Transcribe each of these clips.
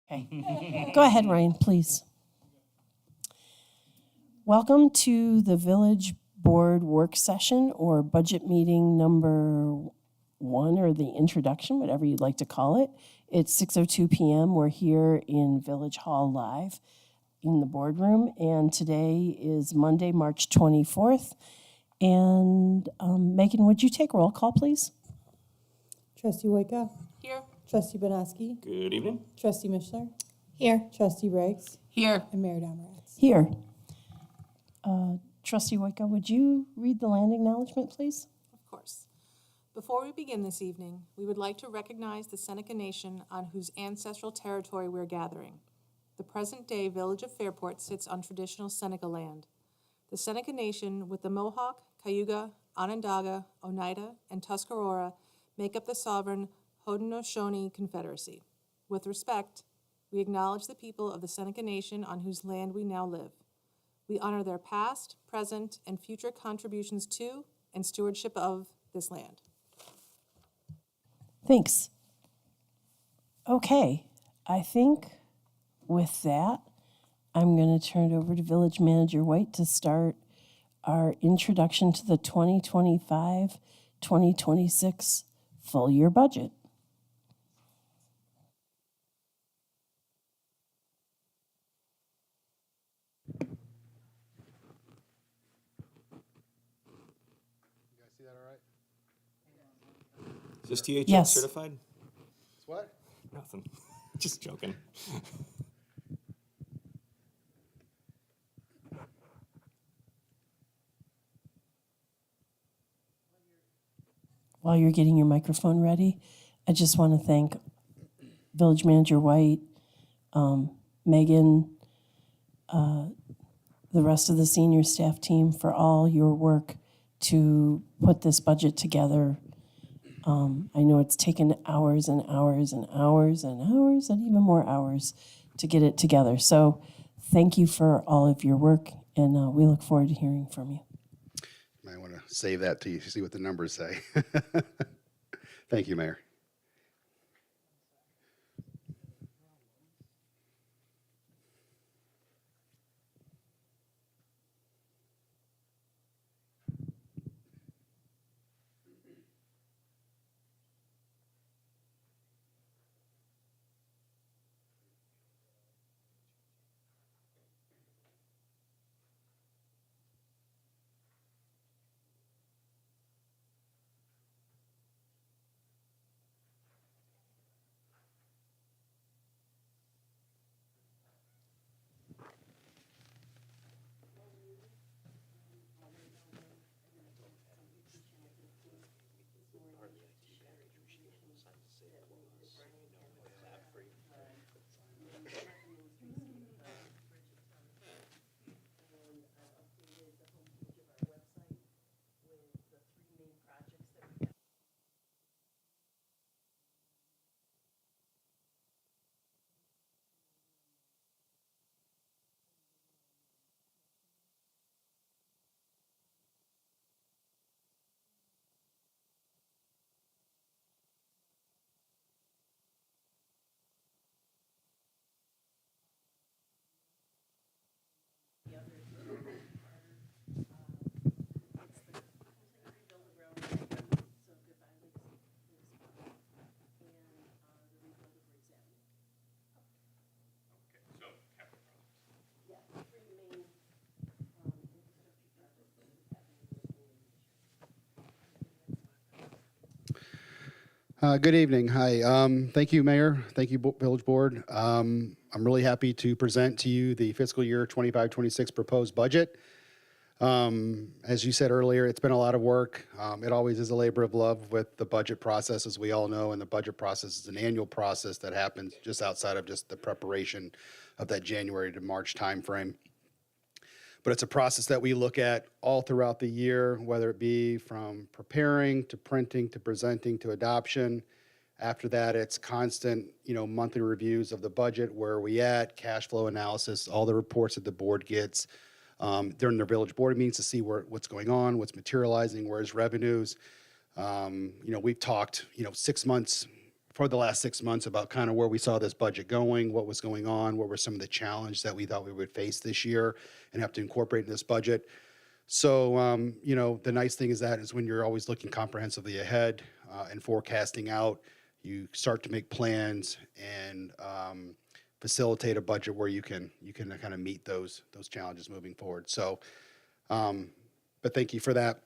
Okay. Go ahead, Ryan, please. Welcome to the Village Board Work Session or Budget Meeting number 1, or the introduction, whatever you'd like to call it. It's 6:02 p.m. We're here in Village Hall live in the boardroom, and today is Monday, March 24th. And Megan, would you take roll call, please? Trustee Wojtka? Here. Trustee Bonaski? Good evening. Trustee Mishler? Here. Trustee Briggs? Here. And Mayor Domeretz. Here. Trustee Wojtka, would you read the land acknowledgement, please? Of course. Before we begin this evening, we would like to recognize the Seneca Nation on whose ancestral territory we're gathering. The present-day village of Fairport sits on traditional Seneca land. The Seneca Nation, with the Mohawk, Cayuga, Onondaga, Oneida, and Tuscarora, make up the sovereign Haudenosaunee Confederacy. With respect, we acknowledge the people of the Seneca Nation on whose land we now live. We honor their past, present, and future contributions to and stewardship of this land. Thanks. Okay, I think with that, I'm going to turn it over to Village Manager White to start our introduction to the 2025-2026 full year budget. See that all right? Is this THX Yes. certified? It's what? Nothing. Just joking. While you're getting your microphone ready, I just want to thank Village Manager White, Megan, the rest of the senior staff team for all your work to put this budget together. I know it's taken hours and hours and hours and hours and even more hours to get it together. So thank you for all of your work, and we look forward to hearing from you. Might want to save that to see what the numbers say. Thank you, Mayor. Good evening. Hi. Thank you, Mayor. Thank you, Village Board. I'm really happy to present to you the fiscal year 25-26 proposed budget. As you said earlier, it's been a lot of work. It always is a labor of love with the budget process, as we all know, and the budget process is an annual process that happens just outside of just the preparation of that January to March timeframe. But it's a process that we look at all throughout the year, whether it be from preparing to printing to presenting to adoption. After that, it's constant, monthly reviews of the budget, where are we at, cash flow analysis, all the reports that the board gets during their village board meetings to see what's going on, what's materializing, where's revenues. We've talked, 6 months for the last 6 months about kind of where we saw this budget going, what was going on, what were some of the challenges that we thought we would face this year and have to incorporate in this budget. So, you know, the nice thing is when you're always looking comprehensively ahead and forecasting out, you start to make plans and facilitate a budget where you can kind of meet those challenges moving forward. So, but thank you for that.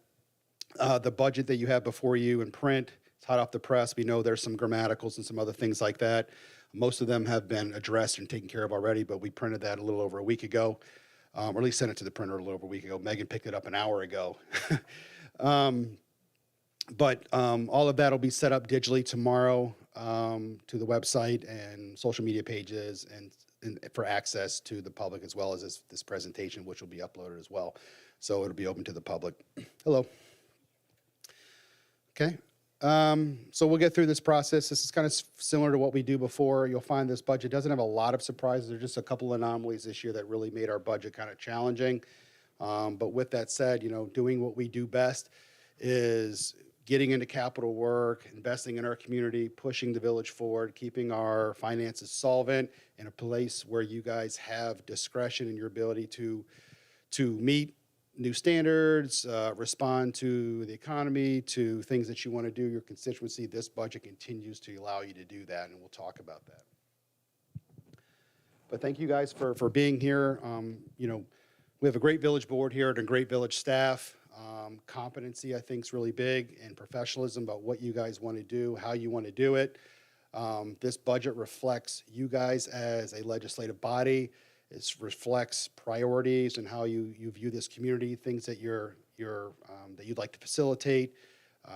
The budget that you have before you in print, it's hot off the press. We know there's some grammaticals and some other things like that. Most of them have been addressed and taken care of already, but we printed that a little over a week ago, or at least sent it to the printer a little over a week ago. Megan picked it up an hour ago. But all of that will be set up digitally tomorrow to the website and social media pages and for access to the public, as well as this presentation, which will be uploaded as well. So it'll be open to the public. Hello. Okay. So we'll get through this process. This is kind of similar to what we do before. You'll find this budget doesn't have a lot of surprises. There's just a couple anomalies this year that really made our budget kind of challenging. But with that said, you know, doing what we do best is getting into capital work, investing in our community, pushing the village forward, keeping our finances solvent in a place where you guys have discretion in your ability to meet new standards, respond to the economy, to things that you want to do, your constituency. This budget continues to allow you to do that, and we'll talk about that. But thank you guys for being here. You know, we have a great village board here and a great village staff. Competency, I think, is really big, and professionalism about what you guys want to do, how you want to do it. This budget reflects you guys as a legislative body. It reflects priorities and how you view this community, things that that you'd like to facilitate,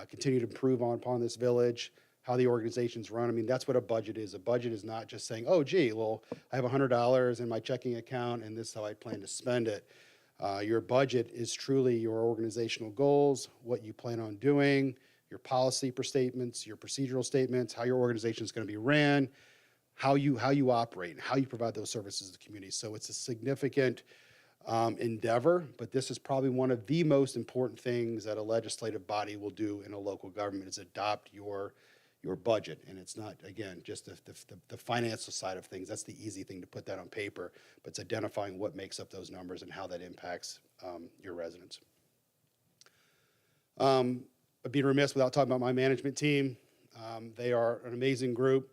continue to improve upon this village, how the organization's run. I mean, that's what a budget is. A budget is not just saying, oh, gee, well, I have $100 in my checking account and this is how I plan to spend it. Your budget is truly your organizational goals, what you plan on doing, your policy statements, your procedural statements, how your organization is going to be ran, how you operate, and how you provide those services to the community. So it's a significant endeavor, but this is probably one of the most important things that a legislative body will do in a local government is adopt your budget. And it's not, again, just the financial side of things. That's the easy thing to put that on paper, but it's identifying what makes up those numbers and how that impacts your residents. I'd be remiss without talking about my management team. They are an amazing group.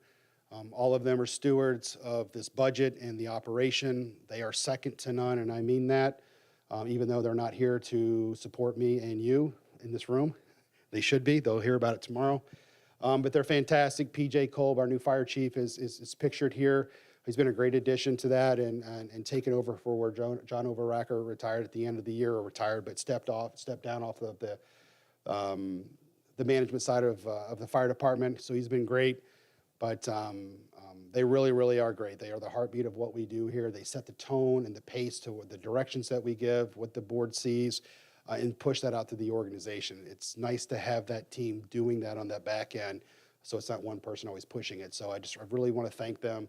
All of them are stewards of this budget and the operation. They are second to none, and I mean that, even though they're not here to support me and you in this room. They should be. They'll hear about it tomorrow. But they're fantastic. PJ Kolb, our new fire chief, is pictured here. He's been a great addition to that and taken over for where John Overacker retired at the end of the year, or retired, but stepped down off of the management side of the fire department. So he's been great. But they really, really are great. They are the heartbeat of what we do here. They set the tone and the pace to the directions that we give, what the board sees, and push that out to the organization. It's nice to have that team doing that on that back end, so it's not one person always pushing it. So I really want to thank them.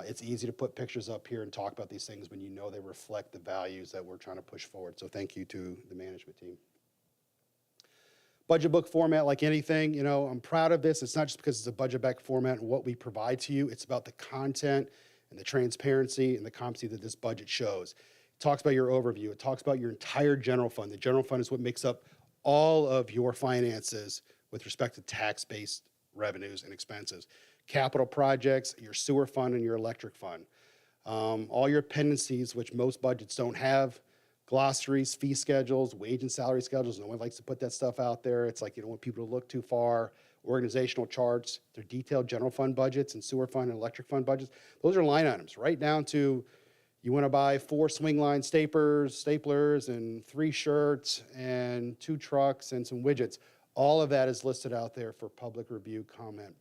It's easy to put pictures up here and talk about these things when you know they reflect the values that we're trying to push forward. So thank you to the management team. Budget book format, like anything, you know, I'm proud of this. It's not just because it's a budget book format and what we provide to you. It's about the content and the transparency and the competency that this budget shows. It talks about your overview. It talks about your entire general fund. The general fund is what makes up all of your finances with respect to tax-based revenues and expenses. Capital projects, your sewer fund, and your electric fund. All your pendencies, which most budgets don't have. Glossaries, fee schedules, wage and salary schedules. No one likes to put that stuff out there. It's like you don't want people to look too far. Organizational charts, they're detailed general fund budgets and sewer fund and electric fund budgets. Those are line items, right down to you want to buy 4 swing line staplers, and 3 shirts, and 2 trucks, and some widgets. All of that is listed out there for public review comment.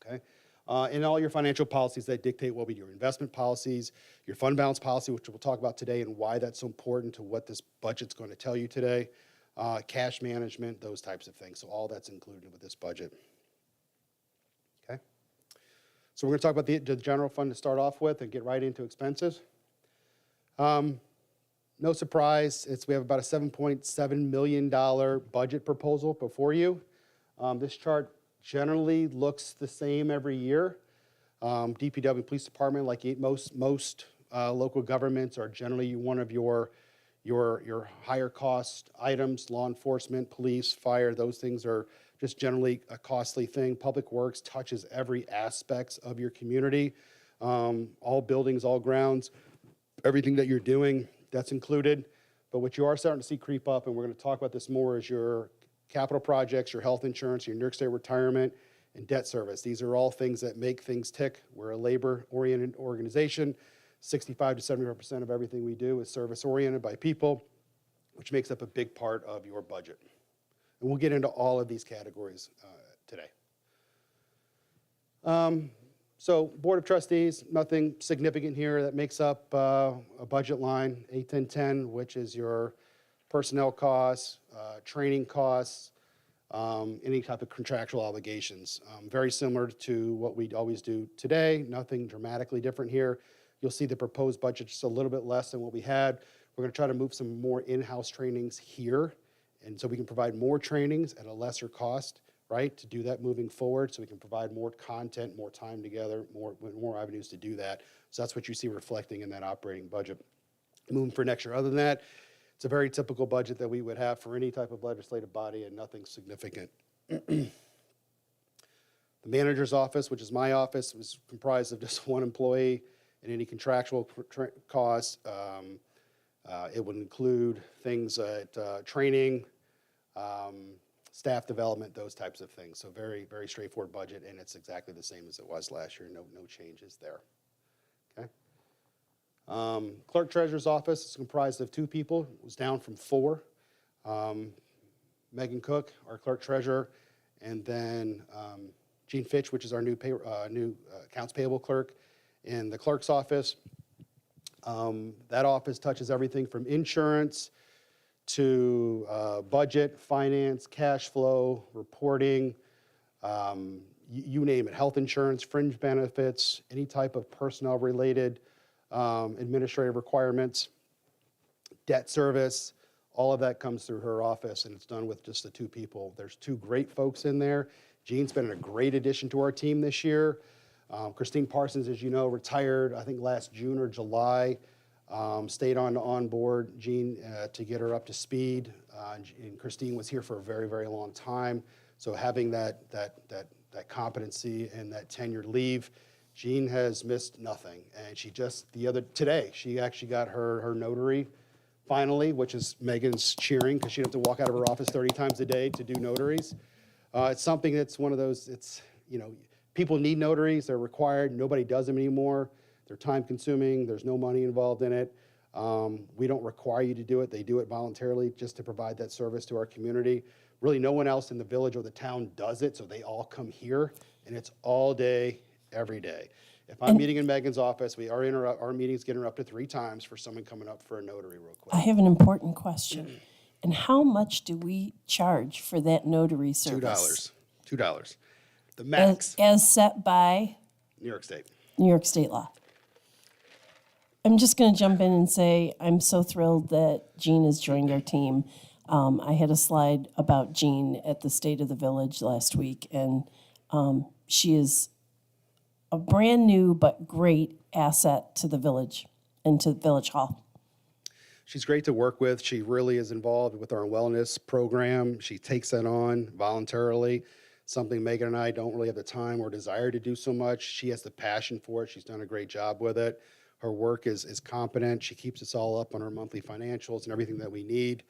Okay? And all your financial policies that dictate what we do. Your investment policies, your fund balance policy, which we'll talk about today and why that's so important to what this budget's going to tell you today. Cash management, those types of things. So all that's included with this budget. Okay? So we're going to talk about the general fund to start off with and get right into expenses. No surprise, we have about a $7.7 million budget proposal before you. This chart generally looks the same every year. DPW Police Department, like most local governments, are generally one of your higher cost items. Law enforcement, police, fire, those things are just generally a costly thing. Public Works touches every aspect of your community. All buildings, all grounds, everything that you're doing, that's included. But what you are starting to see creep up, and we're going to talk about this more, is your capital projects, your health insurance, your New York State retirement, and debt service. These are all things that make things tick. We're a labor-oriented organization. 65 to 75% of everything we do is service-oriented by people, which makes up a big part of your budget. And we'll get into all of these categories today. So Board of Trustees, nothing significant here. That makes up a budget line, 81010, which is your personnel costs, training costs, any type of contractual obligations. Very similar to what we always do today, nothing dramatically different here. You'll see the proposed budget just a little bit less than what we had. We're going to try to move some more in-house trainings here, and so we can provide more trainings at a lesser cost, right, to do that moving forward, so we can provide more content, more time together, more avenues to do that. So that's what you see reflecting in that operating budget moving for next year. Other than that, it's a very typical budget that we would have for any type of legislative body and nothing significant. The manager's office, which is my office, was comprised of just one employee, and any contractual costs. It would include things at training, staff development, those types of things. So very, very straightforward budget, and it's exactly the same as it was last year. No changes there. Okay. Clerk treasurer's office is comprised of 2 people. It was down from 4. Megan Cook, our clerk treasurer, and then Jean Fitch, which is our new accounts payable clerk in the clerk's office. That office touches everything from insurance to budget, finance, cash flow, reporting, you name it, health insurance, fringe benefits, any type of personnel-related administrative requirements, debt service, all of that comes through her office, and it's done with just the 2 people. There's 2 great folks in there. Jean's been a great addition to our team this year. Christine Parsons, as you know, retired, I think last June or July. Stayed on board Jean to get her up to speed. And Christine was here for a very, very long time. So having that competency and that tenured leave, Jean has missed nothing. And she just, today, she actually got her notary finally, which is Megan's cheering because she didn't have to walk out of her office 30 times a day to do notaries. It's something that's one of those, people need notaries, they're required, nobody does them anymore. They're time consuming, there's no money involved in it. We don't require you to do it, they do it voluntarily just to provide that service to our community. Really no one else in the village or the town does it, so they all come here, and it's all day, every day. If I'm meeting in Megan's office, our meetings get interrupted 3 times for someone coming up for a notary real quick. I have an important question. And how much do we charge for that notary service? $2. The max, As set by New York State. New York state law. I'm just going to jump in and say I'm so thrilled that Jean has joined our team. I had a slide about Jean at the State of the Village last week, and she is a brand new but great asset to the village and to Village Hall. She's great to work with. She really is involved with our wellness program. She takes that on voluntarily, something Megan and I don't really have the time or desire to do so much. She has the passion for it. She's done a great job with it. Her work is competent. She keeps us all up on our monthly financials and everything that we need.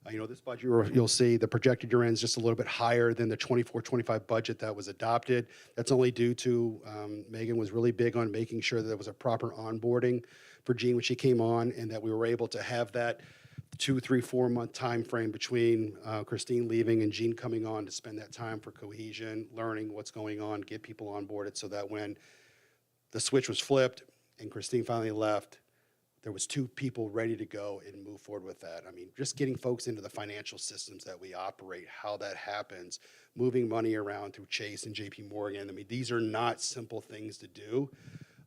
This budget, you'll see the projected year end is just a little bit higher than the 24-25 budget that was adopted. That's only due to Megan was really big on making sure that there was a proper onboarding for Jean when she came on, and that we were able to have that 2, 3, 4 month time frame between Christine leaving and Jean coming on to spend that time for cohesion, learning what's going on, get people onboarded, so that when the switch was flipped and Christine finally left, there was 2 people ready to go and move forward with that. I mean, just getting folks into the financial systems that we operate, how that happens, moving money around through Chase and JP Morgan. I mean, these are not simple things to do.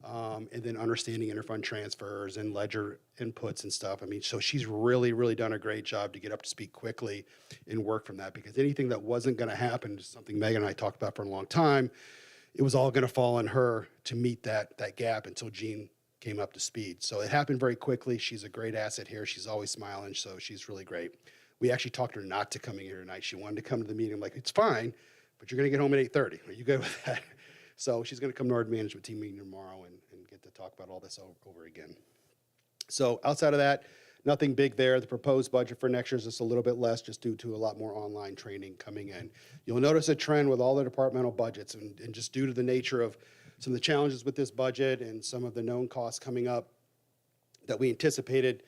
and then understanding interfund transfers and ledger inputs and stuff. I mean, so she's really, really done a great job to get up to speed quickly and work from that, because anything that wasn't going to happen, something Megan and I talked about for a long time, it was all going to fall on her to meet that gap until Jean came up to speed. So it happened very quickly. She's a great asset here. She's always smiling, so she's really great. We actually talked her not to coming here tonight. She wanted to come to the meeting. I'm like, it's fine, but you're going to get home at 8:30. Are you good with that? So she's going to come to our management team meeting tomorrow and get to talk about all this over again. So outside of that, nothing big there. The proposed budget for next year is just a little bit less, just due to a lot more online training coming in. You'll notice a trend with all the departmental budgets, and just due to the nature of some of the challenges with this budget and some of the known costs coming up that we anticipated,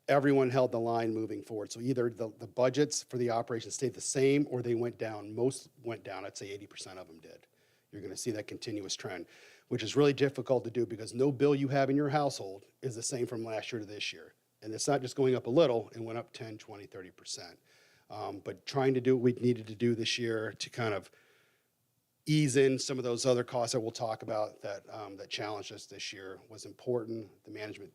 everyone held the line moving forward. So either the budgets for the operation stayed the same or they went down. Most went down. I'd say 80% of them did. You're going to see that continuous trend, which is really difficult to do because no bill you have in your household is the same from last year to this year. And it's not just going up a little, it went up 10, 20, 30%. But trying to do what we needed to do this year to kind of ease in some of those other costs that we'll talk about that challenged us this year was important. The management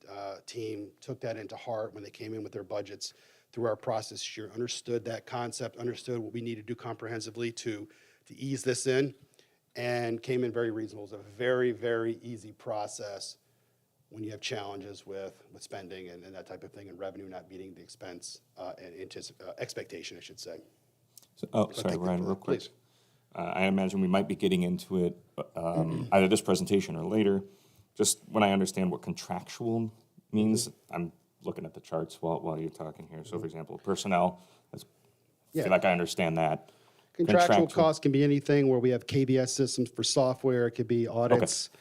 team took that into heart when they came in with their budgets through our process this year, understood that concept, understood what we need to do comprehensively to ease this in, and came in very reasonable. It was a very, very easy process when you have challenges with spending and that type of thing, and revenue not meeting the expense and expectation, I should say. So, sorry, thank you Ryan, for real that. quick. Please. I imagine we might be getting into it either this presentation or later. Just when I understand what contractual means, I'm looking at the charts while you're talking here. So, for example, personnel, I Yeah. feel like I understand that. Contractual costs can be anything where we have KBS systems for software. It could be audits,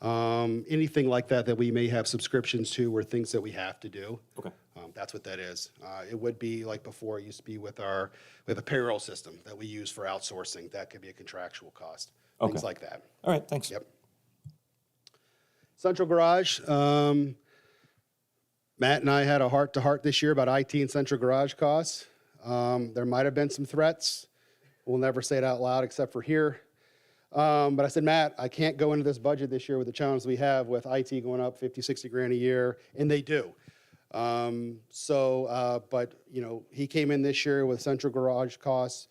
anything like that we may have subscriptions to or things that we have to do. Okay. That's what that is. It would be like before, it used to be we have a payroll system that we use for outsourcing. That could be a contractual cost, things Okay. like that. All right, thanks. Yep. Central Garage. Matt and I had a heart-to-heart this year about IT and Central Garage costs. There might have been some threats. We'll never say it out loud except for here. But I said, Matt, I can't go into this budget this year with the challenge we have with IT going up 50, 60 grand a year, and they do. But you know, he came in this year with Central Garage costs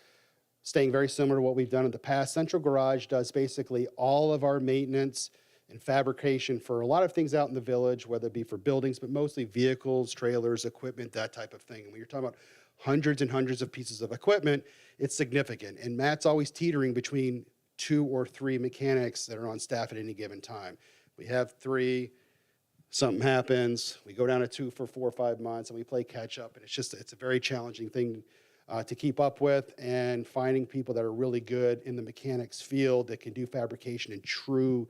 staying very similar to what we've done in the past. Central Garage does basically all of our maintenance and fabrication for a lot of things out in the village, whether it be for buildings, but mostly vehicles, trailers, equipment, that type of thing. And when you're talking about hundreds and hundreds of pieces of equipment, it's significant. And Matt's always teetering between 2 or 3 mechanics that are on staff at any given time. We have 3, something happens, we go down to 2 for 4 or 5 months, and we play catch up. And it's a very challenging thing to keep up with, and finding people that are really good in the mechanics field that can do fabrication and true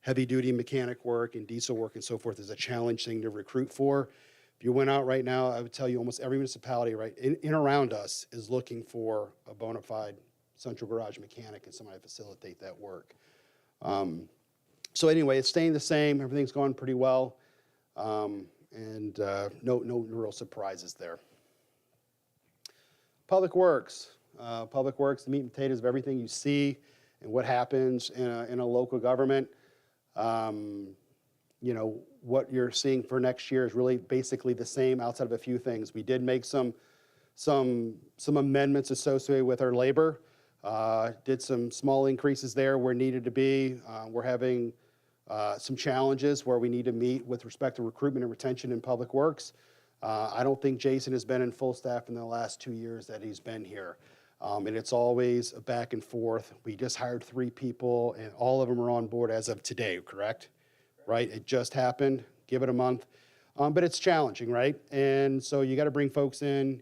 heavy-duty mechanic work and diesel work and so forth is a challenge thing to recruit for. If you went out right now, I would tell you almost every municipality right in around us is looking for a bona fide Central Garage mechanic and somebody to facilitate that work. So anyway, it's staying the same. Everything's going pretty well, and no real surprises there. Public Works. Public Works, the meat and potatoes of everything you see and what happens in a local government. You know, what you're seeing for next year is really basically the same outside of a few things. We did make some amendments associated with our labor. Did some small increases there where needed to be. We're having some challenges where we need to meet with respect to recruitment and retention in Public Works. I don't think Jason has been in full staff in the last 2 years that he's been here. And it's always a back and forth. We just hired 3 people, and all of them are on board as of today, correct? Right? It just happened. Give it a month. But it's challenging, right? And so you got to bring folks in,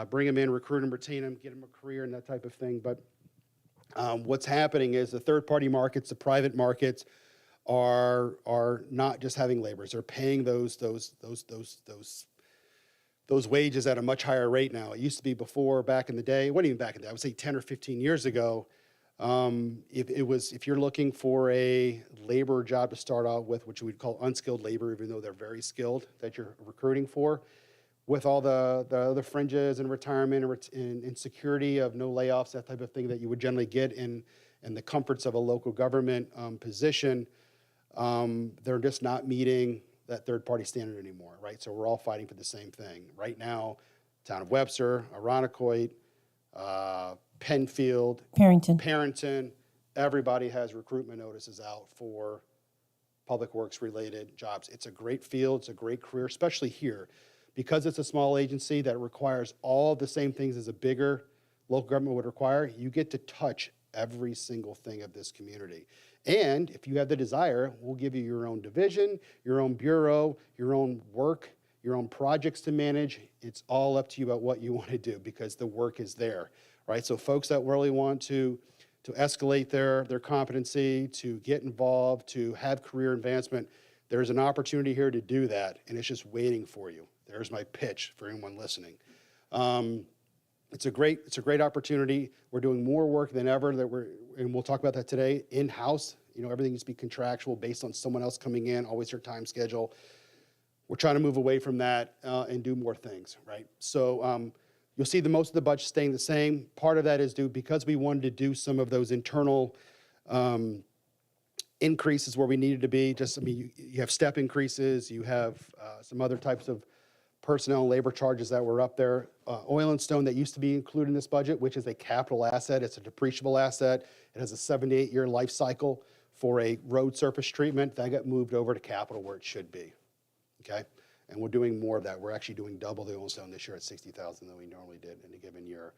bring them in, recruit them, retain them, get them a career and that type of thing. But what's happening is the third-party markets, the private markets, are not just having laborers. They're paying those wages at a much higher rate now. It used to be before, back in the day, it wasn't even back in the day, I would say 10 or 15 years ago, if you're looking for a labor job to start out with, which we'd call unskilled labor, even though they're very skilled, that you're recruiting for, with all the other fringes and retirement and security of no layoffs, that type of thing that you would generally get in the comforts of a local government position, they're just not meeting that third-party standard anymore, right? So we're all fighting for the same thing. Right now, Town of Webster, Aronicoit, Penfield, Parrington. Parrington, everybody has recruitment notices out for public works related jobs. It's a great field, it's a great career, especially here. Because it's a small agency that requires all the same things as a bigger local government would require, you get to touch every single thing of this community. And if you have the desire, we'll give you your own division, your own bureau, your own work, your own projects to manage. It's all up to you about what you want to do because the work is there, right? So folks that really want to escalate their competency, to get involved, to have career advancement, there's an opportunity here to do that, and it's just waiting for you. There's my pitch for anyone listening. It's a great opportunity. We're doing more work than ever and we'll talk about that today, in-house. You know, everything needs to be contractual based on someone else coming in, always your time schedule. We're trying to move away from that and do more things, right? So you'll see most of the budget staying the same. Part of that is due because we wanted to do some of those internal increases where we needed to be. You have step increases, you have some other types of personnel and labor charges that were up there. Oil and stone that used to be included in this budget, which is a capital asset. It's a depreciable asset. It has a 7 to 8 year life cycle for a road surface treatment. That got moved over to capital where it should be, okay? And we're doing more of that. We're actually doing double the oil and stone this year at $60,000 than we normally did in a given year.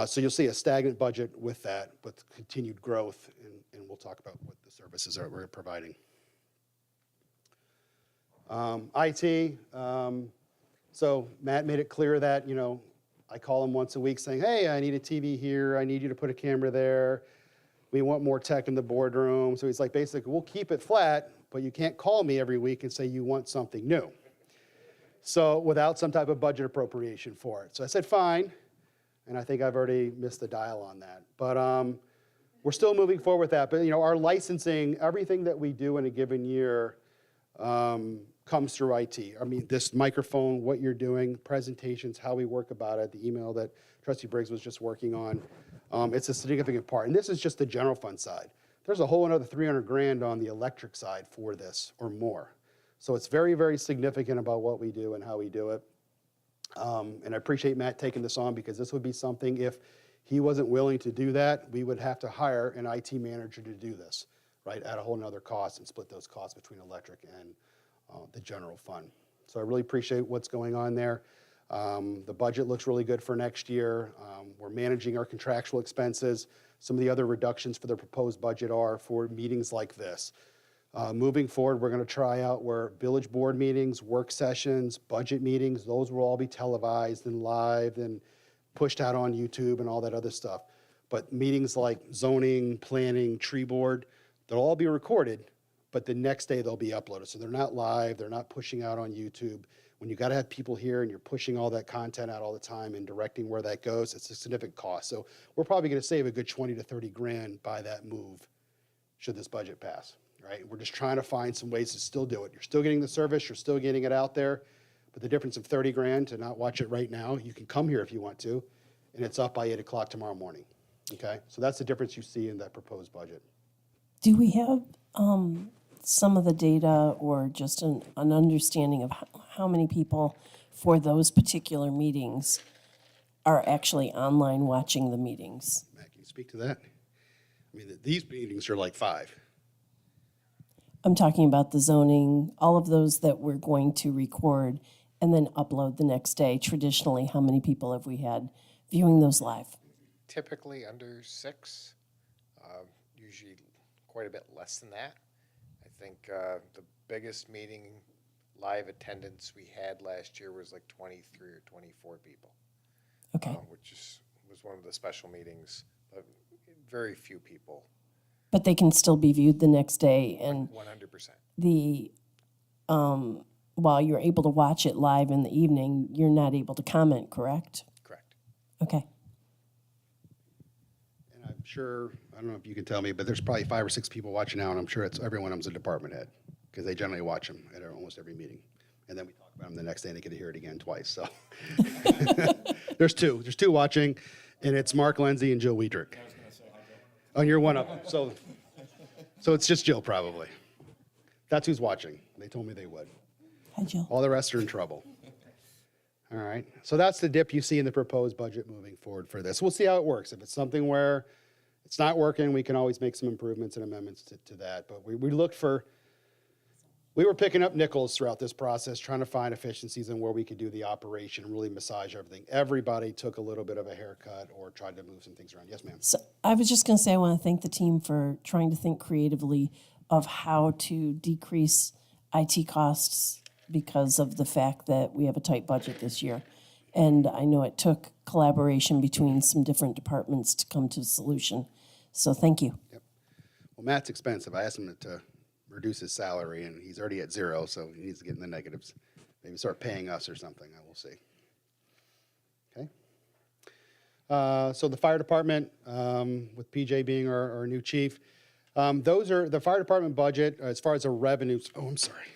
So you'll see a stagnant budget with that, but continued growth, and we'll talk about what the services are we're providing. IT, so Matt made it clear that, you know, I call him once a week saying, hey, I need a TV here. I need you to put a camera there. We want more tech in the boardroom. So he's like, basically, we'll keep it flat, but you can't call me every week and say you want something new. So without some type of budget appropriation for it. So I said, fine. And I think I've already missed the dial on that. But we're still moving forward with that. But, you know, our licensing, everything that we do in a given year, comes through IT. I mean, this microphone, what you're doing, presentations, how we work about it, the email that Trustee Briggs was just working on, it's a significant part. And this is just the general fund side. There's a whole another 300 grand on the electric side for this or more. So it's very, very significant about what we do and how we do it. And I appreciate Matt taking this on because this would be something, if he wasn't willing to do that, we would have to hire an IT manager to do this, right, at a whole nother cost and split those costs between electric and the general fund. So I really appreciate what's going on there. The budget looks really good for next year. We're managing our contractual expenses. Some of the other reductions for the proposed budget are for meetings like this. Moving forward, we're going to try out where village board meetings, work sessions, budget meetings, those will all be televised and live and pushed out on YouTube and all that other stuff. But meetings like zoning, planning, tree board, they'll all be recorded, but the next day they'll be uploaded. So they're not live, they're not pushing out on YouTube. When you got to have people here and you're pushing all that content out all the time and directing where that goes, it's a significant cost. So we're probably going to save a good 20 to 30 grand by that move, should this budget pass, right? We're just trying to find some ways to still do it. You're still getting the service, you're still getting it out there, but the difference of 30 grand to not watch it right now, you can come here if you want to, and it's up by 8 o'clock tomorrow morning, okay? So that's the difference you see in that proposed budget. Do we have some of the data or just an understanding of how many people for those particular meetings are actually online watching the meetings? Matt, can you speak to that? I mean, these meetings are like 5. I'm talking about the zoning, all of those that we're going to record and then upload the next day. Traditionally, how many people have we had viewing those live? Typically under 6, usually quite a bit less than that. I think the biggest meeting live attendance we had last year was like 23 or 24 people, Okay, which was one of the special meetings, but very few people, but they can still be viewed the next day, and 100%. the while you're able to watch it live in the evening, you're not able to comment, correct? Correct. Okay. And I'm sure, I don't know if you can tell me, but there's probably 5 or 6 people watching now, and I'm sure it's every one of them's a department head, because they generally watch them at almost every meeting. And then we talk about them the next day, and they get to hear it again twice, so. There's 2 watching, and it's Mark Lindsay and Jill Weidrich. Oh, you're one of them, so it's just Jill, probably. That's who's watching. They told me they would. Hi, Jill. All the rest are in trouble. All right. So that's the dip you see in the proposed budget moving forward for this. We'll see how it works. If it's something where it's not working, we can always make some improvements and amendments to that. But we were picking up nickels throughout this process, trying to find efficiencies in where we could do the operation and really massage everything. Everybody took a little bit of a haircut or tried to move some things around. Yes, ma'am. So I was just going to say, I want to thank the team for trying to think creatively of how to decrease IT costs because of the fact that we have a tight budget this year. And I know it took collaboration between some different departments to come to a solution. So thank you. Well, Matt's expensive. I asked him to reduce his salary, and he's already at 0, so he needs to get in the negatives. Maybe start paying us or something. I will see. Okay. So the fire department, with PJ being our new chief, those are the fire department budget as far as the revenues. Oh, I'm sorry.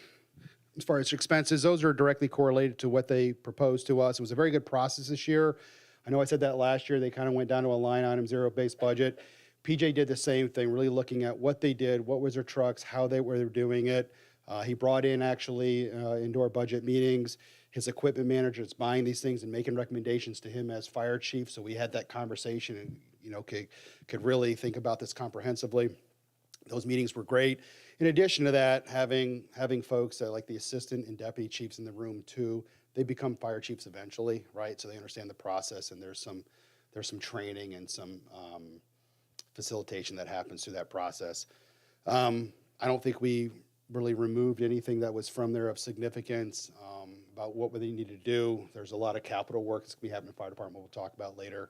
As far as expenses, those are directly correlated to what they proposed to us. It was a very good process this year. I know I said that last year. They kind of went down to a line item, zero-based budget. PJ did the same thing, really looking at what they did, what was their trucks, how they were doing it. He brought in actually indoor budget meetings. His equipment manager is buying these things and making recommendations to him as fire chief. So we had that conversation and, could really think about this comprehensively. Those meetings were great. In addition to that, having folks like the assistant and deputy chiefs in the room too, they become fire chiefs eventually, right? So they understand the process, and there's some training and some facilitation that happens through that process. I don't think we really removed anything that was from there of significance about what they need to do. There's a lot of capital work that's going to be happening in the fire department we'll talk about later.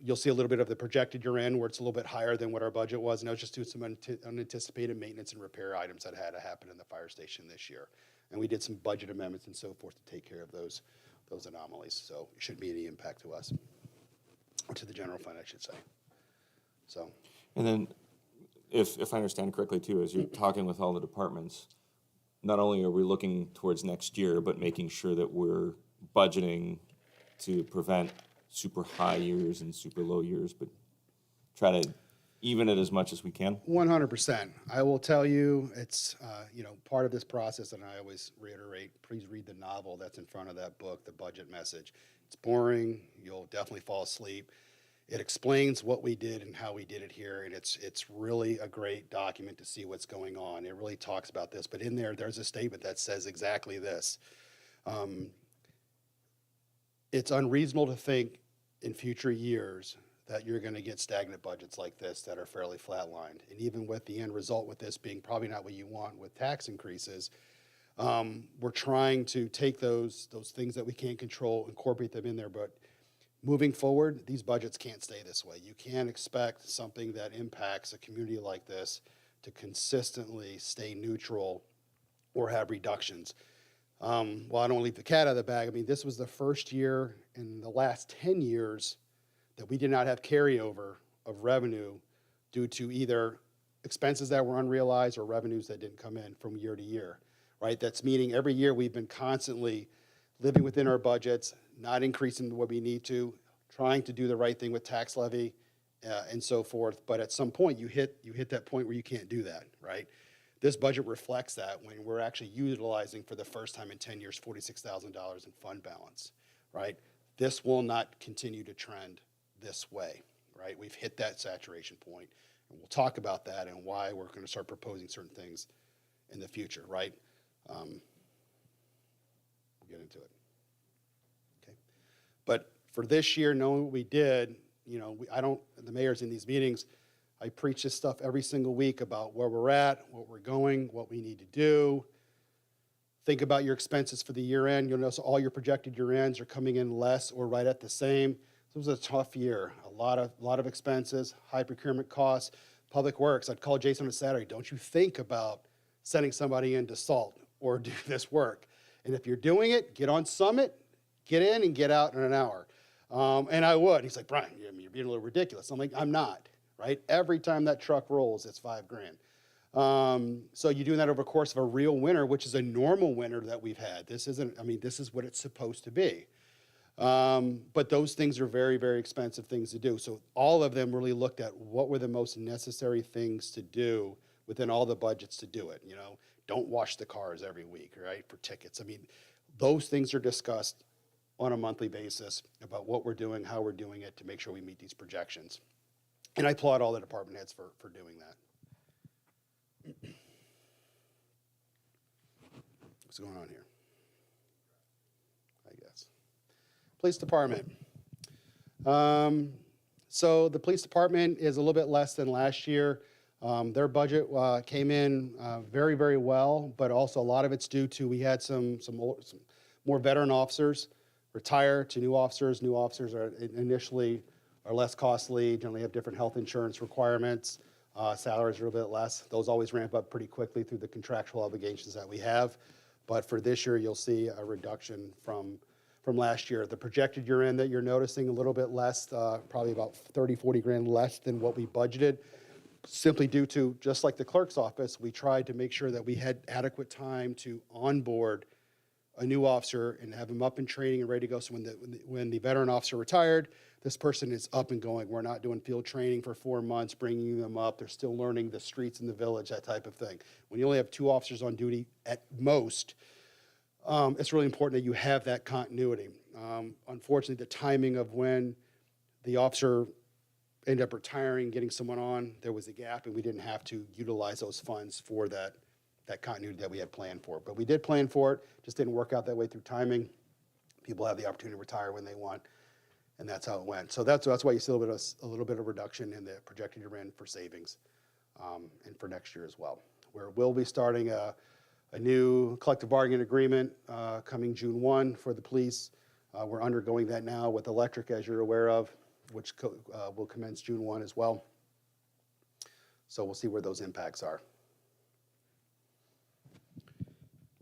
You'll see a little bit of the projected year-end where it's a little bit higher than what our budget was, and I was just doing some unanticipated maintenance and repair items that had to happen in the fire station this year. And we did some budget amendments and so forth to take care of those anomalies. So it shouldn't be any impact to us, or to the general fund, I should say. So, And then, if I understand correctly too, as you're talking with all the departments, not only are we looking towards next year, but making sure that we're budgeting to prevent super high years and super low years, but try to even it as much as we can. 100%. I will tell you, it's part of this process, and I always reiterate, please read the novel that's in front of that book, The Budget Message. It's boring. You'll definitely fall asleep. It explains what we did and how we did it here, and it's really a great document to see what's going on. It really talks about this, but in there's a statement that says exactly this. It's unreasonable to think in future years that you're going to get stagnant budgets like this that are fairly flatlined. And even with the end result with this being probably not what you want with tax increases, we're trying to take those things that we can't control, incorporate them in there. But moving forward, these budgets can't stay this way. You can't expect something that impacts a community like this to consistently stay neutral or have reductions. Well, I don't leave the cat out of the bag. I mean, this was the first year in the last 10 years that we did not have carryover of revenue due to either expenses that were unrealized or revenues that didn't come in from year to year, right? That's meaning every year we've been constantly living within our budgets, not increasing what we need to, trying to do the right thing with tax levy and so forth. But at some point, you hit that point where you can't do that, right? This budget reflects that when we're actually utilizing for the first time in 10 years $46,000 in fund balance, right? This will not continue to trend this way, right? We've hit that saturation point, and we'll talk about that and why we're going to start proposing certain things in the future, right? We'll get into it. Okay, but for this year, knowing what we did, the mayor's in these meetings. I preach this stuff every single week about where we're at, what we're going, what we need to do. Think about your expenses for the year end. You'll notice all your projected year ends are coming in less or right at the same. This was a tough year. A lot of expenses, high procurement costs, public works. I'd call Jason on a Saturday. Don't you think about sending somebody in to salt or do this work? And if you're doing it, get on Summit, get in and get out in an hour. And I would. He's like, Brian, you're being a little ridiculous. I'm like, I'm not. Right? Every time that truck rolls, it's $5,000. So you're doing that over the course of a real winter, which is a normal winter that we've had. This is what it's supposed to be. But those things are very, very expensive things to do. So all of them really looked at what were the most necessary things to do within all the budgets to do it. You know, don't wash the cars every week, right, for tickets. I mean, those things are discussed on a monthly basis about what we're doing, how we're doing it to make sure we meet these projections. And I applaud all the department heads for doing that. What's going on here? I guess. Police department. So the police department is a little bit less than last year. Their budget came in very, very well, but also a lot of it's due to we had some more veteran officers retire to new officers. New officers are initially less costly, generally have different health insurance requirements. Salaries are a little bit less. Those always ramp up pretty quickly through the contractual obligations that we have. But for this year, you'll see a reduction from last year. The projected year end that you're noticing a little bit less, probably about 30, 40 grand less than what we budgeted, simply due to, just like the clerk's office, we tried to make sure that we had adequate time to onboard a new officer and have him up in training and ready to go. So when the veteran officer retired, this person is up and going. We're not doing field training for 4 months, bringing them up. They're still learning the streets in the village, that type of thing. When you only have 2 officers on duty at most, it's really important that you have that continuity. Unfortunately, the timing of when the officer ended up retiring, getting someone on, there was a gap, and we didn't have to utilize those funds for that continuity that we had planned for. But we did plan for it, just didn't work out that way through timing. People have the opportunity to retire when they want, and that's how it went. So that's why you see a little bit of reduction in the projected year end for savings, and for next year as well. We'll be starting a new collective bargaining agreement coming June 1 for the police. We're undergoing that now with electric, as you're aware of, which will commence June 1 as well. So we'll see where those impacts are.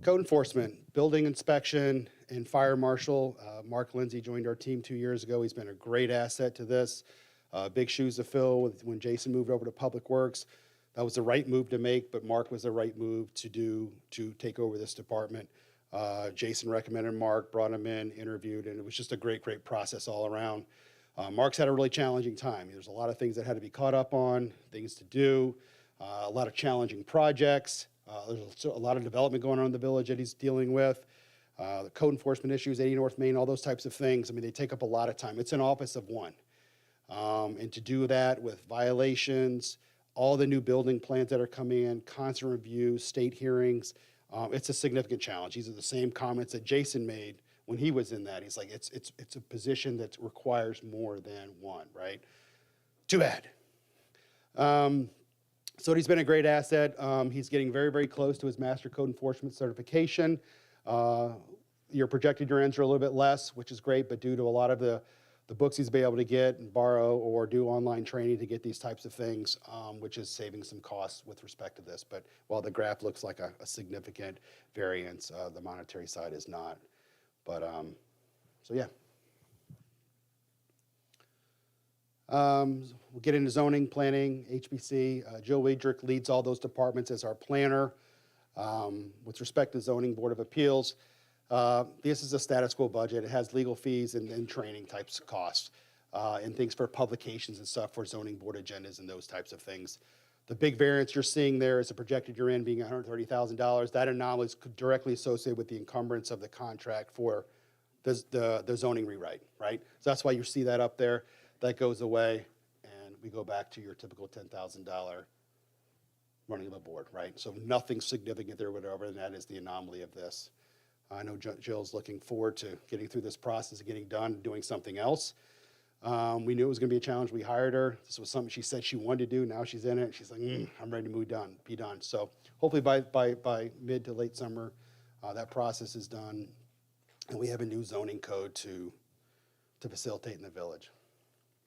Code enforcement, building inspection, and fire marshal. Mark Lindsay joined our team 2 years ago. He's been a great asset to this. Big shoes to fill when Jason moved over to Public Works. That was the right move to make, but Mark was the right move to take over this department. Jason recommended Mark, brought him in, interviewed, and it was just a great, great process all around. Mark's had a really challenging time. There's a lot of things that had to be caught up on, things to do, a lot of challenging projects. There's a lot of development going on in the village that he's dealing with. The code enforcement issues, 80 North Main, all those types of things. I mean, they take up a lot of time. It's an office of one. And to do that with violations, all the new building plans that are coming in, constant reviews, state hearings, it's a significant challenge. These are the same comments that Jason made when he was in that. He's like, it's a position that requires more than one, right? Too bad. So he's been a great asset. He's getting very, very close to his Master Code Enforcement certification. Your projected year ends are a little bit less, which is great, but due to a lot of the books he's been able to get and borrow or do online training to get these types of things, which is saving some costs with respect to this. But while the graph looks like a significant variance, the monetary side is not. But, so yeah. We'll get into zoning, planning, HBC. Jill Weidrich leads all those departments as our planner. With respect to zoning board of appeals, this is a status quo budget. It has legal fees and training types of costs, and things for publications and stuff for zoning board agendas and those types of things. The big variance you're seeing there is the projected year end being $130,000. That anomaly is directly associated with the encumbrance of the contract for the zoning rewrite, right? So that's why you see that up there. That goes away, and we go back to your typical $10,000 running of a board, right? So nothing significant there, whatever, and that is the anomaly of this. I know Jill's looking forward to getting through this process of getting done and doing something else. We knew it was going to be a challenge. We hired her. This was something she said she wanted to do. Now she's in it. She's like, I'm ready to be done. So hopefully by mid to late summer, that process is done, and we have a new zoning code to facilitate in the village.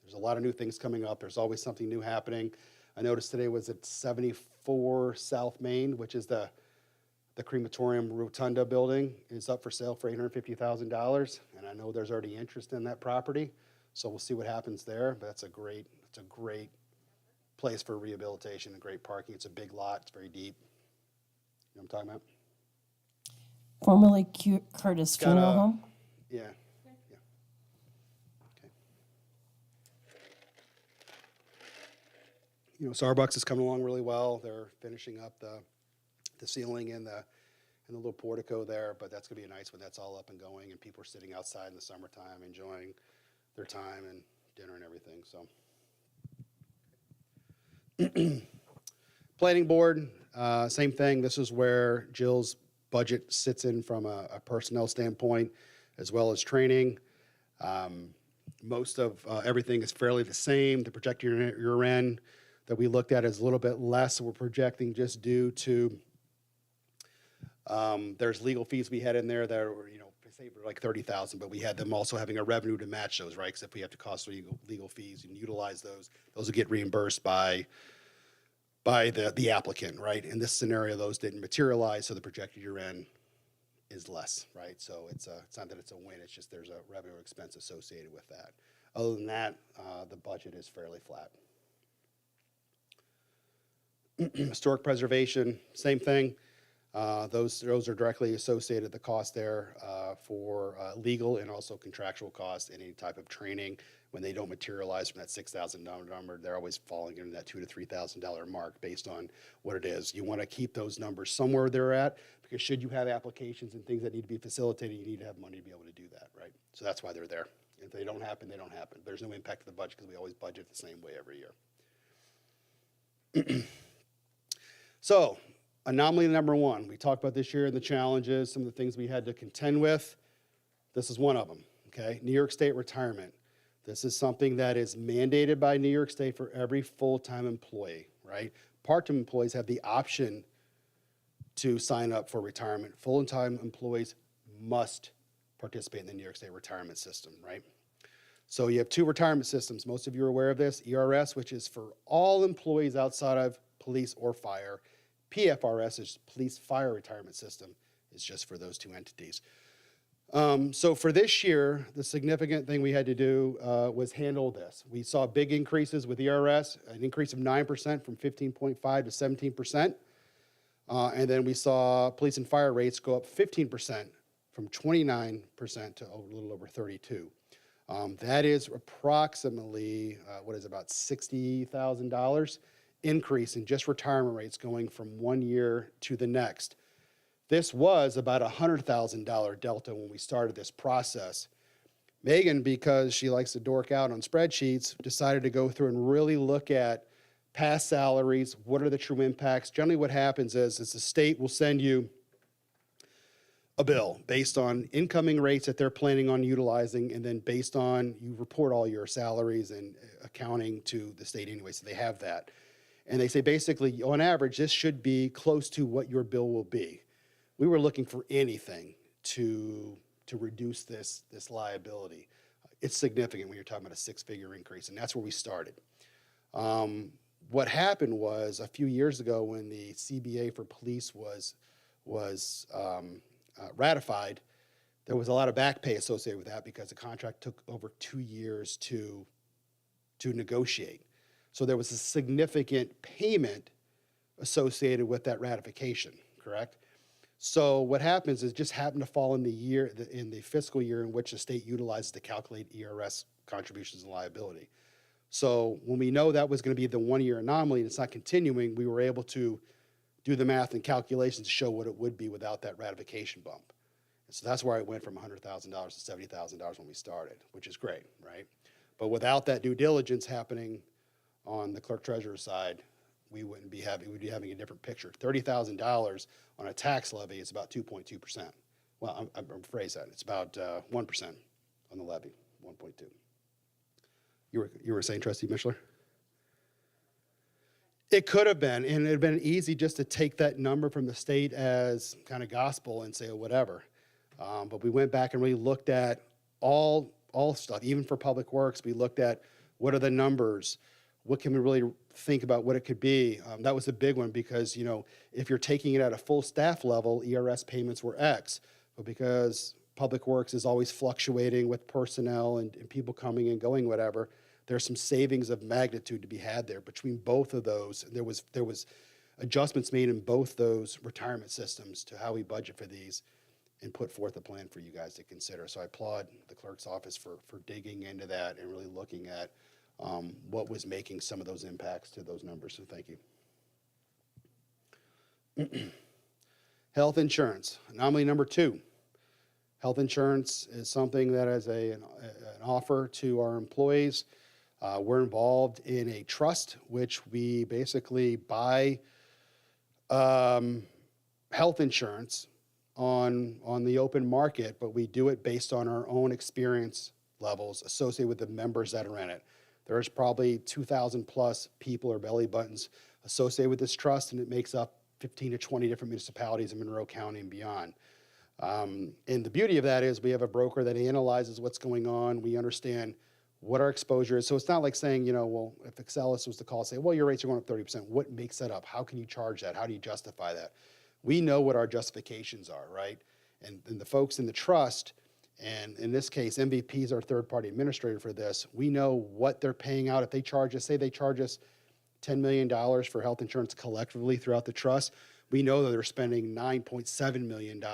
There's a lot of new things coming up. There's always something new happening. I noticed today was at 74 South Main, which is the crematorium rotunda building, is up for sale for $850,000, and I know there's already interest in that property, so we'll see what happens there. But it's a great place for rehabilitation and great parking. It's a big lot. It's very deep. You know what I'm talking about? Formerly Curtis Got Funeral a- Home. Yeah. Okay. Starbucks is coming along really well. They're finishing up the ceiling and the little portico there, but that's gonna be nice when that's all up and going and people are sitting outside in the summertime enjoying their time and dinner and everything, so. Planning board, same thing. This is where Jill's budget sits in from a personnel standpoint as well as training. Most of everything is fairly the same. The projected year end that we looked at is a little bit less. We're projecting just due to there's legal fees we had in there that were, say for like 30,000, but we had them also having a revenue to match those, right? Because if we have to cost legal fees and utilize those will get reimbursed by the applicant, right? In this scenario, those didn't materialize, so the projected year end is less, right? So it's not that it's a win, it's just there's a revenue expense associated with that. Other than that, the budget is fairly flat. Historic preservation, same thing. Those are directly associated, the cost there for legal and also contractual costs, any type of training. When they don't materialize from that $6,000 number, they're always falling into that $2,000 to $3,000 mark based on what it is. You want to keep those numbers somewhere they're at, because should you have applications and things that need to be facilitated, you need to have money to be able to do that, right? So that's why they're there. If they don't happen, they don't happen. There's no impact to the budget because we always budget the same way every year. So, anomaly number one, we talked about this year and the challenges, some of the things we had to contend with. This is one of them, okay? New York State retirement. This is something that is mandated by New York State for every full-time employee, right? Part-time employees have the option to sign up for retirement. Full-time employees must participate in the New York State retirement system, right? So you have two retirement systems. Most of you are aware of this. ERS, which is for all employees outside of police or fire. PFRS is police fire retirement system. It's just for those two entities. So for this year, the significant thing we had to do was handle this. We saw big increases with ERS, an increase of 9% from 15.5 to 17%. And then we saw police and fire rates go up 15% from 29% to a little over 32. That is approximately, about $60,000 increase in just retirement rates going from one year to the next. This was about $100,000 delta when we started this process. Megan, because she likes to dork out on spreadsheets, decided to go through and really look at past salaries. What are the true impacts? Generally what happens is the state will send you a bill based on incoming rates that they're planning on utilizing, and then based on, you report all your salaries and accounting to the state anyway, so they have that. And they say basically, on average, this should be close to what your bill will be. We were looking for anything to reduce this liability. It's significant when you're talking about a six-figure increase, and that's where we started. What happened was a few years ago when the CBA for police was ratified, there was a lot of back pay associated with that because the contract took over 2 years to negotiate. So there was a significant payment associated with that ratification, correct? So what happens is it just happened to fall in the fiscal year in which the state utilizes to calculate ERS contributions and liability. So when we know that was going to be the 1 year anomaly and it's not continuing, we were able to do the math and calculations to show what it would be without that ratification bump. And so that's where it went from $100,000 to $70,000 when we started, which is great, right? But without that due diligence happening on the clerk treasurer side, we'd be having a different picture. $30,000 on a tax levy is about 2.2%. Well, I'm rephrase that. It's about 1% on the levy, 1.2. You were saying, Trustee Mishler? It could have been, and it had been easy just to take that number from the state as kind of gospel and say, oh, whatever. But we went back and really looked at all stuff, even for Public Works. We looked at what are the numbers, what can we really think about what it could be. That was a big one because, if you're taking it at a full staff level, ERS payments were X. But because Public Works is always fluctuating with personnel and people coming and going, whatever, there's some savings of magnitude to be had there. Between both of those, there was adjustments made in both those retirement systems to how we budget for these and put forth a plan for you guys to consider. So I applaud the clerk's office for digging into that and really looking at what was making some of those impacts to those numbers. So thank you. Health insurance, anomaly number 2. Health insurance is something that is an offer to our employees. We're involved in a trust, which we basically buy health insurance on the open market, but we do it based on our own experience levels associated with the members that are in it. There's probably 2,000 plus people or belly buttons associated with this trust, and it makes up 15 to 20 different municipalities in Monroe County and beyond. And the beauty of that is we have a broker that analyzes what's going on. We understand what our exposure is. So it's not like saying, you know, well, if Excelis was to call and say, well, your rates are going up 30%. What makes that up? How can you charge that? How do you justify that? We know what our justifications are, right? And the folks in the trust, and in this case, MVP is our third-party administrator for this. We know what they're paying out. If they charge us, say they charge us $10 million for health insurance collectively throughout the trust, we know that they're spending $9.7 million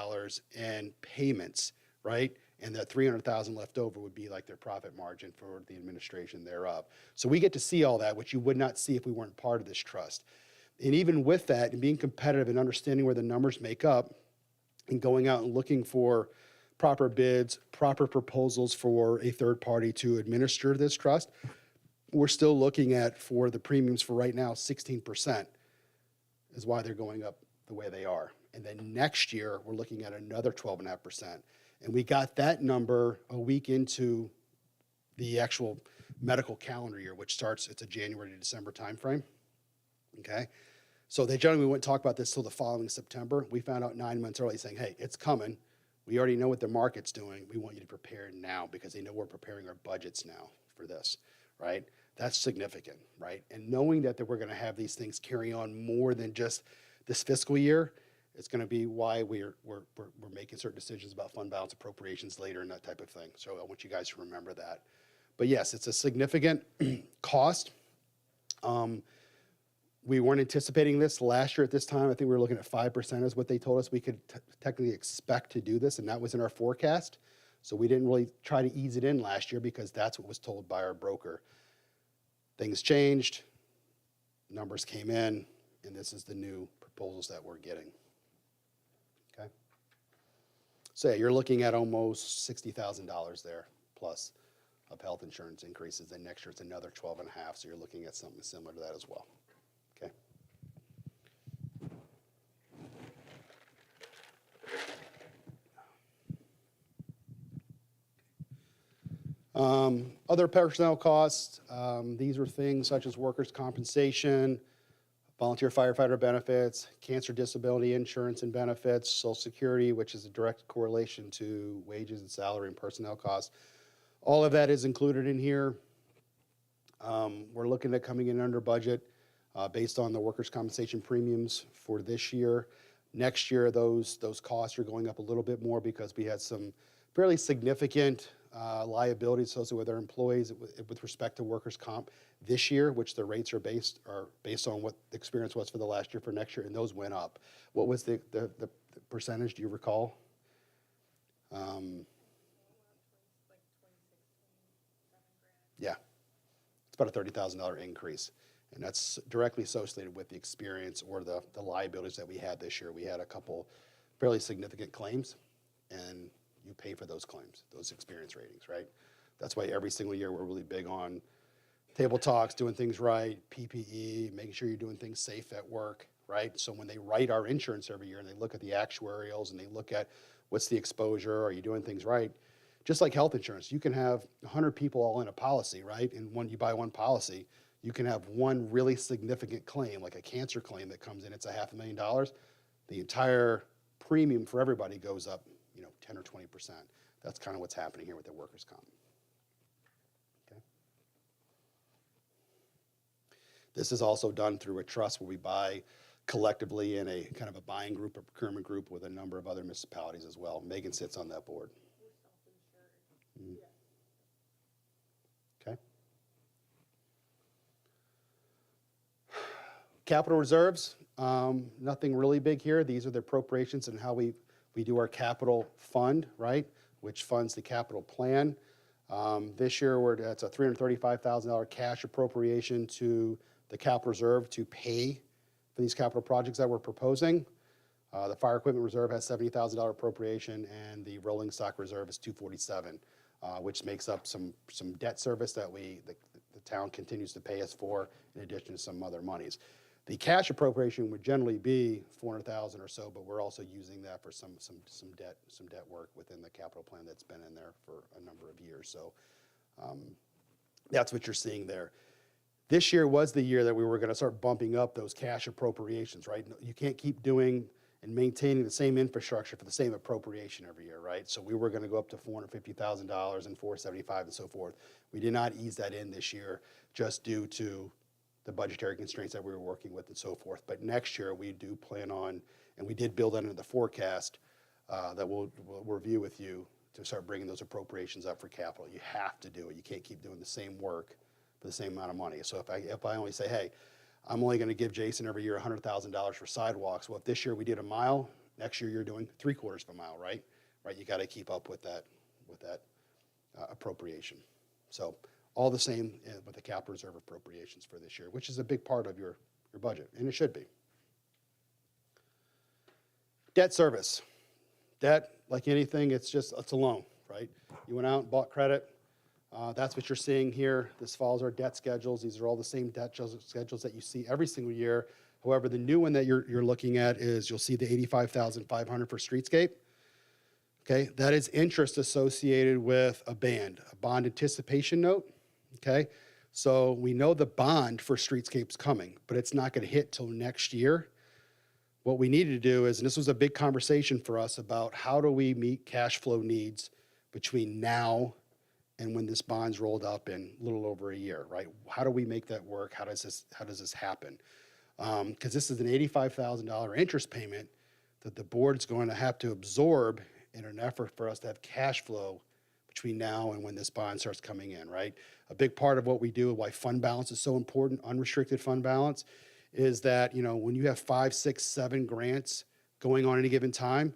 in payments, right? And that $300,000 left over would be like their profit margin for the administration thereof. So we get to see all that, which you would not see if we weren't part of this trust. And even with that, and being competitive and understanding where the numbers make up, and going out and looking for proper bids, proper proposals for a third party to administer this trust, we're still looking at, for the premiums for right now, 16% is why they're going up the way they are. And then next year, we're looking at another 12.5%. And we got that number a week into the actual medical calendar year, which starts, it's a January to December timeframe. Okay? So they generally wouldn't talk about this till the following September. We found out 9 months early saying, hey, it's coming. We already know what the market's doing. We want you to prepare now because they know we're preparing our budgets now for this, right? That's significant, right? And knowing that we're going to have these things carry on more than just this fiscal year, it's going to be why we're making certain decisions about fund balance appropriations later and that type of thing. So I want you guys to remember that. But yes, it's a significant cost. We weren't anticipating this last year at this time. I think we were looking at 5% is what they told us we could technically expect to do this, and that was in our forecast. So we didn't really try to ease it in last year because that's what was told by our broker. Things changed, numbers came in, and this is the new proposals that we're getting. Okay? So yeah, you're looking at almost $60,000 there plus of health insurance increases, and next year it's another 12.5, so you're looking at something similar to that as well. Okay. Other personnel costs, these are things such as workers' compensation, volunteer firefighter benefits, cancer disability insurance and benefits, Social Security, which is a direct correlation to wages and salary and personnel costs. All of that is included in here. We're looking at coming in under budget based on the workers' compensation premiums for this year. Next year, those costs are going up a little bit more because we had some fairly significant liabilities associated with our employees with respect to workers' comp this year, which the rates are based on what the experience was for the last year for next year, and those went up. What was the percentage? Do you recall? Yeah, it's about a $30,000 increase, and that's directly associated with the experience or the liabilities that we had this year. We had a couple fairly significant claims, and you pay for those claims, those experience ratings, right? That's why every single year we're really big on table talks, doing things right, PPE, making sure you're doing things safe at work, right? So when they write our insurance every year and they look at the actuarials and they look at what's the exposure, are you doing things right? Just like health insurance, you can have 100 people all in a policy, right? And when you buy one policy, you can have one really significant claim, like a cancer claim that comes in, it's $500,000. The entire premium for everybody goes up, 10 or 20%. That's kind of what's happening here with the workers' comp. Okay. This is also done through a trust where we buy collectively in a kind of a buying group, a procurement group with a number of other municipalities as well. Megan sits on that board. Okay. Capital reserves, nothing really big here. These are the appropriations and how we do our capital fund, right, which funds the capital plan. This year, that's a $335,000 cash appropriation to the capital reserve to pay for these capital projects that we're proposing. The fire equipment reserve has $70,000 appropriation, and the rolling stock reserve is $247,000, which makes up some debt service that the town continues to pay us for, in addition to some other monies. The cash appropriation would generally be $400,000 or so, but we're also using that for some debt work within the capital plan that's been in there for a number of years. So that's what you're seeing there. This year was the year that we were going to start bumping up those cash appropriations, right? You can't keep doing and maintaining the same infrastructure for the same appropriation every year, right? So we were going to go up to $450,000 and $475,000 and so forth. We did not ease that in this year just due to the budgetary constraints that we were working with and so forth. But next year we do plan on, and we did build that into the forecast that we'll review with you to start bringing those appropriations up for capital. You have to do it. You can't keep doing the same work for the same amount of money. So if I only say, hey, I'm only going to give Jason every year $100,000 for sidewalks. Well, if this year we did a mile, next year you're doing 3/4 of a mile, right? Right. You got to keep up with that appropriation. So all the same with the capital reserve appropriations for this year, which is a big part of your budget, and it should be. Debt service. Debt, like anything, it's a loan, right? You went out and bought credit. That's what you're seeing here. This follows our debt schedules. These are all the same debt schedules that you see every single year. However, the new one that you're looking at is you'll see the $85,500 for streetscape. Okay, that is interest associated with a bond anticipation note. Okay, so we know the bond for streetscape's coming, but it's not going to hit till next year. What we needed to do is, and this was a big conversation for us about how do we meet cash flow needs between now and when this bond's rolled up in a little over a year, right? How do we make that work? How does this happen? Because this is an $85,000 interest payment that the board's going to have to absorb in an effort for us to have cash flow between now and when this bond starts coming in, right? A big part of what we do, why fund balance is so important, unrestricted fund balance, is that, when you have 5, 6, 7 grants going on at any given time,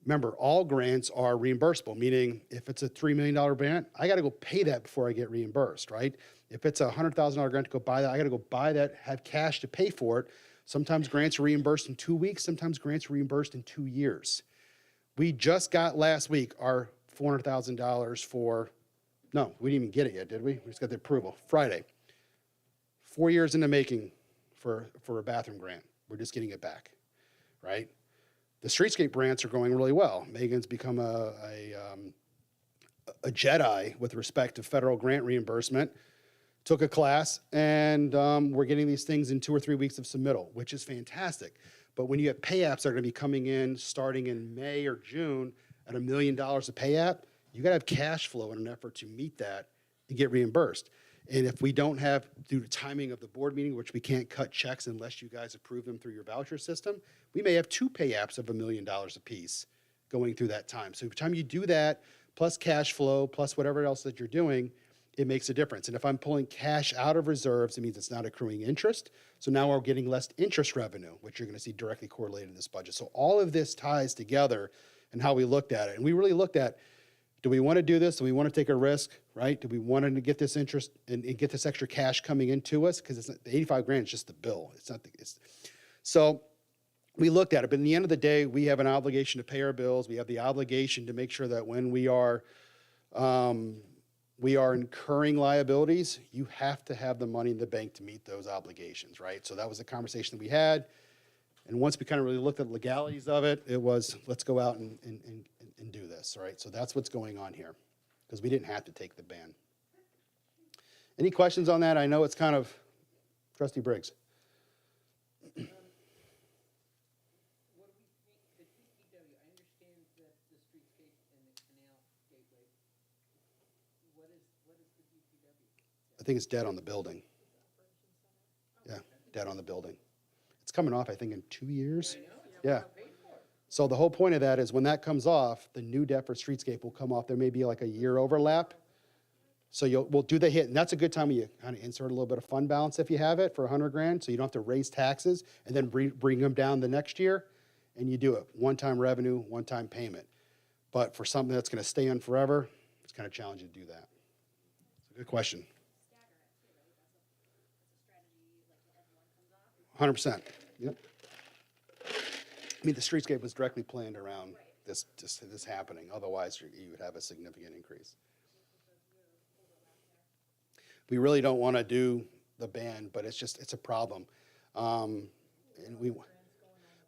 remember, all grants are reimbursable, meaning if it's a $3 million grant, I got to go pay that before I get reimbursed, right? If it's a $100,000 grant to go buy that, I got to go buy that, have cash to pay for it. Sometimes grants are reimbursed in 2 weeks. Sometimes grants are reimbursed in 2 years. We just got last week our $400,000 for, no, we didn't even get it yet, did we? We just got the approval, Friday. 4 years in the making for a bathroom grant. We're just getting it back, right? The streetscape grants are going really well. Megan's become a Jedi with respect to federal grant reimbursement. Took a class, and we're getting these things in 2 or 3 weeks of submittal, which is fantastic. But when you have pay apps that are going to be coming in starting in May or June at $1 million of pay app, you got to have cash flow in an effort to meet that and get reimbursed. And if we don't have, due to timing of the board meeting, which we can't cut checks unless you guys approve them through your voucher system, we may have 2 pay apps of $1 million apiece going through that time. So every time you do that, plus cash flow, plus whatever else that you're doing, it makes a difference. And if I'm pulling cash out of reserves, it means it's not accruing interest. So now we're getting less interest revenue, which you're going to see directly correlated in this budget. So all of this ties together in how we looked at it. And we really looked at, do we want to do this? Do we want to take a risk, right? Do we want to get this interest and get this extra cash coming into us? Because the 85 grand is just the bill. It's not so we looked at it. But in the end of the day, we have an obligation to pay our bills. We have the obligation to make sure that when we are incurring liabilities, you have to have the money in the bank to meet those obligations, right? So that was the conversation that we had. And once we kind of really looked at the legalities of it, it was, let's go out and do this, right? So that's what's going on here, because we didn't have to take the ban. Any questions on that? I know it's kind of, Trustee Briggs. I think it's debt on the building. Yeah, debt on the building. It's coming off, I think, in 2 years. Yeah. So the whole point of that is when that comes off, the new debt for streetscape will come off. There may be like a year overlap. So we'll do the hit. And that's a good time when you kind of insert a little bit of fund balance if you have it for 100 grand. So you don't have to raise taxes and then bring them down the next year. And you do it. One-time revenue, one-time payment. But for something that's going to stay on forever, it's kind of challenging to do that. It's a good question. 100%. Yep. I mean, the streetscape was directly planned around this happening. Otherwise, you would have a significant increase. We really don't want to do the ban, but it's a problem. And we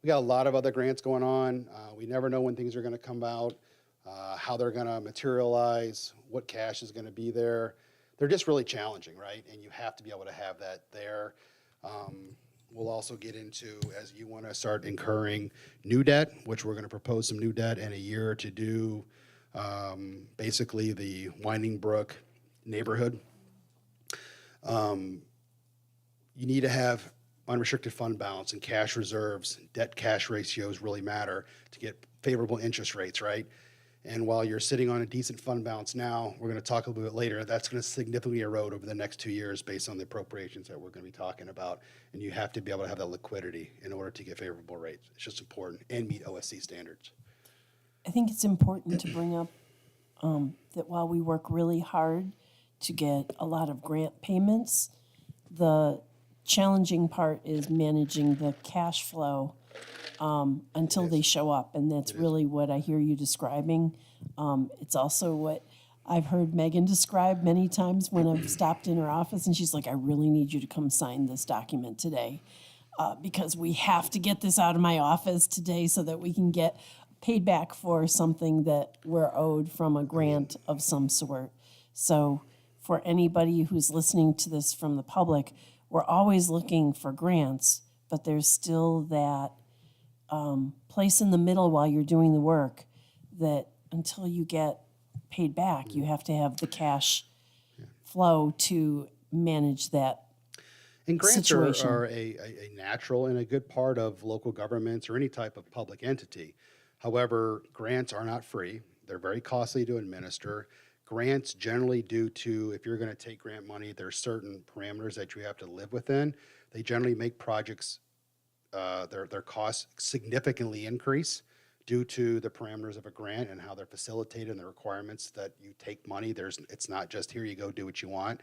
got a lot of other grants going on. We never know when things are going to come out, how they're going to materialize, what cash is going to be there. They're just really challenging, right? And you have to be able to have that there. We'll also get into, as you want to start incurring new debt, which we're going to propose some new debt in a year to do basically the Winding Brook neighborhood. You need to have unrestricted fund balance and cash reserves. Debt cash ratios really matter to get favorable interest rates, right? And while you're sitting on a decent fund balance now, we're going to talk a little bit later, that's going to significantly erode over the next 2 years based on the appropriations that we're going to be talking about. And you have to be able to have that liquidity in order to get favorable rates. It's just important and meet OSC standards. I think it's important to bring up that while we work really hard to get a lot of grant payments, the challenging part is managing the cash flow until they show up. And that's really what I hear you describing. It's also what I've heard Megan describe many times when I've stopped in her office and she's like, I really need you to come sign this document today because we have to get this out of my office today so that we can get paid back for something that we're owed from a grant of some sort. So for anybody who's listening to this from the public, we're always looking for grants, but there's still that place in the middle while you're doing the work that until you get paid back, you have to have the cash flow to manage that. And grants situation. are a natural and a good part of local governments or any type of public entity. However, grants are not free. They're very costly to administer. Grants generally due to, if you're going to take grant money, there's certain parameters that you have to live within. They generally make projects, their costs significantly increase due to the parameters of a grant and how they're facilitated and the requirements that you take money. It's not just here you go, do what you want.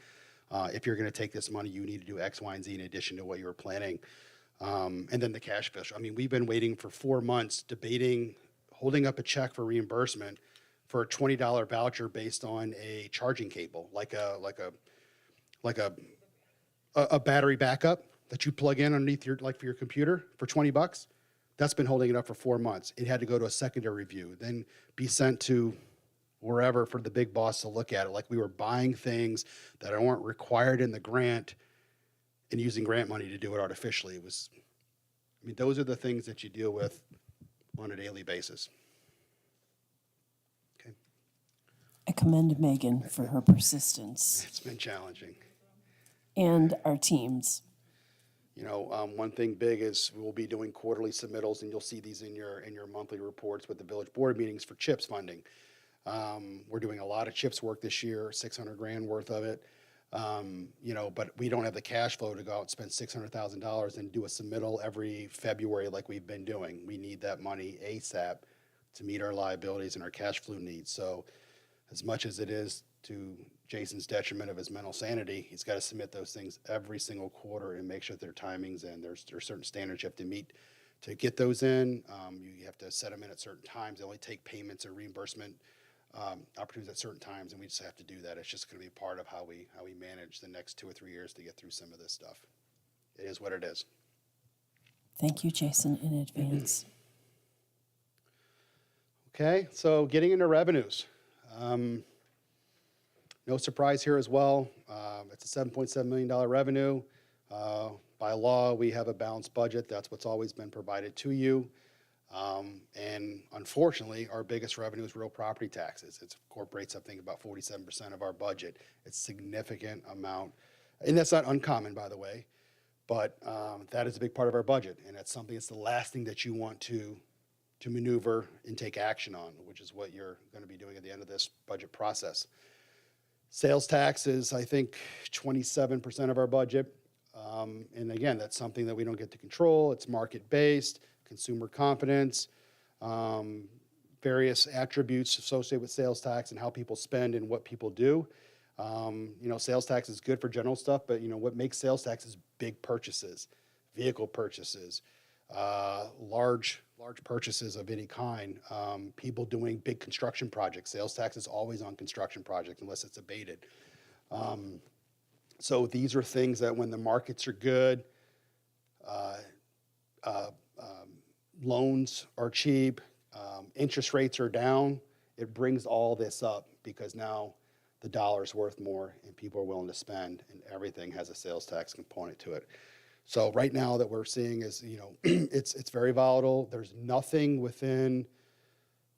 If you're going to take this money, you need to do X, Y, and Z in addition to what you were planning. And then the cash fish. I mean, we've been waiting for 4 months debating, holding up a check for reimbursement for a $20 voucher based on a charging cable, like a battery backup that you plug in underneath for your computer for $20. That's been holding it up for 4 months. It had to go to a secondary review, then be sent to wherever for the big boss to look at it. Like we were buying things that weren't required in the grant and using grant money to do it artificially. Those are the things that you deal with on a daily basis. Okay. I commend Megan for her persistence It's been challenging. and our teams. One thing big is we'll be doing quarterly submittals, and you'll see these in your monthly reports with the village board meetings for CHIPS funding. We're doing a lot of CHIPS work this year, $600,000 worth of it. But we don't have the cash flow to go out and spend $600,000 and do a submittal every February like we've been doing. We need that money ASAP to meet our liabilities and our cash flow needs. So as much as it is to Jason's detriment of his mental sanity, he's got to submit those things every single quarter and make sure their timings and there's certain standards you have to meet to get those in. You have to set them in at certain times. They only take payments or reimbursement opportunities at certain times, and we just have to do that. It's just going to be part of how we manage the next 2 or 3 years to get through some of this stuff. It is what it is. Thank you, Jason, in advance. Okay, so getting into revenues. No surprise here as well. It's a $7.7 million revenue. By law, we have a balanced budget. That's what's always been provided to you. And unfortunately, our biggest revenue is real property taxes. It incorporates, I think, about 47% of our budget. It's a significant amount. And that's not uncommon, by the way. But that is a big part of our budget. And that's something that's the last thing that you want to maneuver and take action on, which is what you're going to be doing at the end of this budget process. Sales tax is, I think, 27% of our budget. And again, that's something that we don't get to control. It's market-based, consumer confidence, various attributes associated with sales tax and how people spend and what people do. Sales tax is good for general stuff, but what makes sales tax is big purchases, vehicle purchases, large purchases of any kind, people doing big construction projects. Sales tax is always on construction projects unless it's abated. So these are things that when the markets are good, loans are cheap, interest rates are down, it brings all this up because now the dollar's worth more and people are willing to spend, and everything has a sales tax component to it. So right now that we're seeing is, it's very volatile. There's nothing within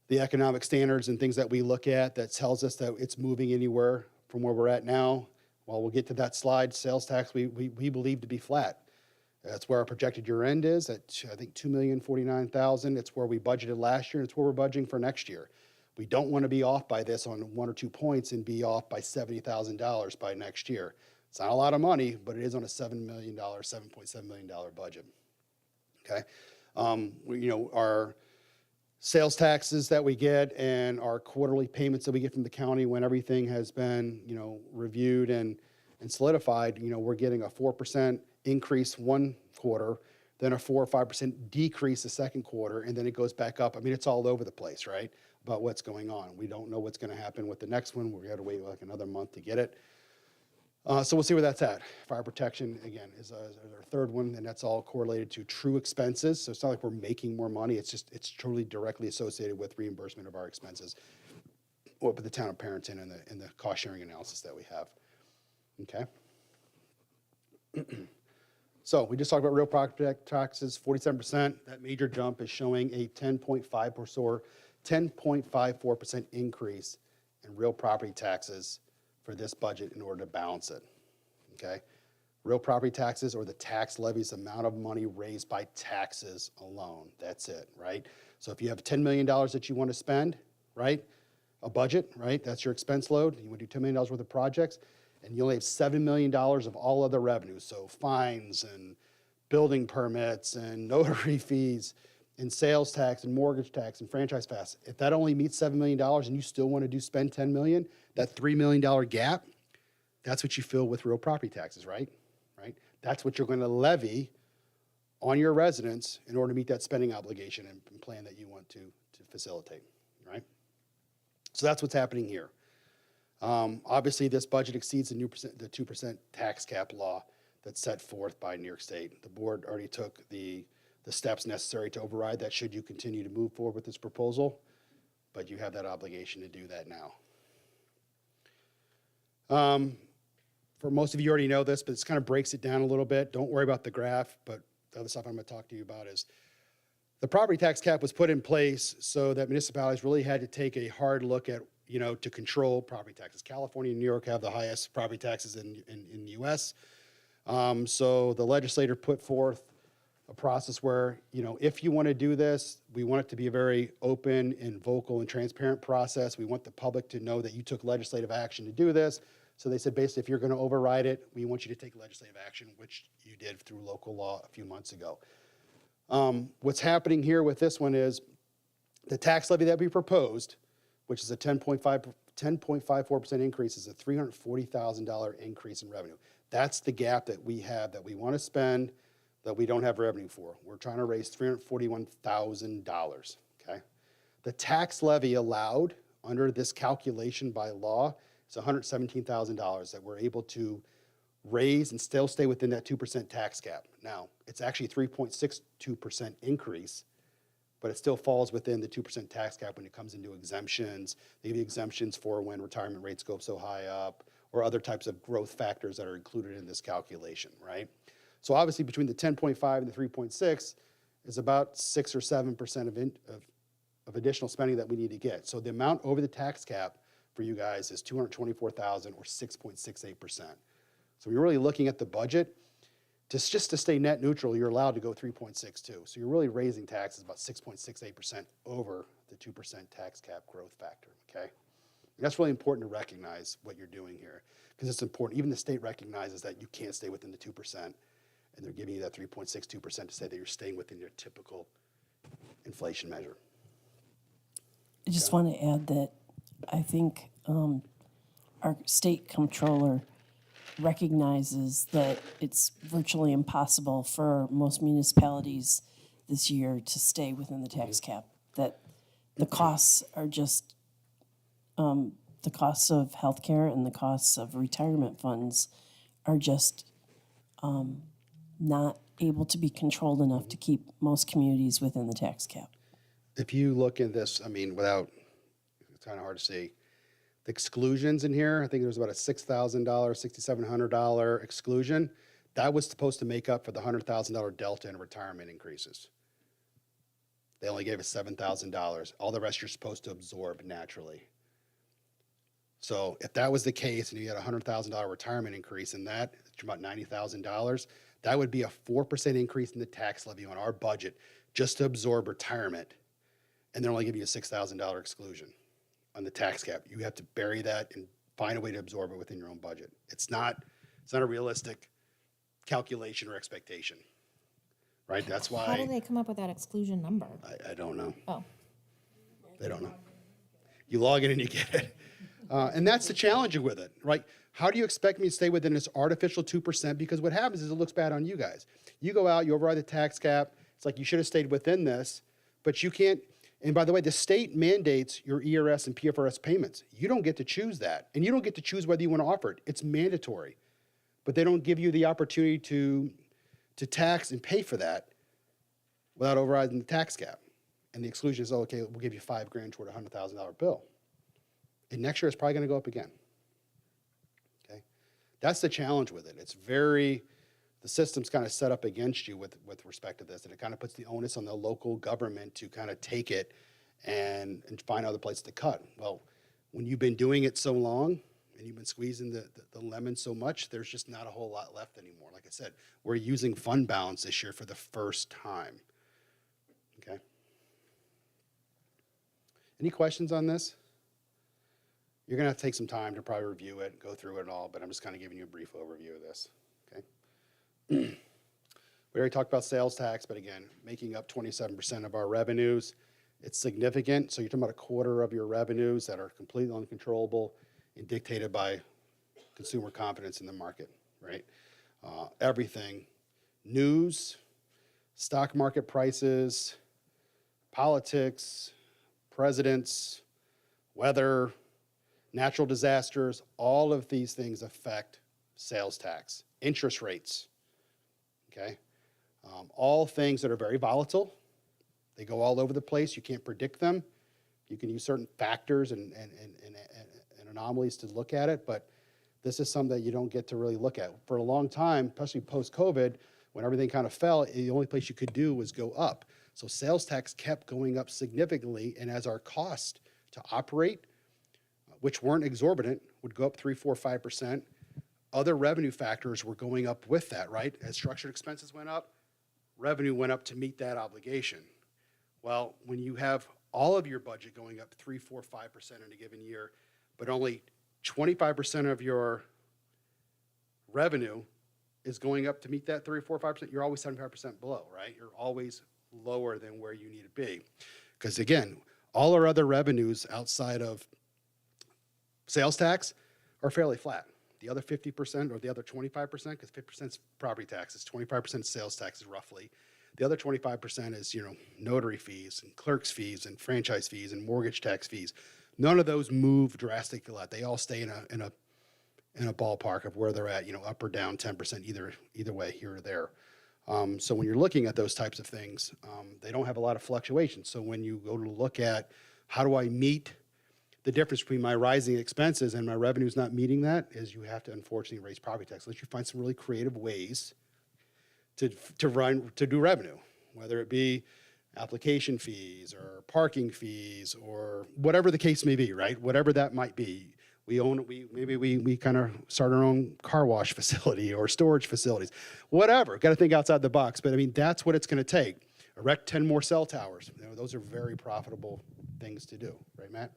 the economic standards and things that we look at that tells us that it's moving anywhere from where we're at now. While we'll get to that slide, sales tax we believe to be flat. That's where our projected year end is at, I think, $2,049,000. It's where we budgeted last year, and it's where we're budgeting for next year. We don't want to be off by this on 1 or 2 points and be off by $70,000 by next year. It's not a lot of money, but it is on a $7.7 million budget. Okay, our sales taxes that we get and our quarterly payments that we get from the county when everything has been, reviewed and solidified, we're getting a 4% increase one quarter, then a 4 or 5% decrease the second quarter, and then it goes back up. I mean, it's all over the place, right, about what's going on. We don't know what's going to happen with the next one. We're going to wait like another month to get it. So we'll see where that's at. Fire protection, again, is our third one, and that's all correlated to true expenses. So it's not like we're making more money. It's truly directly associated with reimbursement of our expenses, what the town of Parenton and the cost sharing analysis that we have. Okay. So we just talked about real property taxes, 47%. That major jump is showing a 10.54% increase in real property taxes for this budget in order to balance it. Okay. Real property taxes, or the tax levies, amount of money raised by taxes alone. That's it, right? So if you have $10 million that you want to spend, right, a budget, right, that's your expense load. You want to do $10 million worth of projects, and you only have $7 million of all other revenues, so fines and building permits and notary fees and sales tax and mortgage tax and franchise fees. If that only meets $7 million and you still want to spend $10 million, that $3 million gap, that's what you fill with real property taxes, right? That's what you're going to levy on your residents in order to meet that spending obligation and plan that you want to facilitate, right? So that's what's happening here. Obviously, this budget exceeds the 2% tax cap law that's set forth by New York State. The board already took the steps necessary to override that should you continue to move forward with this proposal, but you have that obligation to do that now. For most of you already know this, but this kind of breaks it down a little bit. Don't worry about the graph, but the other stuff I'm going to talk to you about is the property tax cap was put in place so that municipalities really had to take a hard look at, to control property taxes. California and New York have the highest property taxes in the U.S. So the legislator put forth a process where, if you want to do this, we want it to be a very open and vocal and transparent process. We want the public to know that you took legislative action to do this. So they said, basically, if you're going to override it, we want you to take legislative action, which you did through local law a few months ago. What's happening here with this one is the tax levy that we proposed, which is a 10.54% increase, is a $340,000 increase in revenue. That's the gap that we have that we want to spend that we don't have revenue for. We're trying to raise $341,000, okay? The tax levy allowed under this calculation by law is $117,000 that we're able to raise and still stay within that 2% tax cap. Now, it's actually 3.62% increase, but it still falls within the 2% tax cap when it comes into exemptions. They give you exemptions for when retirement rates go so high up, or other types of growth factors that are included in this calculation, right? So obviously between the 10.5 and the 3.6 is about 6 or 7% of additional spending that we need to get. So the amount over the tax cap for you guys is $224,000 or 6.68%. So you're really looking at the budget. Just to stay net neutral, you're allowed to go 3.62. So you're really raising taxes about 6.68% over the 2% tax cap growth factor, okay? And that's really important to recognize what you're doing here, because it's important. Even the state recognizes that you can't stay within the 2%, and they're giving you that 3.62% to say that you're staying within your typical inflation measure. I just want to add that I think our state comptroller recognizes that it's virtually impossible for most municipalities this year to stay within the tax cap, that the costs are just, the costs of healthcare and the costs of retirement funds are just not able to be controlled enough to keep most communities within the tax cap. If you look at this, I mean, without, it's kind of hard to see. The exclusions in here, I think there's about a $6,000, $6,700 exclusion. That was supposed to make up for the $100,000 delta in retirement increases. They only gave us $7,000. All the rest you're supposed to absorb naturally. So if that was the case and you had a $100,000 retirement increase in that, it's about $90,000, that would be a 4% increase in the tax levy on our budget just to absorb retirement. And they're only giving you a $6,000 exclusion on the tax cap. You have to bury that and find a way to absorb it within your own budget. It's not a realistic calculation or expectation, right? That's How do why they come up with that exclusion number? I don't know. Oh, They don't know. You log in and you get it. And that's the challenge with it, right? How do you expect me to stay within this artificial 2%? Because what happens is it looks bad on you guys. You go out, you override the tax cap. It's like you should have stayed within this, but you can't. And by the way, the state mandates your ERS and PFRS payments. You don't get to choose that. And you don't get to choose whether you want to offer it. It's mandatory. But they don't give you the opportunity to tax and pay for that without overriding the tax cap. And the exclusion is, okay, we'll give you $5,000 toward a $100,000 bill. And next year it's probably going to go up again. Okay? That's the challenge with it. It's very, the system's kind of set up against you with respect to this, and it kind of puts the onus on the local government to kind of take it and find other places to cut. Well, when you've been doing it so long and you've been squeezing the lemon so much, there's just not a whole lot left anymore. Like I said, we're using fund balance this year for the first time. Okay? Any questions on this? You're going to have to take some time to probably review it, go through it all, but I'm just kind of giving you a brief overview of this. Okay. We already talked about sales tax, but again, making up 27% of our revenues, it's significant. So you're talking about a quarter of your revenues that are completely uncontrollable and dictated by consumer confidence in the market, right? Everything, news, stock market prices, politics, presidents, weather, natural disasters, all of these things affect sales tax. Interest rates, okay? All things that are very volatile. They go all over the place. You can't predict them. You can use certain factors and anomalies to look at it, but this is something that you don't get to really look at. For a long time, especially post-COVID, when everything kind of fell, the only place you could do was go up. So sales tax kept going up significantly, and as our cost to operate, which weren't exorbitant, would go up 3, 4, 5%. Other revenue factors were going up with that, right? As structured expenses went up, revenue went up to meet that obligation. Well, when you have all of your budget going up 3, 4, 5% in a given year, but only 25% of your revenue is going up to meet that 3, 4, 5%, you're always 75% below, right? You're always lower than where you need to be. Because again, all our other revenues outside of sales tax are fairly flat. The other 50% or the other 25%, because 50% is property taxes, 25% sales taxes roughly. The other 25% is, notary fees and clerk's fees and franchise fees and mortgage tax fees. None of those move drastically a lot. They all stay in a ballpark of where they're at, up or down 10% either way, here or there. So when you're looking at those types of things, they don't have a lot of fluctuation. So when you go to look at how do I meet the difference between my rising expenses and my revenues not meeting that, is you have to unfortunately raise property tax unless you find some really creative ways to do revenue, whether it be application fees or parking fees or whatever the case may be, right? Whatever that might be. Maybe we kind of start our own car wash facility or storage facilities, whatever. Got to think outside the box. But I mean, that's what it's going to take. Erect 10 more cell towers. Those are very profitable things to do, right, Matt?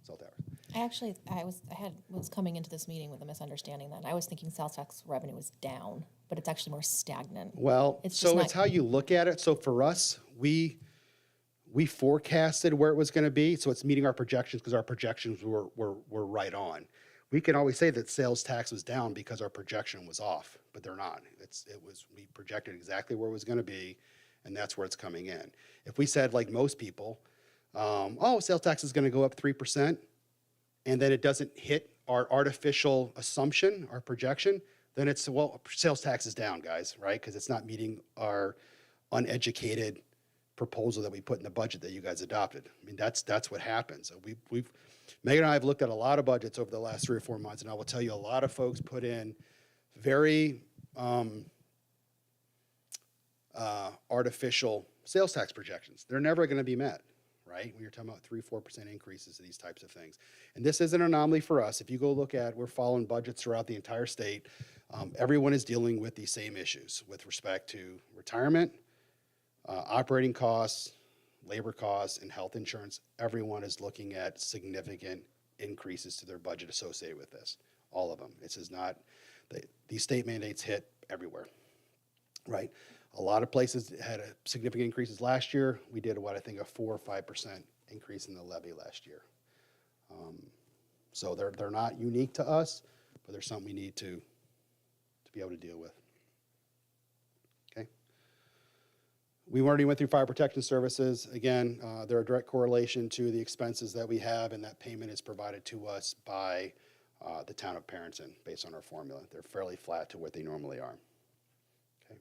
Cell towers. I was coming into this meeting with a misunderstanding then. I was thinking sales tax revenue was down, but it's actually more stagnant. Well, It's so just it's how you look at it. So for us, we we forecasted where it was going to be, so it's meeting our projections because our projections were right on. We can always say that sales tax was down because our projection was off, but they're not. We projected exactly where it was going to be, and that's where it's coming in. If we said, like most people, oh, sales tax is going to go up 3%, and then it doesn't hit our artificial assumption, our projection, then it's, well, sales tax is down, guys, right? Because it's not meeting our uneducated proposal that we put in the budget that you guys adopted. I mean, that's what happens. So Megan and I have looked at a lot of budgets over the last 3 or 4 months, and I will tell you, a lot of folks put in very artificial sales tax projections. They're never going to be met, right? When you're talking about 3-4% increases to these types of things. And this is an anomaly for us. If you go look at, we're following budgets throughout the entire state. Everyone is dealing with these same issues with respect to retirement, operating costs, labor costs, and health insurance. Everyone is looking at significant increases to their budget associated with this. All of them. This is not, these state mandates hit everywhere, right? A lot of places had significant increases last year. We did what I think a 4 or 5% increase in the levy last year. So they're not unique to us, but they're something we need to be able to deal with. Okay. We already went through fire protection services. Again, they're a direct correlation to the expenses that we have, and that payment is provided to us by the town of Parenton based on our formula. They're fairly flat to what they normally are. Okay.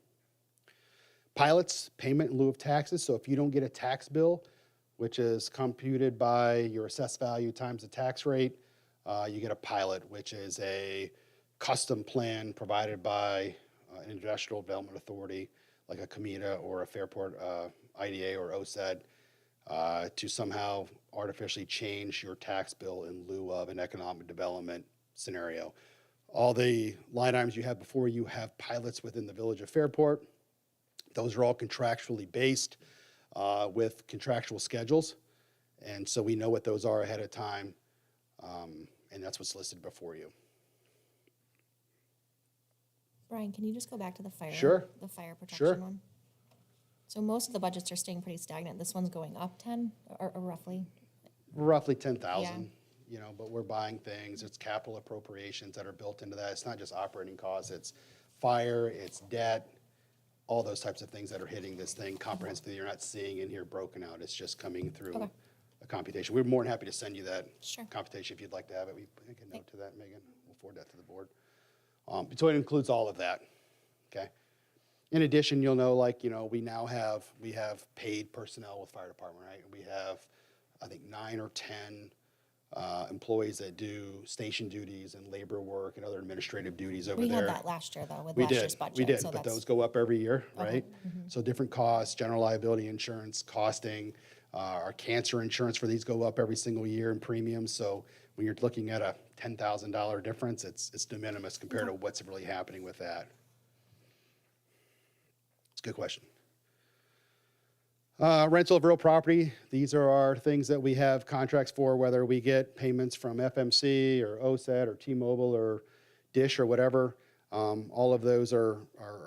Pilots, payment in lieu of taxes. So if you don't get a tax bill, which is computed by your assessed value times the tax rate, you get a pilot, which is a custom plan provided by an industrial development authority like a Comida or a Fairport IDA or OSED to somehow artificially change your tax bill in lieu of an economic development scenario. All the line items you have before you have pilots within the village of Fairport. Those are all contractually based with contractual schedules. And so we know what those are ahead of time. And that's what's listed before you. Brian, can you just go back to the fire? Sure. The fire protection Sure. one? So most of the budgets are staying pretty stagnant. This one's going up 10 or roughly? Roughly 10,000, you know, but we're buying things. It's capital appropriations that are built into that. It's not just operating costs. It's fire, it's debt, all those types of things that are hitting this thing comprehensively. You're not seeing in here broken out. It's just coming through Okay. a computation. We're more than happy to send you that Sure. computation if you'd like to have it. We make a note to that, Megan. We'll forward that to the board. So it includes all of that, okay? In addition, you'll know, like, you know, we have paid personnel with fire department, right? We have, I think, 9 or 10 employees that do station duties and labor work and other administrative duties over We there. had that last year, though, with We last did, year's budget. we did, so but that's- those go up every year, Okay, right? So different costs, general liability insurance, costing, our cancer insurance for these go up every single year in premiums. So when you're looking at a $10,000 difference, it's de minimis compared to what's really happening with that. It's a good question. Rental of real property. These are our things that we have contracts for, whether we get payments from FMC or OSED or T-Mobile or Dish or whatever. All of those are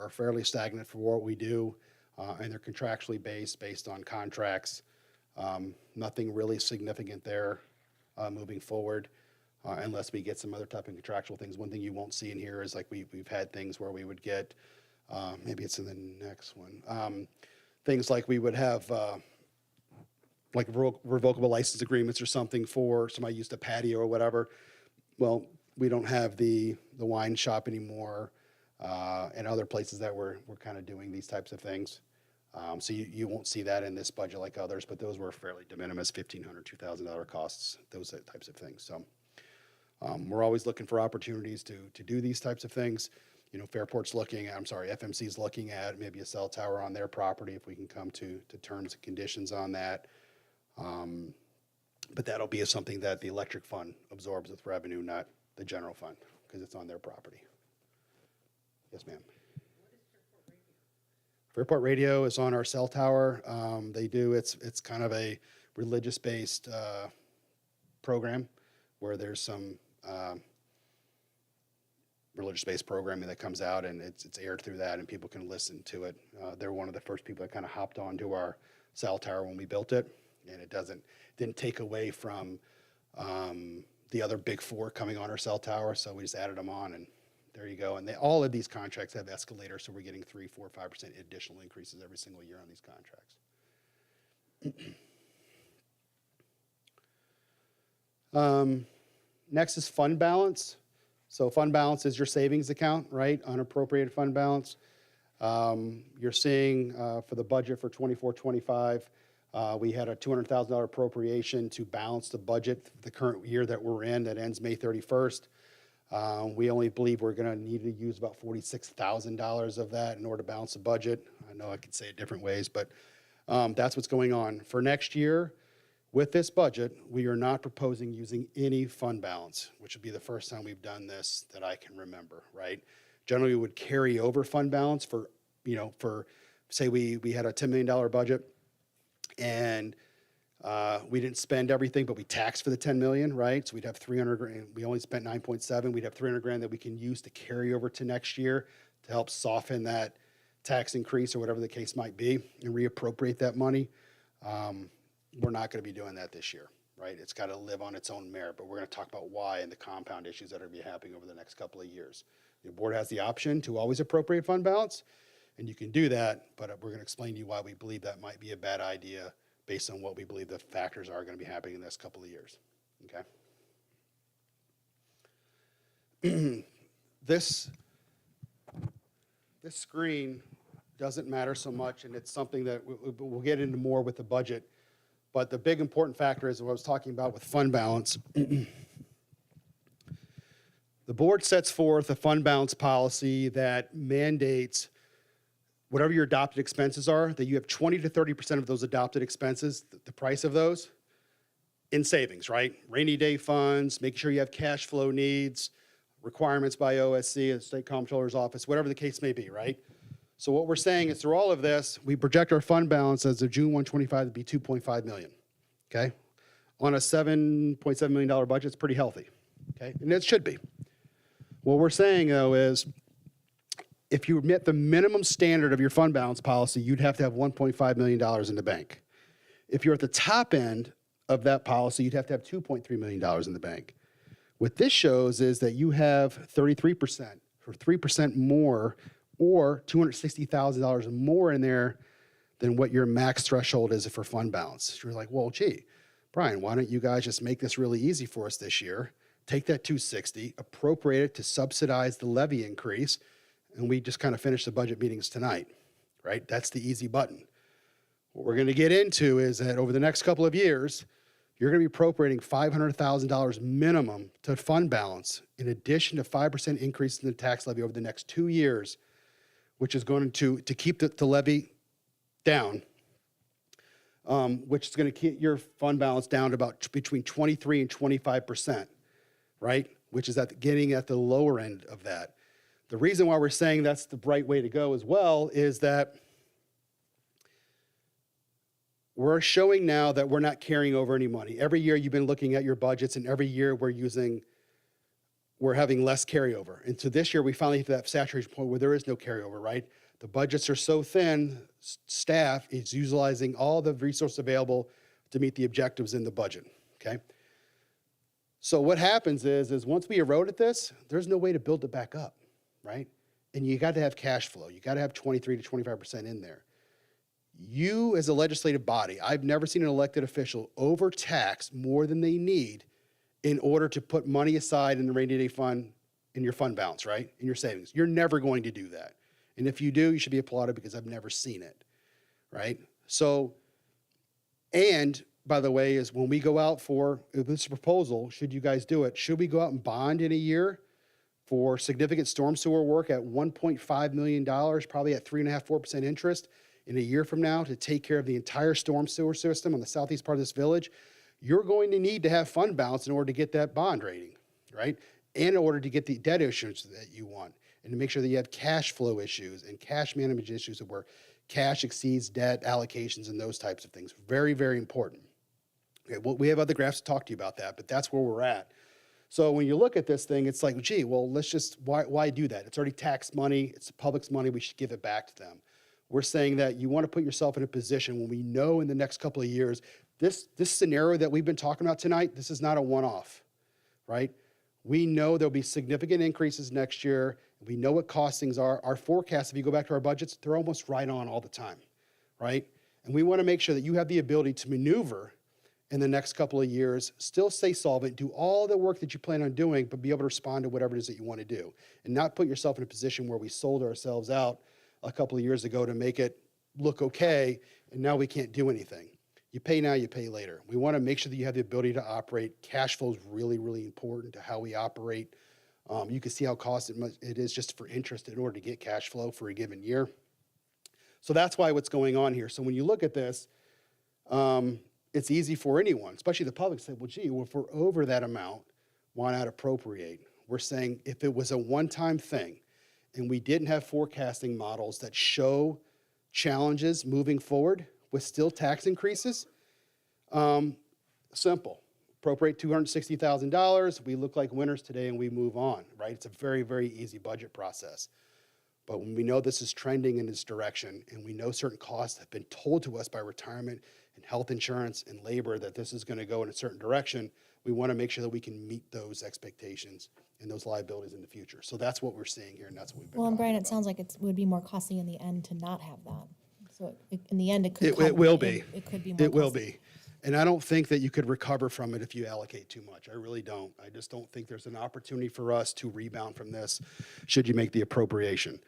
fairly stagnant for what we do, and they're contractually based on contracts. Nothing really significant there moving forward, unless we get some other type of contractual things. One thing you won't see in here is like we've had things where we would get, maybe it's in the next one, things like we would have like revocable license agreements or something for somebody used a patio or whatever. Well, we don't have the wine shop anymore, and other places that we're kind of doing these types of things. So you won't see that in this budget like others, but those were fairly de minimis, $1,500, $2,000 costs, those types of things. So we're always looking for opportunities to do these types of things. You know, FMC's looking at maybe a cell tower on their property if we can come to terms and conditions on that. But that'll be something that the electric fund absorbs with revenue, not the general fund, because it's on their property. Yes, ma'am. Fairport Radio is on our cell tower. It's kind of a religious-based program where there's some religious-based programming that comes out, and it's aired through that, and people can listen to it. They're one of the first people that kind of hopped onto our cell tower when we built it, and it didn't take away from the other big four coming on our cell tower, so we just added them on, and there you go. And all of these contracts have escalators, so we're getting 3, 4, 5% additional increases every single year on these contracts. Next is fund balance. So fund balance is your savings account, right? Unappropriated fund balance. You're seeing for the budget for 24-25, we had a $200,000 appropriation to balance the budget the current year that we're in that ends May 31st. We only believe we're going to need to use about $46,000 of that in order to balance the budget. I know I could say it different ways, but that's what's going on. For next year, with this budget, we are not proposing using any fund balance, which would be the first time we've done this that I can remember, right? Generally, we would carry over fund balance for, say we had a $10 million budget and we didn't spend everything, but we taxed for the 10 million, right? So we'd have 300 grand. We only spent 9.7. We'd have 300 grand that we can use to carry over to next year to help soften that tax increase or whatever the case might be and reappropriate that money. We're not going to be doing that this year, right? It's got to live on its own merit, but we're going to talk about why and the compound issues that are going to be happening over the next couple of years. The board has the option to always appropriate fund balance, and you can do that, but we're going to explain to you why we believe that might be a bad idea based on what we believe the factors are going to be happening in the next couple of years, okay? This screen doesn't matter so much, and it's something that we'll get into more with the budget. But the big important factor is what I was talking about with fund balance. The board sets forth a fund balance policy that mandates whatever your adopted expenses are, that you have 20 to 30% of those adopted expenses, the price of those, in savings, right? Rainy day funds, making sure you have cash flow needs, requirements by OSC, the State Comptroller's Office, whatever the case may be, right? So what we're saying is through all of this, we project our fund balance as of June 1, 25 to be 2.5 million, okay? On a $7.7 million budget, it's pretty healthy, okay? And it should be. What we're saying, though, is if you met the minimum standard of your fund balance policy, you'd have to have $1.5 million in the bank. If you're at the top end of that policy, you'd have to have $2.3 million in the bank. What this shows is that you have 33% or 3% more or $260,000 more in there than what your max threshold is for fund balance. So you're like, well, gee, Brian, why don't you guys just make this really easy for us this year? Take that 260, appropriate it to subsidize the levy increase, and we just kind of finish the budget meetings tonight, right? That's the easy button. What we're going to get into is that over the next couple of years, you're going to be appropriating $500,000 minimum to fund balance in addition to 5% increase in the tax levy over the next 2 years, which is going to keep the levy down, which is going to keep your fund balance down to about between 23 and 25%, right? Which is getting at the lower end of that. The reason why we're saying that's the right way to go as well is that we're showing now that we're not carrying over any money. Every year you've been looking at your budgets, and every year we're having less carryover. And so this year we finally hit that saturation point where there is no carryover, right? The budgets are so thin, staff is utilizing all the resources available to meet the objectives in the budget, okay? So what happens is once we erode at this, there's no way to build it back up, right? And you got to have cash flow. You got to have 23 to 25% in there. You as a legislative body, I've never seen an elected official overtax more than they need in order to put money aside in the rainy day fund, in your fund balance, right? In your savings. You're never going to do that. And if you do, you should be applauded because I've never seen it, right? So, and by the way, is when we go out for this proposal, should you guys do it, should we go out and bond in a year for significant storm sewer work at $1.5 million, probably at 3.5%, 4% interest in a year from now to take care of the entire storm sewer system on the southeast part of this village? You're going to need to have fund balance in order to get that bond rating, right? And in order to get the debt issuance that you want, and to make sure that you have cash flow issues and cash management issues where cash exceeds debt allocations and those types of things. Very, very important. Okay, well, we have other graphs to talk to you about that, but that's where we're at. So when you look at this thing, it's like, gee, well, let's just, why do that? It's already taxed money. It's the public's money. We should give it back to them. We're saying that you want to put yourself in a position when we know in the next couple of years, this scenario that we've been talking about tonight, this is not a one-off, right? We know there'll be significant increases next year. We know what costings are. Our forecasts, if you go back to our budgets, they're almost right on all the time, right? And we want to make sure that you have the ability to maneuver in the next couple of years, still stay solvent, do all the work that you plan on doing, but be able to respond to whatever it is that you want to do. And not put yourself in a position where we sold ourselves out a couple of years ago to make it look okay, and now we can't do anything. You pay now, you pay later. We want to make sure that you have the ability to operate. Cash flow is really, really important to how we operate. You can see how costly it is just for interest in order to get cash flow for a given year. So that's why what's going on here. So when you look at this, it's easy for anyone, especially the public, to say, well, gee, well, if we're over that amount, why not appropriate? We're saying if it was a one-time thing and we didn't have forecasting models that show challenges moving forward with still tax increases, simple. Appropriate $260,000. We look like winners today and we move on, right? It's a very, very easy budget process. But when we know this is trending in this direction and we know certain costs have been told to us by retirement and health insurance and labor that this is going to go in a certain direction, we want to make sure that we can meet those expectations and those liabilities in the future. So that's what we're seeing here, and that's what we've been Well, and talking Brian, about. it sounds like it would be more costly in the end to not have that. So in the end, it could It will be. It could be more It will costly. be. And I don't think that you could recover from it if you allocate too much. I really don't. I just don't think there's an opportunity for us to rebound from this should you make the appropriation.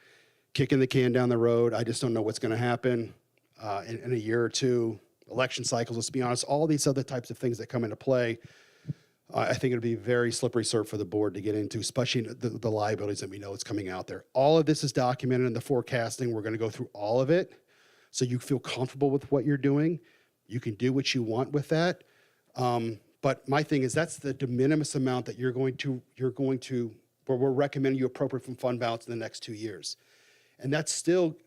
Kicking the can down the road, I just don't know what's going to happen in a year or two. Election cycles, let's be honest, all these other types of things that come into play, I think it'll be very slippery slope for the board to get into, especially the liabilities that we know is coming out there. All of this is documented in the forecasting. We're going to go through all of it so you feel comfortable with what you're doing. You can do what you want with that. But my thing is that's the de minimis amount that you're going to, where we're recommending you appropriate from fund balance in the next 2 years. And that's still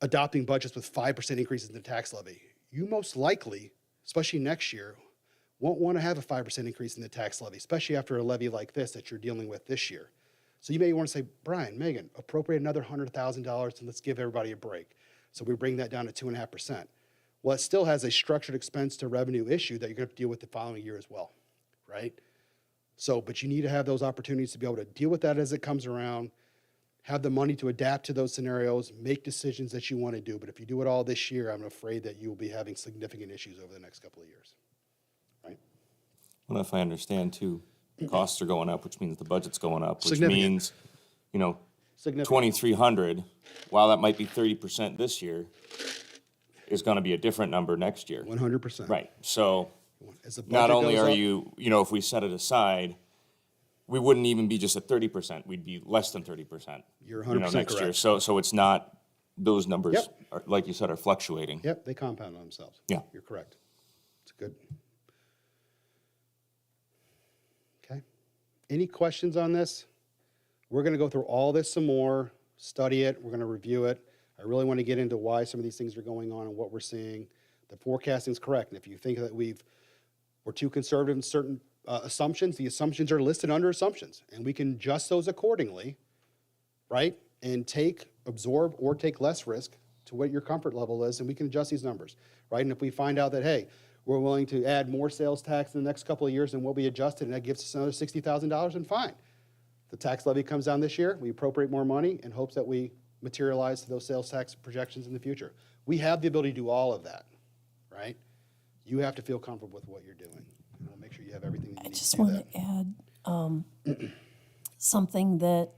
adopting budgets with 5% increases in the tax levy. You most likely, especially next year, won't want to have a 5% increase in the tax levy, especially after a levy like this that you're dealing with this year. So you may want to say, Brian, Megan, appropriate another $100,000 and let's give everybody a break. So we bring that down to 2.5%. Well, it still has a structured expense to revenue issue that you're going to have to deal with the following year as well, right? So, but you need to have those opportunities to be able to deal with that as it comes around, have the money to adapt to those scenarios, make decisions that you want to do. But if you do it all this year, I'm afraid that you will be having significant issues over the next couple of years, right? Well, if I understand too, costs are going up, which means the budget's going up, which Significant. means, you know, Significant. 2,300, while that might be 30% this year, is going to be a different number next year. 100%. Right. So As the not budget only goes are up- you know, if we set it aside, we wouldn't even be just at 30%. We'd be less than 30%. You're you know, 100% next year. correct. So it's not, those numbers, Yep. are, like you said, are fluctuating. Yep, they compound on themselves. Yeah. You're correct. It's good. Okay. Any questions on this? We're going to go through all this some more, study it, we're going to review it. I really want to get into why some of these things are going on and what we're seeing. The forecasting is correct. And if you think that we're too conservative in certain assumptions, the assumptions are listed under assumptions. And we can adjust those accordingly, right? And absorb or take less risk to what your comfort level is, and we can adjust these numbers, right? And if we find out that, hey, we're willing to add more sales tax in the next couple of years than will be adjusted, and that gives us another $60,000, then fine. The tax levy comes down this year, we appropriate more money in hopes that we materialize those sales tax projections in the future. We have the ability to do all of that, right? You have to feel comfortable with what you're doing. And we'll make sure you have everything that you I need just to do want that. to add something that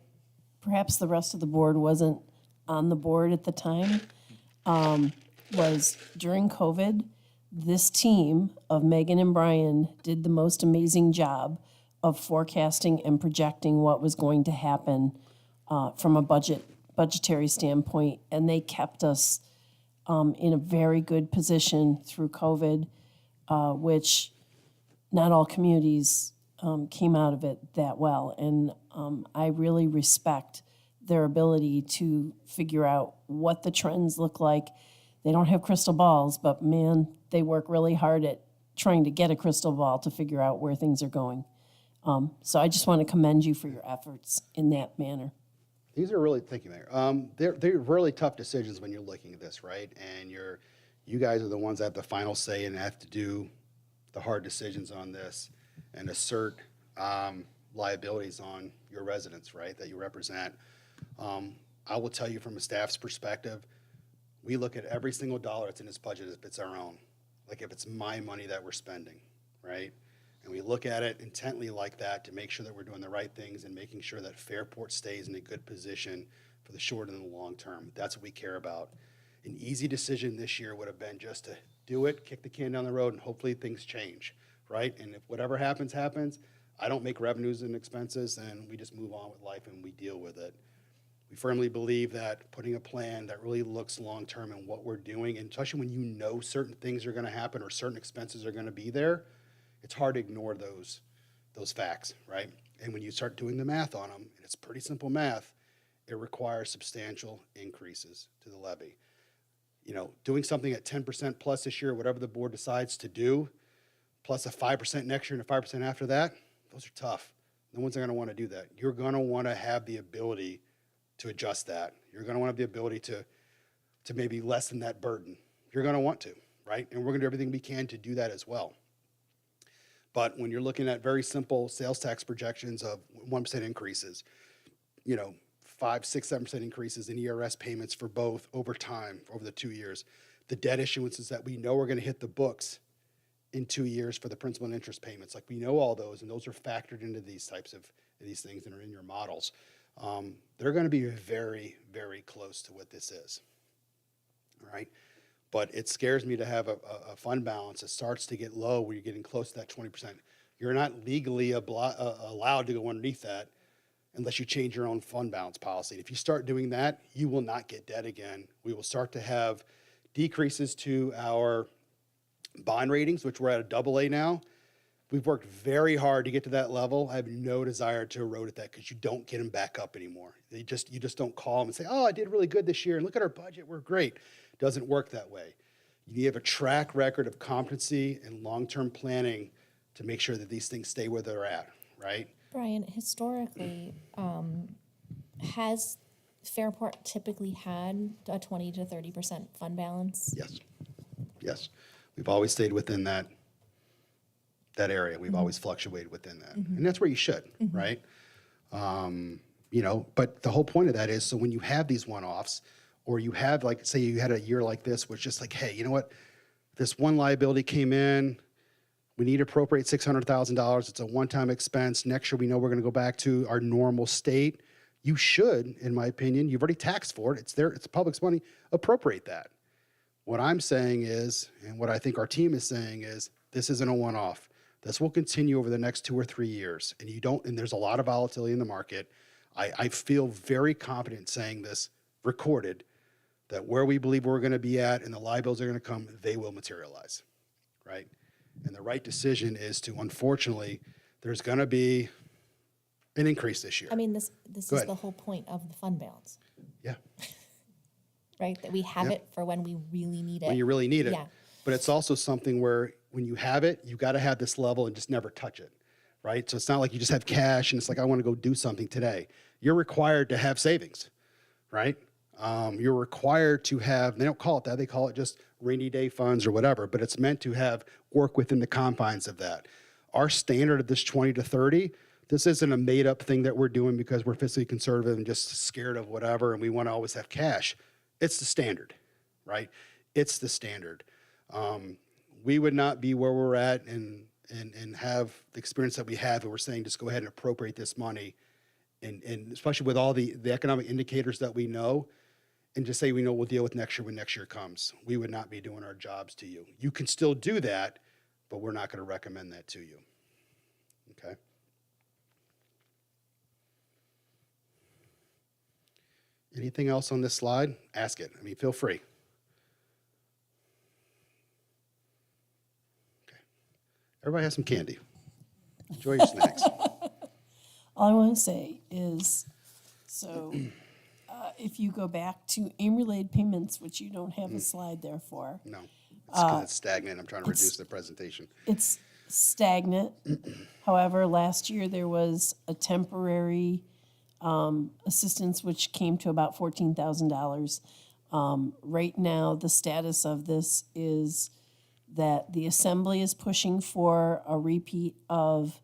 perhaps the rest of the board wasn't on the board at the time, was during COVID, this team of Megan and Brian did the most amazing job of forecasting and projecting what was going to happen from a budgetary standpoint, and they kept us in a very good position through COVID, which not all communities came out of it that well. And I really respect their ability to figure out what the trends look like. They don't have crystal balls, but man, they work really hard at trying to get a crystal ball to figure out where things are going. So I just want to commend you for your efforts in that manner. These are really, thank you, Mayor. They're really tough decisions when you're looking at this, right? And you guys are the ones that have the final say and have to do the hard decisions on this and assert liabilities on your residents, right, that you represent. I will tell you from a staff's perspective, we look at every single dollar that's in this budget as if it's our own, like if it's my money that we're spending, right? And we look at it intently like that to make sure that we're doing the right things and making sure that Fairport stays in a good position for the short and the long term. That's what we care about. An easy decision this year would have been just to do it, kick the can down the road, and hopefully things change, right? And if whatever happens, happens. I don't make revenues and expenses, and we just move on with life and we deal with it. We firmly believe that putting a plan that really looks long-term in what we're doing, and especially when you know certain things are gonna happen or certain expenses are gonna be there, it's hard to ignore those facts, right? And when you start doing the math on them, and it's pretty simple math, it requires substantial increases to the levy. You know, doing something at 10% plus this year, whatever the board decides to do, plus a 5% next year and a 5% after that, those are tough. No one's gonna wanna do that. You're gonna wanna have the ability to adjust that. You're gonna wanna have the ability to maybe lessen that burden. You're gonna want to, right? And we're gonna do everything we can to do that as well. But when you're looking at very simple sales tax projections of 1% increases, you know, 5, 6, 7% increases in ERS payments for both over time, over the 2 years, the debt issuances that we know are gonna hit the books in 2 years for the principal and interest payments. Like, we know all those, and those are factored into these types of these things that are in your models. They're gonna be very, very close to what this is, all right? But it scares me to have a fund balance that starts to get low where you're getting close to that 20%. You're not legally allowed to go underneath that unless you change your own fund balance policy. If you start doing that, you will not get debt again. We will start to have decreases to our bond ratings, which we're at a AA now. We've worked very hard to get to that level. I have no desire to erode at that because you don't get them back up anymore. You just don't call them and say, oh, I did really good this year, and look at our budget, we're great. It doesn't work that way. You have a track record of competency and long-term planning to make sure that these things stay where they're at, right? Brian, historically, has Fairport typically had a 20 to 30% fund balance? Yes, yes. We've always stayed within that area. We've always fluctuated within that. And that's where you should, right? You know, but the whole point of that is, so when you have these one-offs, or you have, like, say you had a year like this, which just like, hey, you know what? This one liability came in, we need to appropriate $600,000. It's a one-time expense. Next year, we know we're going to go back to our normal state. You should, in my opinion, you've already taxed for it. It's there. It's public's money. Appropriate that. What I'm saying is, and what I think our team is saying is, this isn't a one-off. This will continue over the next 2 or 3 years. And there's a lot of volatility in the market. I feel very confident saying this, recorded, that where we believe we're going to be at and the liabilities are going to come, they will materialize, right? And the right decision is to, unfortunately, there's going to be an increase this year. I mean, this is ahead. the whole point of the fund balance, Yeah, right? That we have Yep. it for when we really need it. when you really need it. Yeah. But it's also something where when you have it, you got to have this level and just never touch it, right? So it's not like you just have cash and it's like, I want to go do something today. You're required to have savings, right? You're required to have, they don't call it that, they call it just rainy day funds or whatever, but it's meant to have work within the confines of that. Our standard of this 20 to 30, this isn't a made up thing that we're doing because we're fiscally conservative and just scared of whatever and we want to always have cash. It's the standard, right? It's the standard. We would not be where we're at and have the experience that we have if we're saying just go ahead and appropriate this money and especially with all the economic indicators that we know, and just say we know we'll deal with next year when next year comes. We would not be doing our jobs to you. You can still do that, but we're not going to recommend that to you. Okay? Anything else on this slide? Ask it. I mean, feel free. Okay. Everybody has some candy. Enjoy your snacks. All I want to say is, so if you go back to AIM-related payments, which you don't have a slide there for, No, it's because it's stagnant. I'm trying to reduce the presentation. it's stagnant. However, last year there was a temporary assistance, which came to about $14,000. Right now, the status of this is that the Assembly is pushing for a repeat of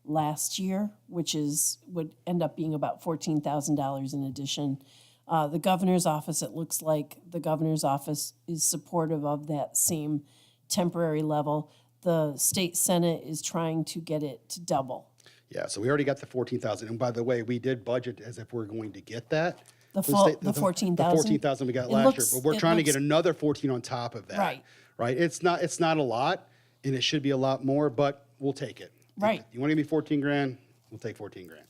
last year, which would end up being about $14,000 in addition. The governor's office, it looks like the governor's office is supportive of that same temporary level. The state senate is trying to get it to double. Yeah, so we already got the 14,000. And by the way, we did budget as if we're going to get that. The For full, state- the The 14,000? 14,000 we got It last looks- year, but we're it trying to get looks- another 14 on top of that. Right. Right? It's not a lot, and it should be a lot more, but we'll take it. Right. You want to give me 14 grand? We'll take 14 grand.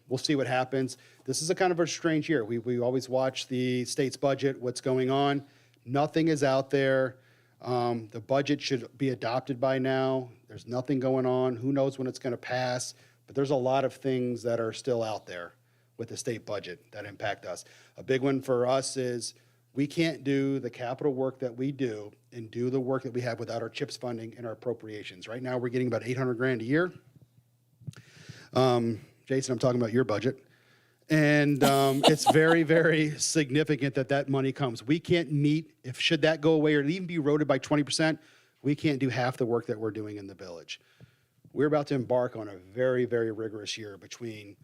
We'll see what happens. This is a kind of a strange year. We always watch the state's budget, what's going on. Nothing is out there. The budget should be adopted by now. There's nothing going on. Who knows when it's going to pass? But there's a lot of things that are still out there with the state budget that impact us. A big one for us is we can't do the capital work that we do and do the work that we have without our CHIPS funding and our appropriations. Right now, we're getting about 800 grand a year. Jason, I'm talking about your budget. And it's very, very significant that that money comes. We can't meet, should that go away or even be eroded by 20%, we can't do half the work that we're doing in the village. We're about to embark on a very, very rigorous year between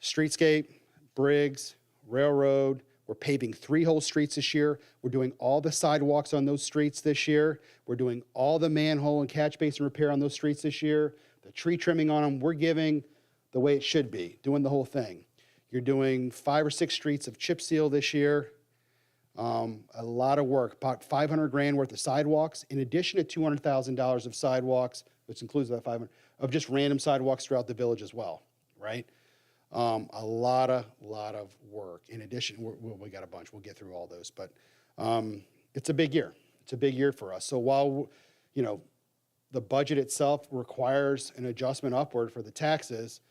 streetscape, Briggs, railroad. We're paving 3 whole streets this year. We're doing all the sidewalks on those streets this year. We're doing all the manhole and catch basin repair on those streets this year. The tree trimming on them, we're giving the way it should be, doing the whole thing. You're doing 5 or 6 streets of chip seal this year. A lot of work, about 500 grand worth of sidewalks, in addition to $200,000 of sidewalks, which includes that 500, of just random sidewalks throughout the village as well, right? A lot of work. In addition, we got a bunch. We'll get through all those, but it's a big year. It's a big year for us. So while, the budget itself requires an adjustment upward for the taxes,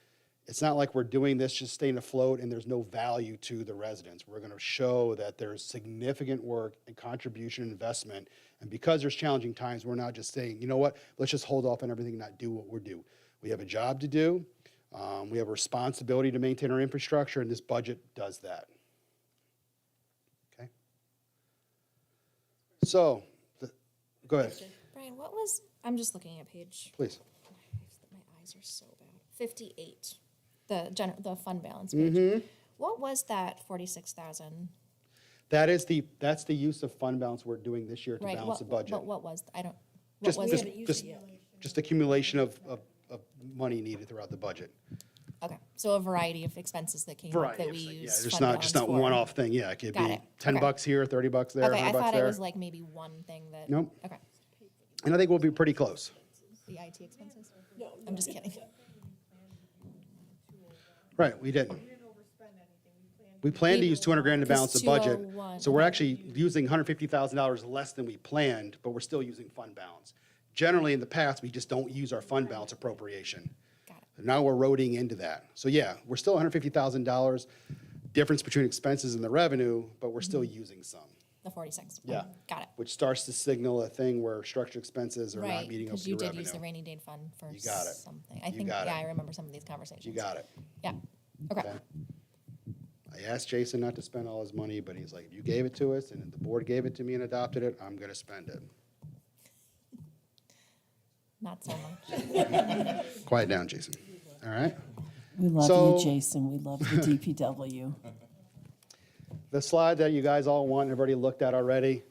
it's not like we're doing this just staying afloat and there's no value to the residents. We're going to show that there's significant work and contribution and investment. And because there's challenging times, we're not just saying, you know what, let's just hold off on everything and not do what we're due. We have a job to do. We have a responsibility to maintain our infrastructure, and this budget does that. Okay? So, go ahead, Brian, I'm just looking at page, please. my eyes are so bad. 58, the fund balance page. What was that 46,000? That's the use of fund balance we're doing this year to Right, balance the budget. but what was, what Just, was just, it? just accumulation of money needed throughout the budget. Okay, so a variety of expenses that came up that we Yeah, use just fund not, just balance not for. one-off thing. Yeah, it could Got be it. 10 Okay. bucks here, 30 bucks there, Okay, 100 I bucks thought there. it was like maybe one thing that. Nope. Okay, And I think we'll be pretty close. the IT expenses? I'm just kidding. Right, we didn't. We planned to use 200 grand to balance the budget. 201, So we're okay. actually using $150,000 less than we planned, but we're still using fund balance. Generally, in the past, we just don't use our fund balance appropriation. Got it. Now we're eroding into that. So yeah, we're still $150,000 difference between expenses and the revenue, but we're still using some. The 46. Yeah. Got it. Which starts to signal a thing where structured expenses are not Right, meeting up because to you your did use the revenue. rainy day fund for You got it. something. I You think, got it. yeah, I remember some of these conversations. You got it. Yeah, okay. Okay. I asked Jason not to spend all his money, but he's like, if you gave it to us and the board gave it to me and adopted it, I'm gonna spend it. Not so much. Quiet down, Jason. All right? We love So- you, Jason. We love the DPW. The slide that you guys all want, and have already looked at already.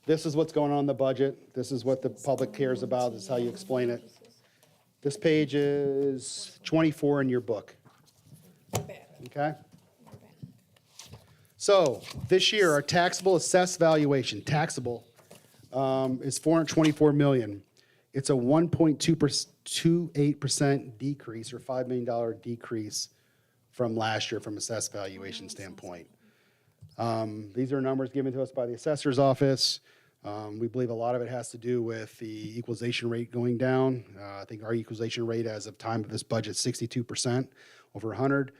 This is what's going on in the budget. This is what the public cares about. This is how you explain it. This page is 24 in your book. Okay? So this year, our taxable assessed valuation, taxable, is 424 million. It's a 1.28% decrease or $5 million decrease from last year from assessed valuation standpoint. These are numbers given to us by the assessor's office. We believe a lot of it has to do with the equalization rate going down. I think our equalization rate as of time of this budget, 62%, over 100.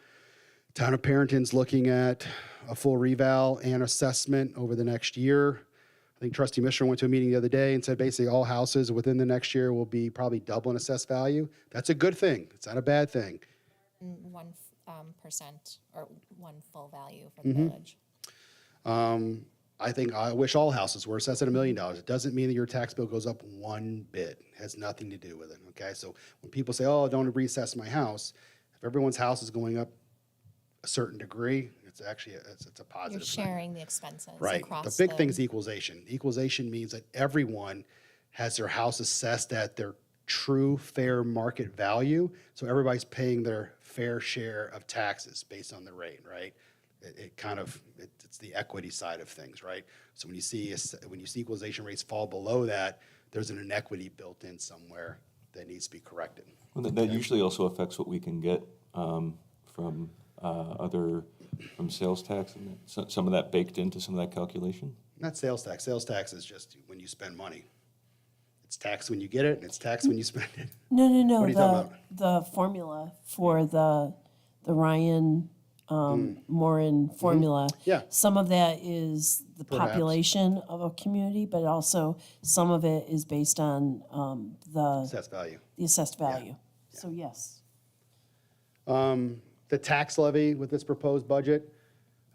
Town of Perrington's looking at a full reval and assessment over the next year. I think Trustee Mishra went to a meeting the other day and said basically all houses within the next year will be probably double in assessed value. That's a good thing. It's not a bad thing. 1% or one full value for the village. I think I wish all houses were assessed at $1 million. It doesn't mean that your tax bill goes up one bit. It has nothing to do with it, okay? So when people say, oh, don't reassess my house, if everyone's house is going up a certain degree, it's actually, it's a You're positive thing. sharing the expenses Right. across The big thing is equalization. Equalization means that everyone has their house assessed at their true fair market value. So everybody's paying their fair share of taxes based on the rate, right? It's the equity side of things, right? So when you see equalization rates fall below that, there's an inequity built in somewhere that needs to be corrected. Well, that usually also affects what we can get from sales tax, and some of that baked into some of that calculation? Not sales tax. Sales tax is just when you spend money. It's taxed when you get it, and it's taxed when you spend it. No. What are you talking The formula for the Ryan Morin formula. Yeah. Some of that is the Perhaps. population of a community, but also some of it is based on the Assessed value. assessed value. So yes. The tax levy with this proposed budget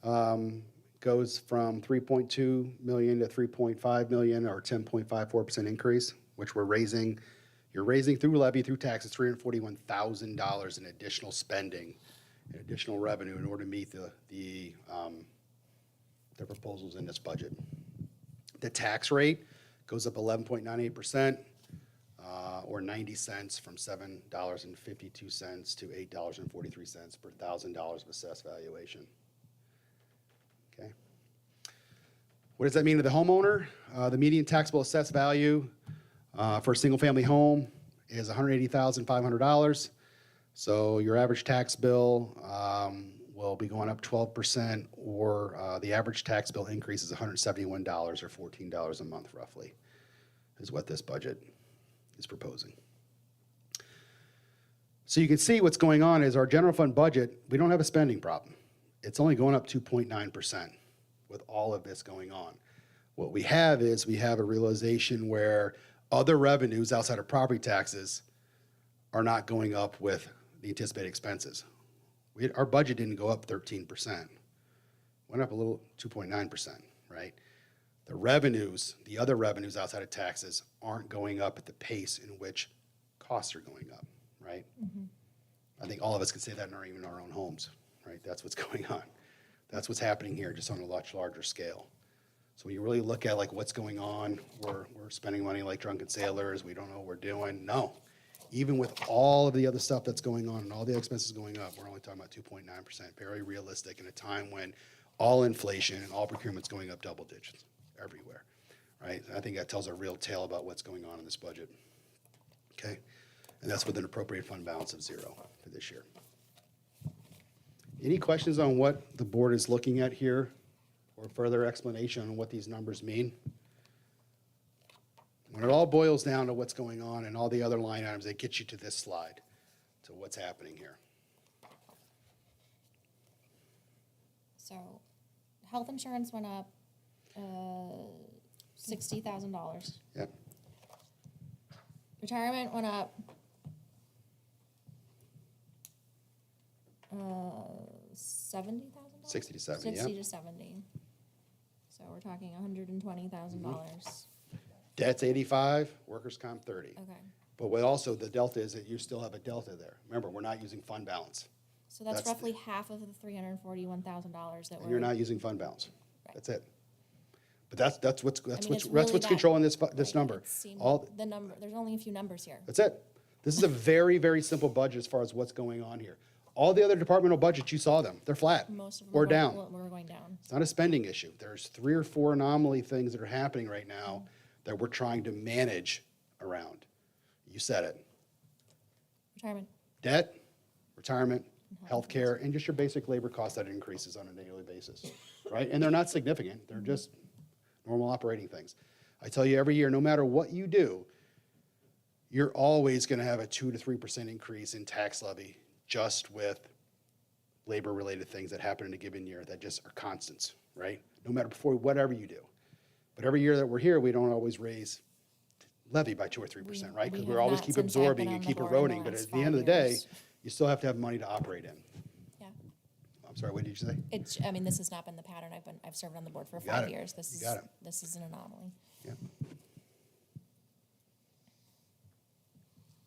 goes from 3.2 million to 3.5 million, or 10.54% increase, which we're raising. You're raising through levy, through taxes, $341,000 in additional spending, in additional revenue in order to meet the proposals in this budget. The tax rate goes up 11.98%, or 90 cents, from $7.52 to $8.43 per $1,000 of assessed valuation. Okay. What does that mean to the homeowner? The median taxable assessed value for a single-family home is $180,500. So your average tax bill will be going up 12%, or the average tax bill increase is $171, or $14 a month roughly, is what this budget is proposing. So you can see what's going on is our general fund budget, we don't have a spending problem. It's only going up 2.9% with all of this going on. What we have is we have a realization where other revenues outside of property taxes are not going up with the anticipated expenses. Our budget didn't go up 13%. Went up a little, 2.9%, right? The revenues, the other revenues outside of taxes, aren't going up at the pace in which costs are going up, right? I think all of us can say that in even our own homes, right? That's what's going on. That's what's happening here, just on a much larger scale. So when you really look at like what's going on, we're spending money like drunken sailors, we don't know what we're doing. No, even with all of the other stuff that's going on and all the expenses going up, we're only talking about 2.9%, very realistic in a time when all inflation and all procurement's going up double digits everywhere, right? I think that tells a real tale about what's going on in this budget, okay? And that's with an appropriate fund balance of 0 for this year. Any questions on what the board is looking at here, or further explanation on what these numbers mean? When it all boils down to what's going on and all the other line items, they get you to this slide, to what's happening here. So, health insurance went up $60,000. Yep, Retirement went up $70,000. 60 to 70, 60 yeah. to 70. So we're talking $120,000. Debt's 85, workers' comp 30. Okay, But what also the delta is that you still have a delta there. Remember, we're not using fund balance. so that's That's- roughly half of the $341,000 that And we're. you're not using fund balance. Right. That's it. But that's what's it's what's really that- controlling this right, number. it seemed All, the number. There's only a few numbers here. that's it. This is a very, very simple budget as far as what's going on here. All the other departmental budgets, you saw them. They're flat Most of them or are down. We're going down. It's not a spending issue. There's 3 or 4 anomaly things that are happening right now that we're trying to manage around. You said it. Retirement. Debt, retirement, healthcare, and just your basic labor cost that increases on a daily basis, right? And they're not significant. They're just normal operating things. I tell you every year, no matter what you do, you're always going to have a 2 to 3% increase in tax levy just with labor-related things that happen in a given year that just are constants, right? No matter whatever you do. But every year that we're here, we don't always raise levy by 2 or 3%, right? Because we we're have always not keep since I've been absorbing on and the keep board in the eroding. But last at the end of the 5 day, years. you still have to have money to operate in. Yeah. I'm sorry, what did you say? I mean, this has not been the pattern. I've served on the board for got 5 it. years. You got it. This is an anomaly. Yeah.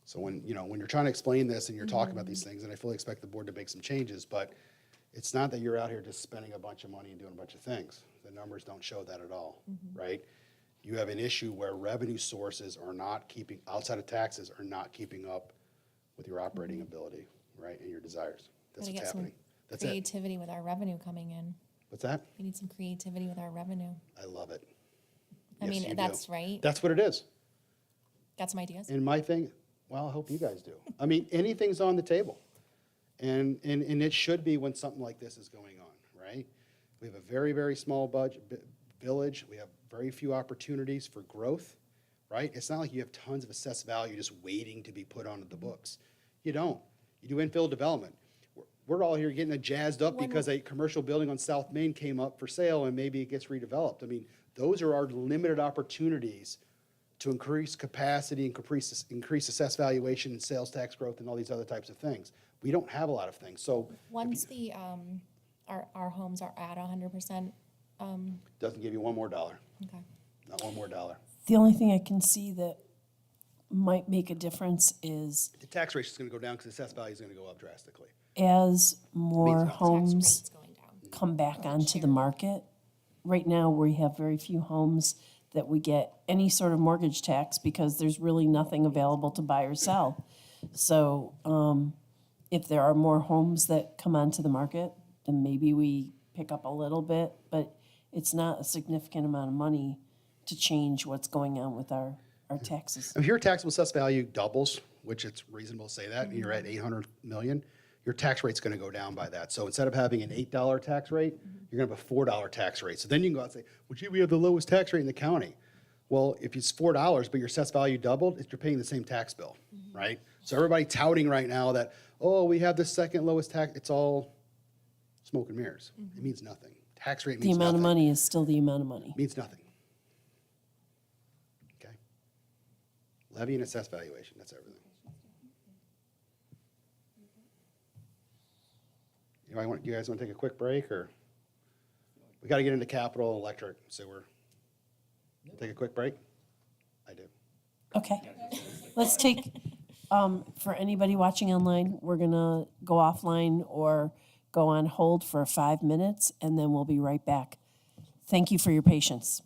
So when, when you're trying to explain this and you're talking about these things, and I fully expect the board to make some changes, but it's not that you're out here just spending a bunch of money and doing a bunch of things. The numbers don't show that at all, right? You have an issue where revenue sources are not keeping, outside of taxes, are not keeping up with your operating ability, right, and your desires. That's Gotta what's get some happening. That's it. creativity with our revenue coming in. What's that? We need some creativity with our revenue. I love it. I Yes, mean, you do. that's right. That's what it is. Got some ideas? And my thing, well, I hope you guys do. I mean, anything's on the table. And it should be when something like this is going on, right? We have a very, very small village. We have very few opportunities for growth, right? It's not like you have tons of assessed value just waiting to be put onto the books. You don't. You do infill development. We're all here getting jazzed up because a commercial building on South Main came up for sale and maybe it gets redeveloped. I mean, those are our limited opportunities to increase capacity and increase assessed valuation and sales tax growth and all these other types of things. We don't have a lot of things. So Once the, our homes are at 100%, doesn't give you one more dollar, okay. not one more dollar. The only thing I can see that might make a difference is The tax rate is going to go down because assessed value is going to go up drastically. as more nothing. Tax homes rates going down. come back onto the market. Right now, we have very few homes that we get any sort of mortgage tax because there's really nothing available to buy or sell. So if there are more homes that come onto the market, then maybe we pick up a little bit, but it's not a significant amount of money to change what's going on with our taxes. If your taxable assessed value doubles, which it's reasonable to say that, and you're at 800 million, your tax rate's going to go down by that. So instead of having an $8 tax rate, you're going to have a $4 tax rate. So then you can go out and say, well, gee, we have the lowest tax rate in the county. Well, if it's $4, but your assessed value doubled, you're paying the same tax bill, right? So everybody touting right now that, oh, we have the second lowest tax, it's all smoke and mirrors. It means nothing. Tax rate The means amount nothing. of money is still the amount of money. Means nothing. Okay? Levy and assessed valuation, that's everything. You guys want to take a quick break, or? We got to get into capital, electric, sewer. Take a quick break? I do. Okay. Let's take, for anybody watching online, we're gonna go offline or go on hold for 5 minutes, and then we'll be right back. Thank you for your patience.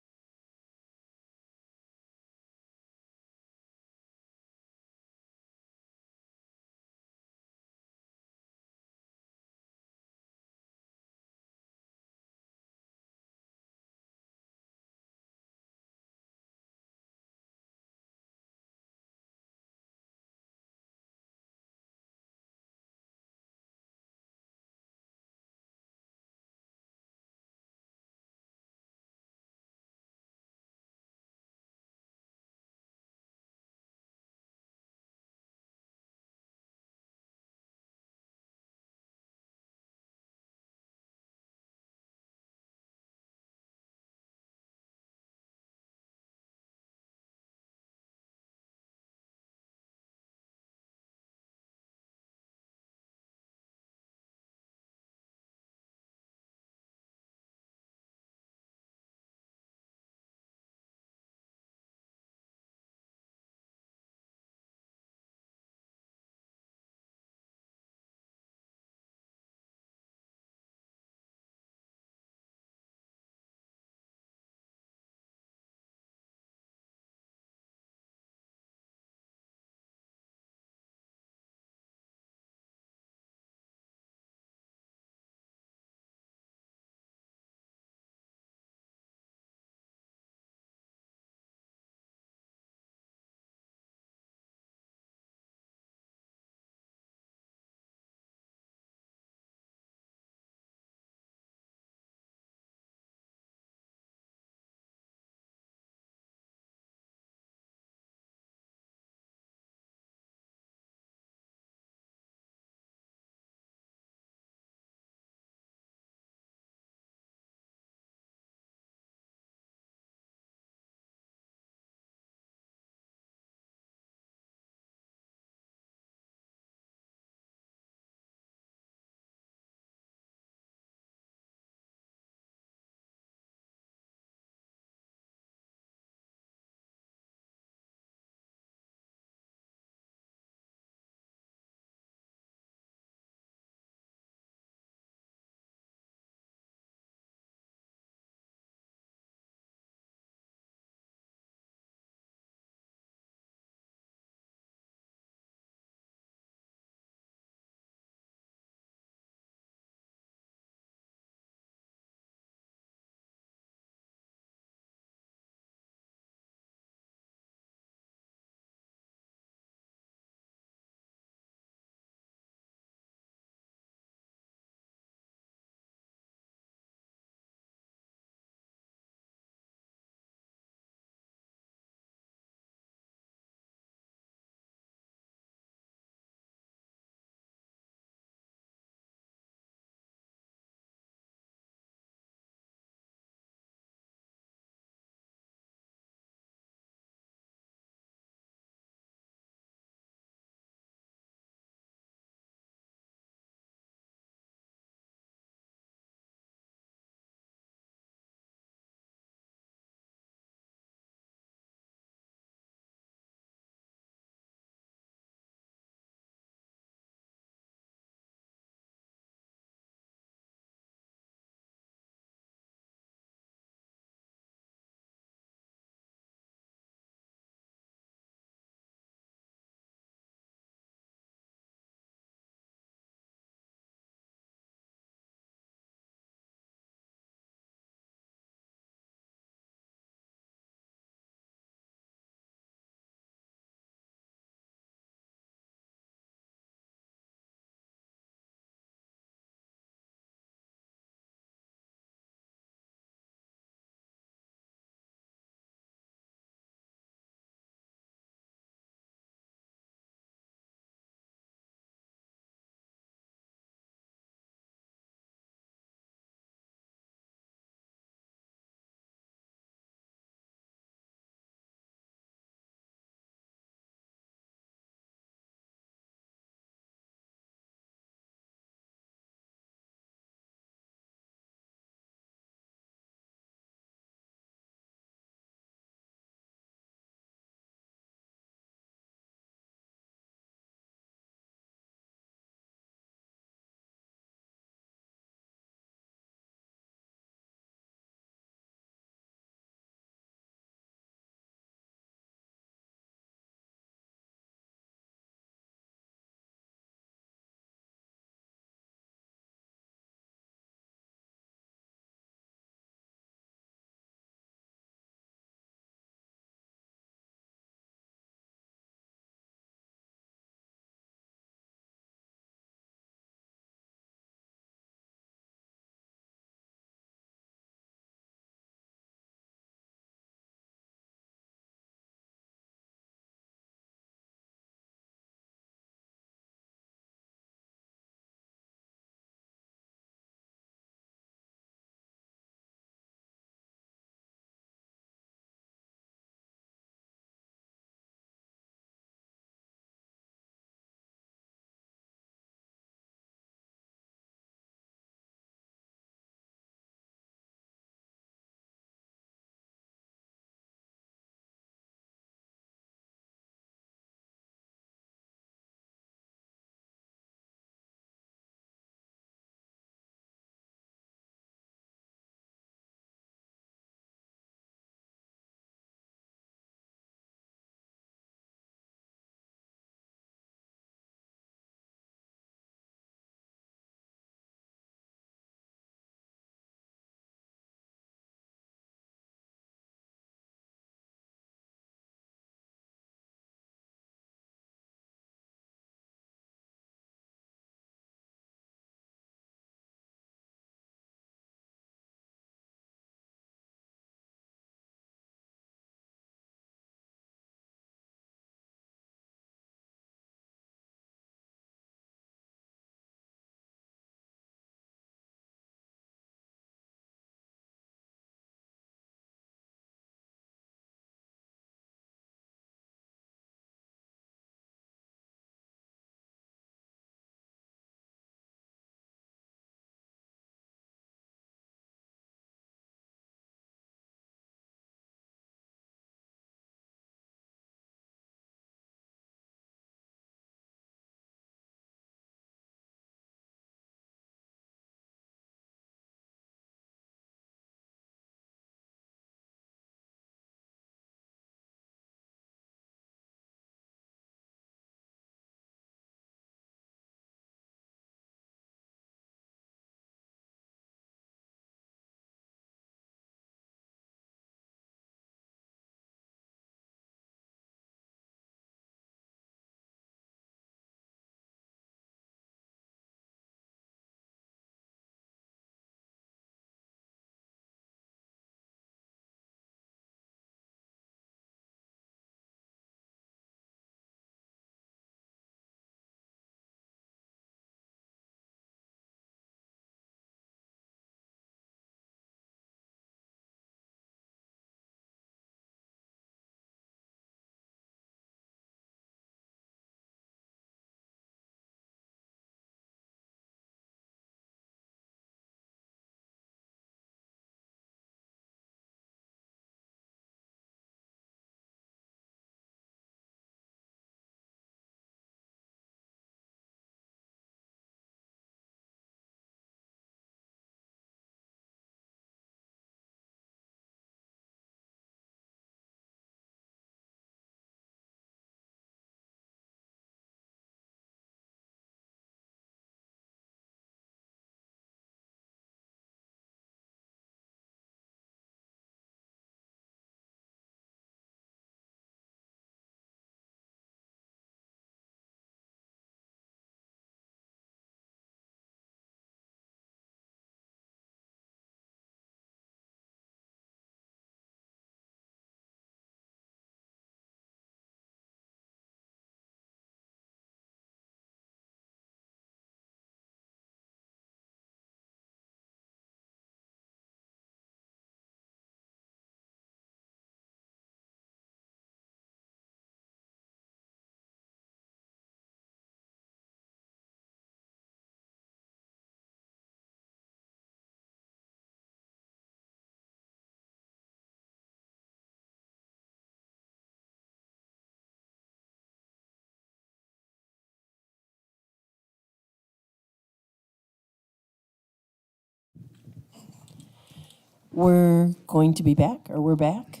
we're going to be back, or we're back.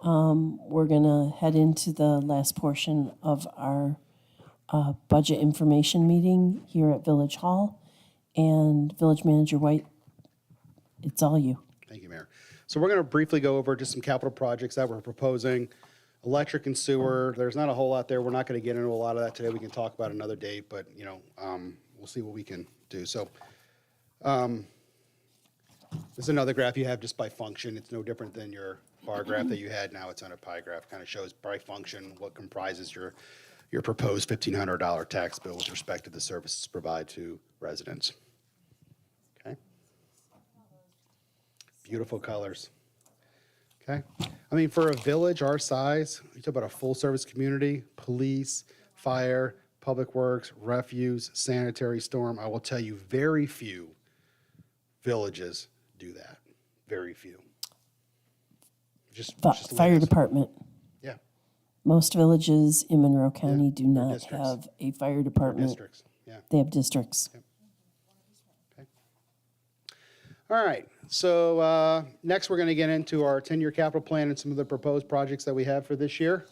We're gonna head into the last portion of our budget information meeting here at Village Hall. And Village Manager White, it's all you. Thank you, Mayor. So we're going to briefly go over just some capital projects that we're proposing. Electric and sewer, there's not a whole lot there. We're not going to get into a lot of that today. We can talk about another date, but, we'll see what we can do. So this is another graph you have just by function. It's no different than your bar graph that you had. Now it's on a pie graph. Kind of shows by function what comprises your proposed $1,500 tax bill with respect to the services provided to residents. Okay? Beautiful colors. Okay? I mean, for a village our size, you talk about a full-service community, police, fire, public works, refuse, sanitary, storm, I will tell you, very few villages do that. Very few. Just the way Fire it is. department. Yeah, Most villages in Monroe County do not districts. have a fire department. districts, yeah. They have districts. All right, so next we're going to get into our 10-year capital plan and some of the proposed projects that we have for this year.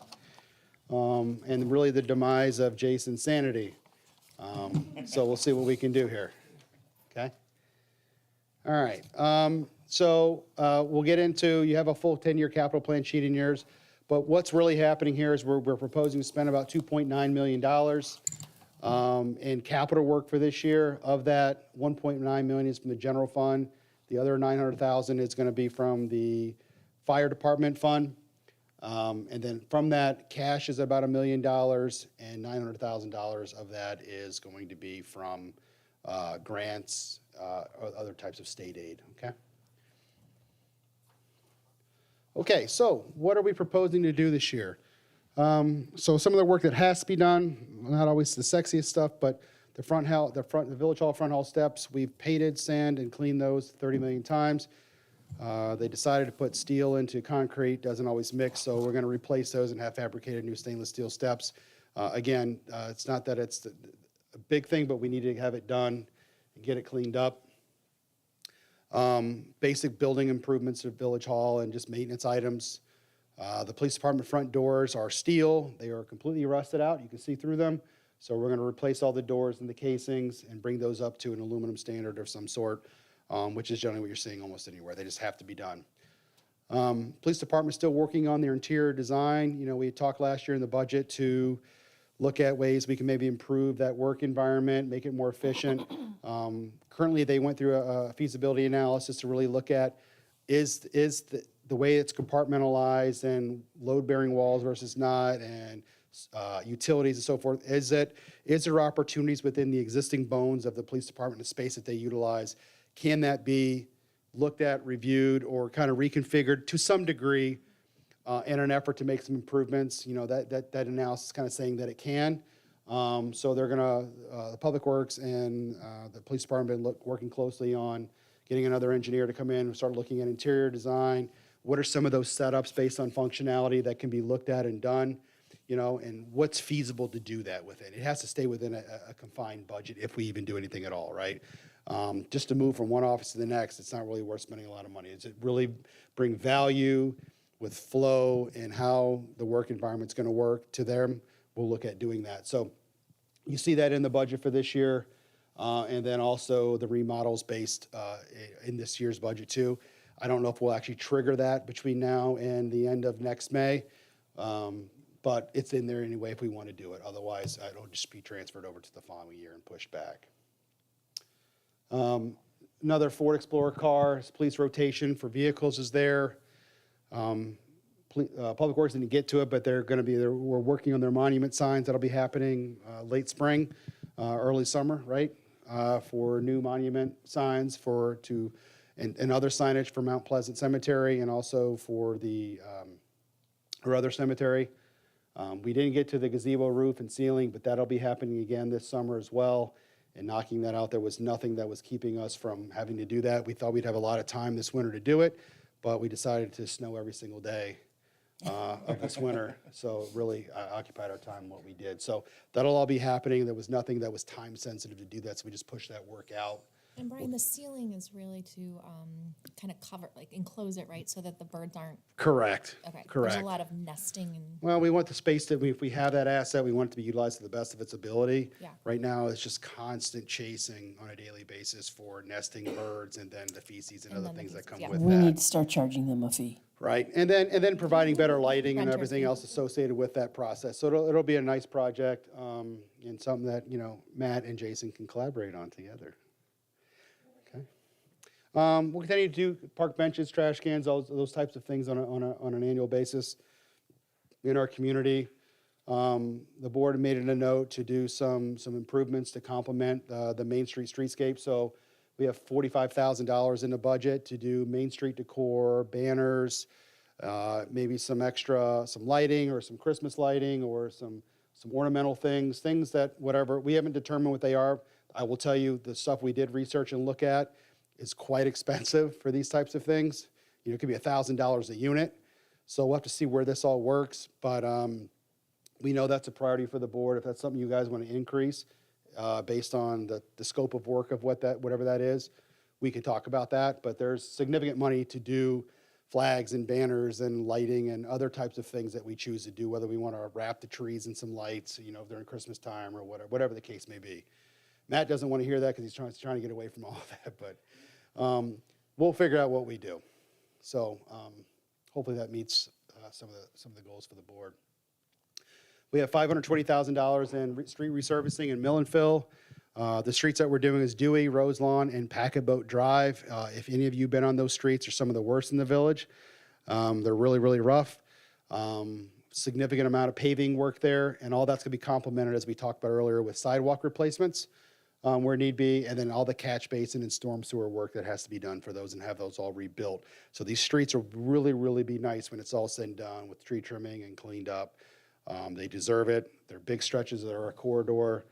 And really the demise of Jason's sanity. So we'll see what we can do here, okay? All right, so we'll get into, you have a full 10-year capital plan sheet in yours, but what's really happening here is we're proposing to spend about $2.9 million in capital work for this year. Of that, $1.9 million is from the general fund. The other $900,000 is going to be from the fire department fund. And then from that, cash is about $1 million, and $900,000 of that is going to be from grants, or other types of state aid, okay? Okay, so what are we proposing to do this year? So some of the work that has to be done, not always the sexiest stuff, but the Village Hall front hall steps, we've painted, sand, and cleaned those 30 million times. They decided to put steel into concrete, doesn't always mix, so we're gonna replace those and have fabricated new stainless steel steps. Again, it's not that it's a big thing, but we need to have it done and get it cleaned up. Basic building improvements at Village Hall and just maintenance items. The police department front doors are steel. They are completely rusted out. You can see through them. So we're going to replace all the doors and the casings and bring those up to an aluminum standard of some sort, which is generally what you're seeing almost anywhere. They just have to be done. Police department's still working on their interior design. You know, we talked last year in the budget to look at ways we can maybe improve that work environment, make it more efficient. Currently, they went through a feasibility analysis to really look at is the way it's compartmentalized and load-bearing walls versus not, and utilities and so forth. Is there opportunities within the existing bones of the police department, the space that they utilize? Can that be looked at, reviewed, or kind of reconfigured to some degree in an effort to make some improvements? You know, that analysis is kind of saying that it can. So they're gonna, the Public Works and the police department working closely on getting another engineer to come in and start looking at interior design. What are some of those setups based on functionality that can be looked at and done? You know, and what's feasible to do that within? It has to stay within a confined budget if we even do anything at all, right? Just to move from one office to the next, it's not really worth spending a lot of money. Does it really bring value with flow and how the work environment's going to work to them? We'll look at doing that. So you see that in the budget for this year, and then also the remodels based in this year's budget too. I don't know if we'll actually trigger that between now and the end of next May, but it's in there anyway if we want to do it. Otherwise, it'll just be transferred over to the following year and pushed back. Another Ford Explorer car, police rotation for vehicles is there. Public Works didn't get to it, but they're going to be there. We're working on their monument signs. That'll be happening late spring, early summer, right? For new monument signs and other signage for Mount Pleasant Cemetery and also for the her other cemetery. We didn't get to the gazebo roof and ceiling, but that'll be happening again this summer as well. And knocking that out, there was nothing that was keeping us from having to do that. We thought we'd have a lot of time this winter to do it, but we decided to snow every single day of this winter. So it really occupied our time what we did. So that'll all be happening. There was nothing that was time sensitive to do that, so we just pushed that work out. And Brian, the ceiling is really to kind of cover, like enclose it, right, so that the birds aren't, Correct. okay. Correct. There's a lot of nesting and, Well, we want the space that if we have that asset, we want it to be utilized to the best of its ability. Yeah. Right now, it's just constant chasing on a daily basis for nesting birds and then the feces and And other then the things that feces, come yeah. with We need that. to start charging them a fee. Right, and then providing better lighting and Renter everything fee. else associated with that process. So it'll be a nice project, and something that, Matt and Jason can collaborate on together. Okay. We'll continue to do park benches, trash cans, those types of things on an annual basis in our community. The board made it a note to do some improvements to complement the Main Street streetscape. So we have $45,000 in the budget to do Main Street decor, banners, maybe some lighting or some Christmas lighting or some ornamental things that whatever, we haven't determined what they are. I will tell you, the stuff we did research and look at is quite expensive for these types of things. It could be $1,000 a unit. So we'll have to see where this all works, but we know that's a priority for the board. If that's something you guys want to increase based on the scope of work of whatever that is, we could talk about that. But there's significant money to do flags and banners and lighting and other types of things that we choose to do, whether we want to wrap the trees in some lights, during Christmas time or whatever the case may be. Matt doesn't want to hear that because he's trying to get away from all of that, but we'll figure out what we do. So hopefully that meets some of the goals for the board. We have $520,000 in street resurfacing and mill and fill. The streets that we're doing is Dewey, Roselawn, and Packet Boat Drive. If any of you been on those streets, they're some of the worst in the village. They're really, really rough. Significant amount of paving work there, and all that's going to be complemented, as we talked about earlier, with sidewalk replacements where need be, and then all the catch basin and storm sewer work that has to be done for those and have those all rebuilt. So these streets will really, really be nice when it's all said and done with tree trimming and cleaned up. They deserve it. They're big stretches that are a corridor.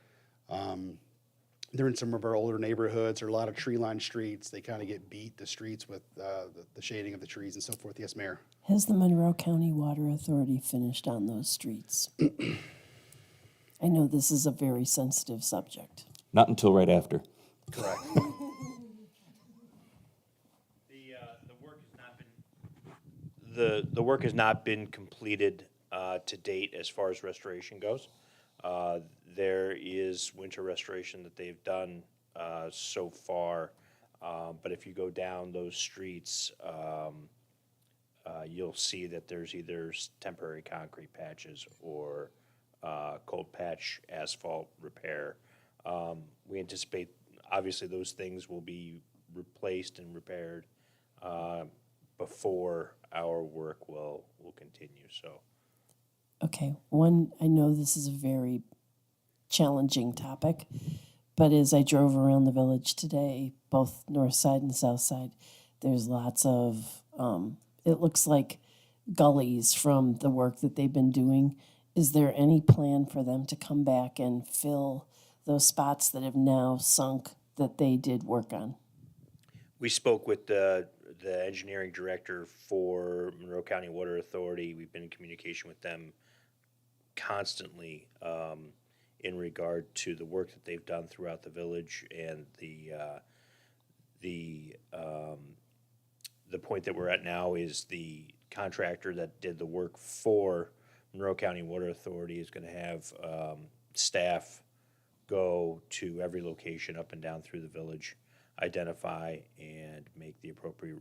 They're in some of our older neighborhoods. There are a lot of tree-lined streets. They kind of get beat, the streets, with the shading of the trees and so forth. Yes, Mayor? Has the Monroe County Water Authority finished on those streets? I know this is a very sensitive subject. Not until right after. Correct. The work has not been completed to date as far as restoration goes. There is winter restoration that they've done so far, but if you go down those streets, you'll see that there's either temporary concrete patches or cold patch asphalt repair. We anticipate, obviously, those things will be replaced and repaired before our work will continue, so. Okay, I know this is a very challenging topic, but as I drove around the village today, both north side and south side, there's lots of, it looks like gullies from the work that they've been doing. Is there any plan for them to come back and fill those spots that have now sunk that they did work on? We spoke with the engineering director for Monroe County Water Authority. We've been in communication with them constantly in regard to the work that they've done throughout the village, and the point that we're at now is the contractor that did the work for Monroe County Water Authority is going to have staff go to every location up and down through the village, identify and make the appropriate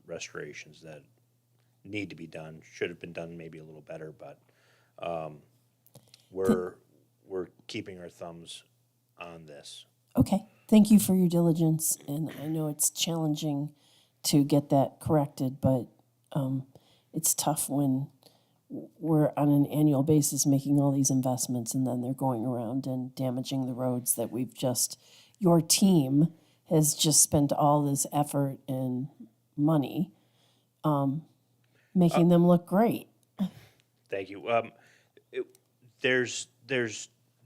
restorations that need to be done. Should have been done maybe a little better, but we're keeping our thumbs on this. Okay, thank you for your diligence, and I know it's challenging to get that corrected, but it's tough when we're on an annual basis making all these investments and then they're going around and damaging the roads that your team has just spent all this effort and money making them look great. Thank you. There's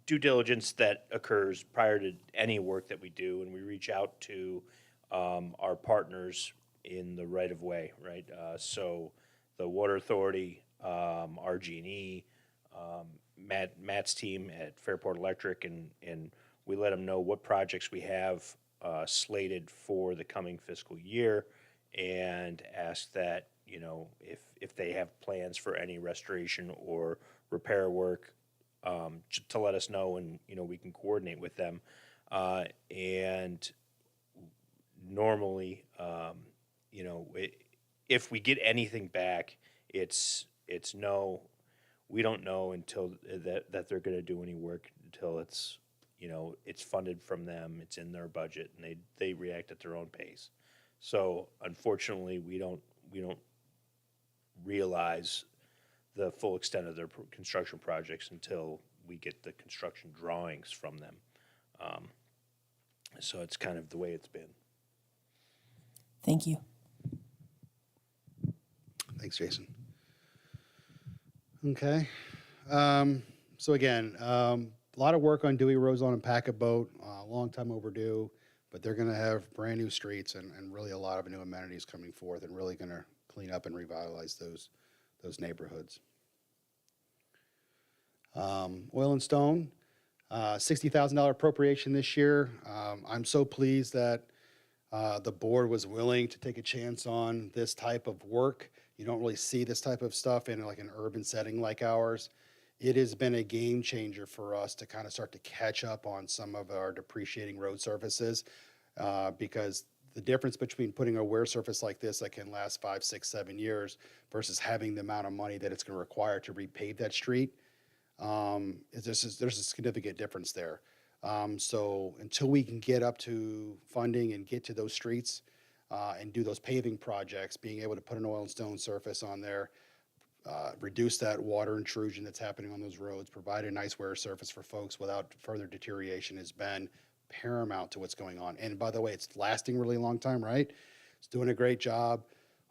due diligence that occurs prior to any work that we do, and we reach out to our partners in the right of way, right? So the Water Authority, RG&E, Matt's team at Fairport Electric, and we let them know what projects we have slated for the coming fiscal year, and ask that, you know, if they have plans for any restoration or repair work, to let us know, and, you know, we can coordinate with them. And normally, you know, if we get anything back, it's no, we don't know until that they're going to do any work until it's, you know, it's funded from them, it's in their budget, and they react at their own pace. So unfortunately, we don't realize the full extent of their construction projects until we get the construction drawings from them. So it's kind of the way it's been. Thank you. Thanks, Jason. Okay. So again, a lot of work on Dewey, Roseland, and Packet Boat, a long time overdue, but they're going to have brand new streets and really a lot of new amenities coming forth and really going to clean up and revitalize those neighborhoods. Oil and Stone, $60,000 appropriation this year. I'm so pleased that the board was willing to take a chance on this type of work. You don't really see this type of stuff in like an urban setting like ours. It has been a game changer for us to kind of start to catch up on some of our depreciating road surfaces, because the difference between putting a wear surface like this that can last 5, 6, 7 years versus having the amount of money that it's going to require to repave that street, there's a significant difference there. So until we can get up to funding and get to those streets and do those paving projects, being able to put an oil and stone surface on there, reduce that water intrusion that's happening on those roads, provide a nice wear surface for folks without further deterioration has been paramount to what's going on. And by the way, it's lasting a really long time, right? It's doing a great job.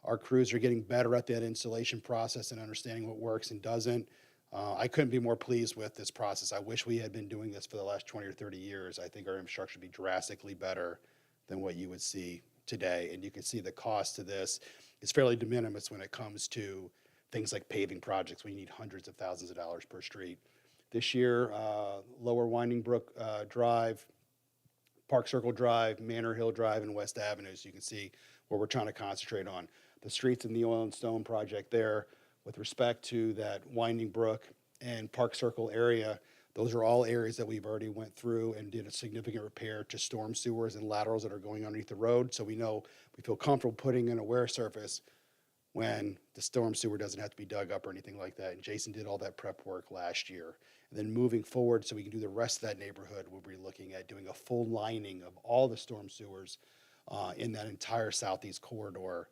Our crews are getting better at that installation process and understanding what works and doesn't. I couldn't be more pleased with this process. I wish we had been doing this for the last 20 or 30 years. I think our infrastructure would be drastically better than what you would see today. And you can see the cost to this is fairly de minimis when it comes to things like paving projects. We need hundreds of thousands of dollars per street. This year, Lower Winding Brook Drive, Park Circle Drive, Manor Hill Drive, and West Avenue. So you can see where we're trying to concentrate on. The streets in the Oil and Stone project there, with respect to that Winding Brook and Park Circle area, those are all areas that we've already went through and did a significant repair to storm sewers and laterals that are going underneath the road. So we feel comfortable putting in a wear surface when the storm sewer doesn't have to be dug up or anything like that. And Jason did all that prep work last year. And then moving forward, so we can do the rest of that neighborhood, we'll be looking at doing a full lining of all the storm sewers in that entire southeast corridor,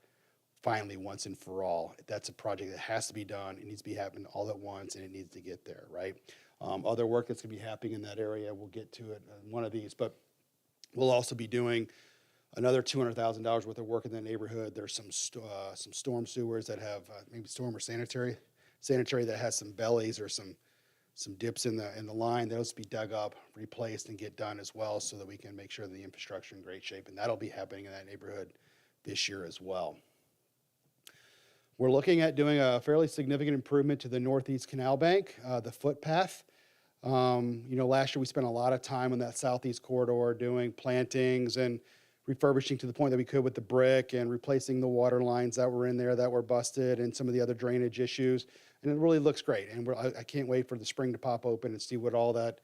finally, once and for all. That's a project that has to be done. It needs to be happening all at once, and it needs to get there, right? Other work that's going to be happening in that area, we'll get to it in one of these, but we'll also be doing another $200,000 worth of work in that neighborhood. There's some storm sewers that have maybe storm or sanitary that has some bellies or some dips in the line. Those will be dug up, replaced, and get done as well, so that we can make sure that the infrastructure is in great shape, and that'll be happening in that neighborhood this year as well. We're looking at doing a fairly significant improvement to the Northeast Canal Bank, the footpath. Last year we spent a lot of time on that southeast corridor doing plantings and refurbishing to the point that we could with the brick and replacing the water lines that were in there that were busted and some of the other drainage issues. And it really looks great. And I can't wait for the spring to pop open and see what all that,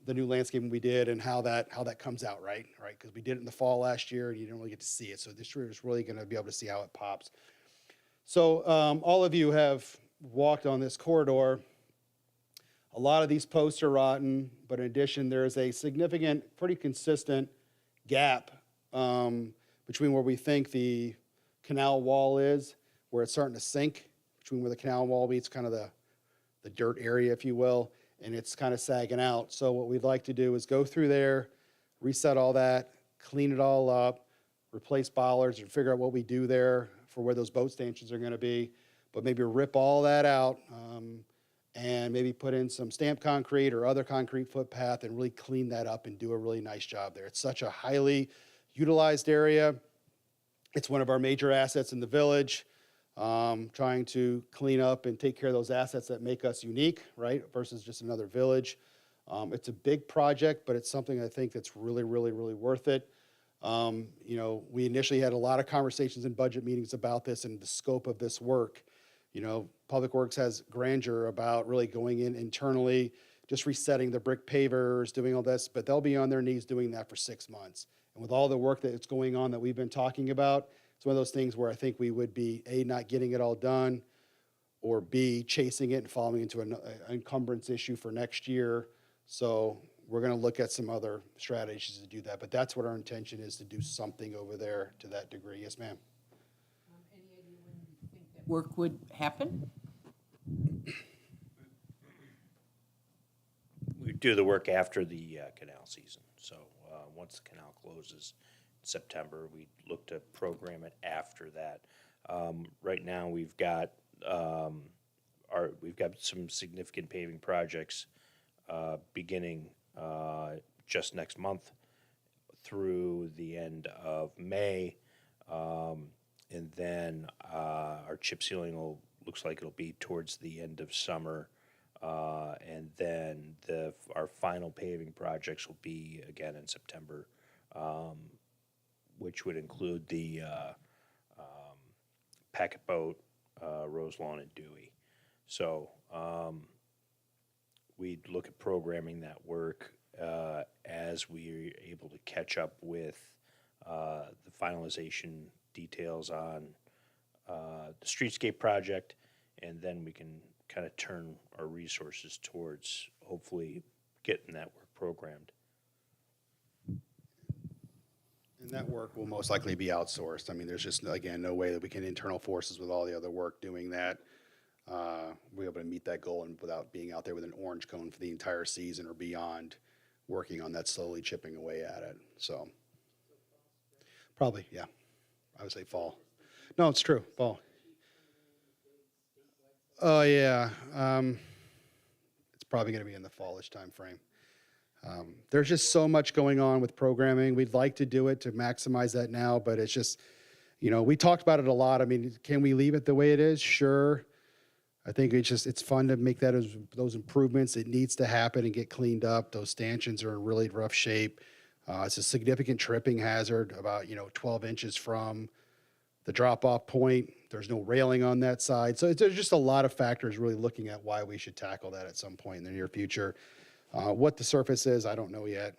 the new landscaping we did and how that comes out, right? Because we did it in the fall last year and you didn't really get to see it. So this year is really going to be able to see how it pops. So all of you have walked on this corridor. A lot of these posts are rotten, but in addition, there is a significant, pretty consistent gap between where we think the canal wall is, where it's starting to sink, between where the canal wall meets kind of the dirt area, if you will, and it's kind of sagging out. So what we'd like to do is go through there, reset all that, clean it all up, replace bollards, and figure out what we do there for where those boat stanchions are going to be, but maybe rip all that out and maybe put in some stamped concrete or other concrete footpath and really clean that up and do a really nice job there. It's such a highly utilized area. It's one of our major assets in the village. Trying to clean up and take care of those assets that make us unique, right, versus just another village. It's a big project, but it's something I think that's really, really, really worth it. You know, we initially had a lot of conversations in budget meetings about this and the scope of this work. You know, Public Works has grandeur about really going in internally, just resetting the brick pavers, doing all this, but they'll be on their knees doing that for 6 months. And with all the work that's going on that we've been talking about, it's one of those things where I think we would be, A, not getting it all done, or B, chasing it and falling into an encumbrance issue for next year. So we're going to look at some other strategies to do that. But that's what our intention is, to do something over there to that degree. Yes, ma'am. Work would happen? We do the work after the canal season. So once the canal closes in September, we look to program it after that. Right now, we've got some significant paving projects beginning just next month through the end of May. And then our chip sealing looks like it'll be towards the end of summer. And then our final paving projects will be again in September, which would include the Packet Boat, Rose Lawn, and Dewey. So we'd look at programming that work as we're able to catch up with the finalization details on the streetscape project, and then we can kind of turn our resources towards hopefully getting that work programmed. And that work will most likely be outsourced. I mean, there's just, again, no way that we can internal forces with all the other work doing that. We're able to meet that goal and without being out there with an orange cone for the entire season or beyond, working on that, slowly chipping away at it. So probably, yeah, I would say fall. No, it's true, fall. Oh, yeah. It's probably going to be in the fallish time frame. There's just so much going on with programming. We'd like to do it to maximize that now, but it's just, you know, we talked about it a lot. I mean, can we leave it the way it is? Sure. I think it's fun to make that as those improvements. It needs to happen and get cleaned up. Those stanchions are in really rough shape. It's a significant tripping hazard, about 12 inches from the drop-off point. There's no railing on that side. So there's just a lot of factors really looking at why we should tackle that at some point in the near future. What the surface is, I don't know yet.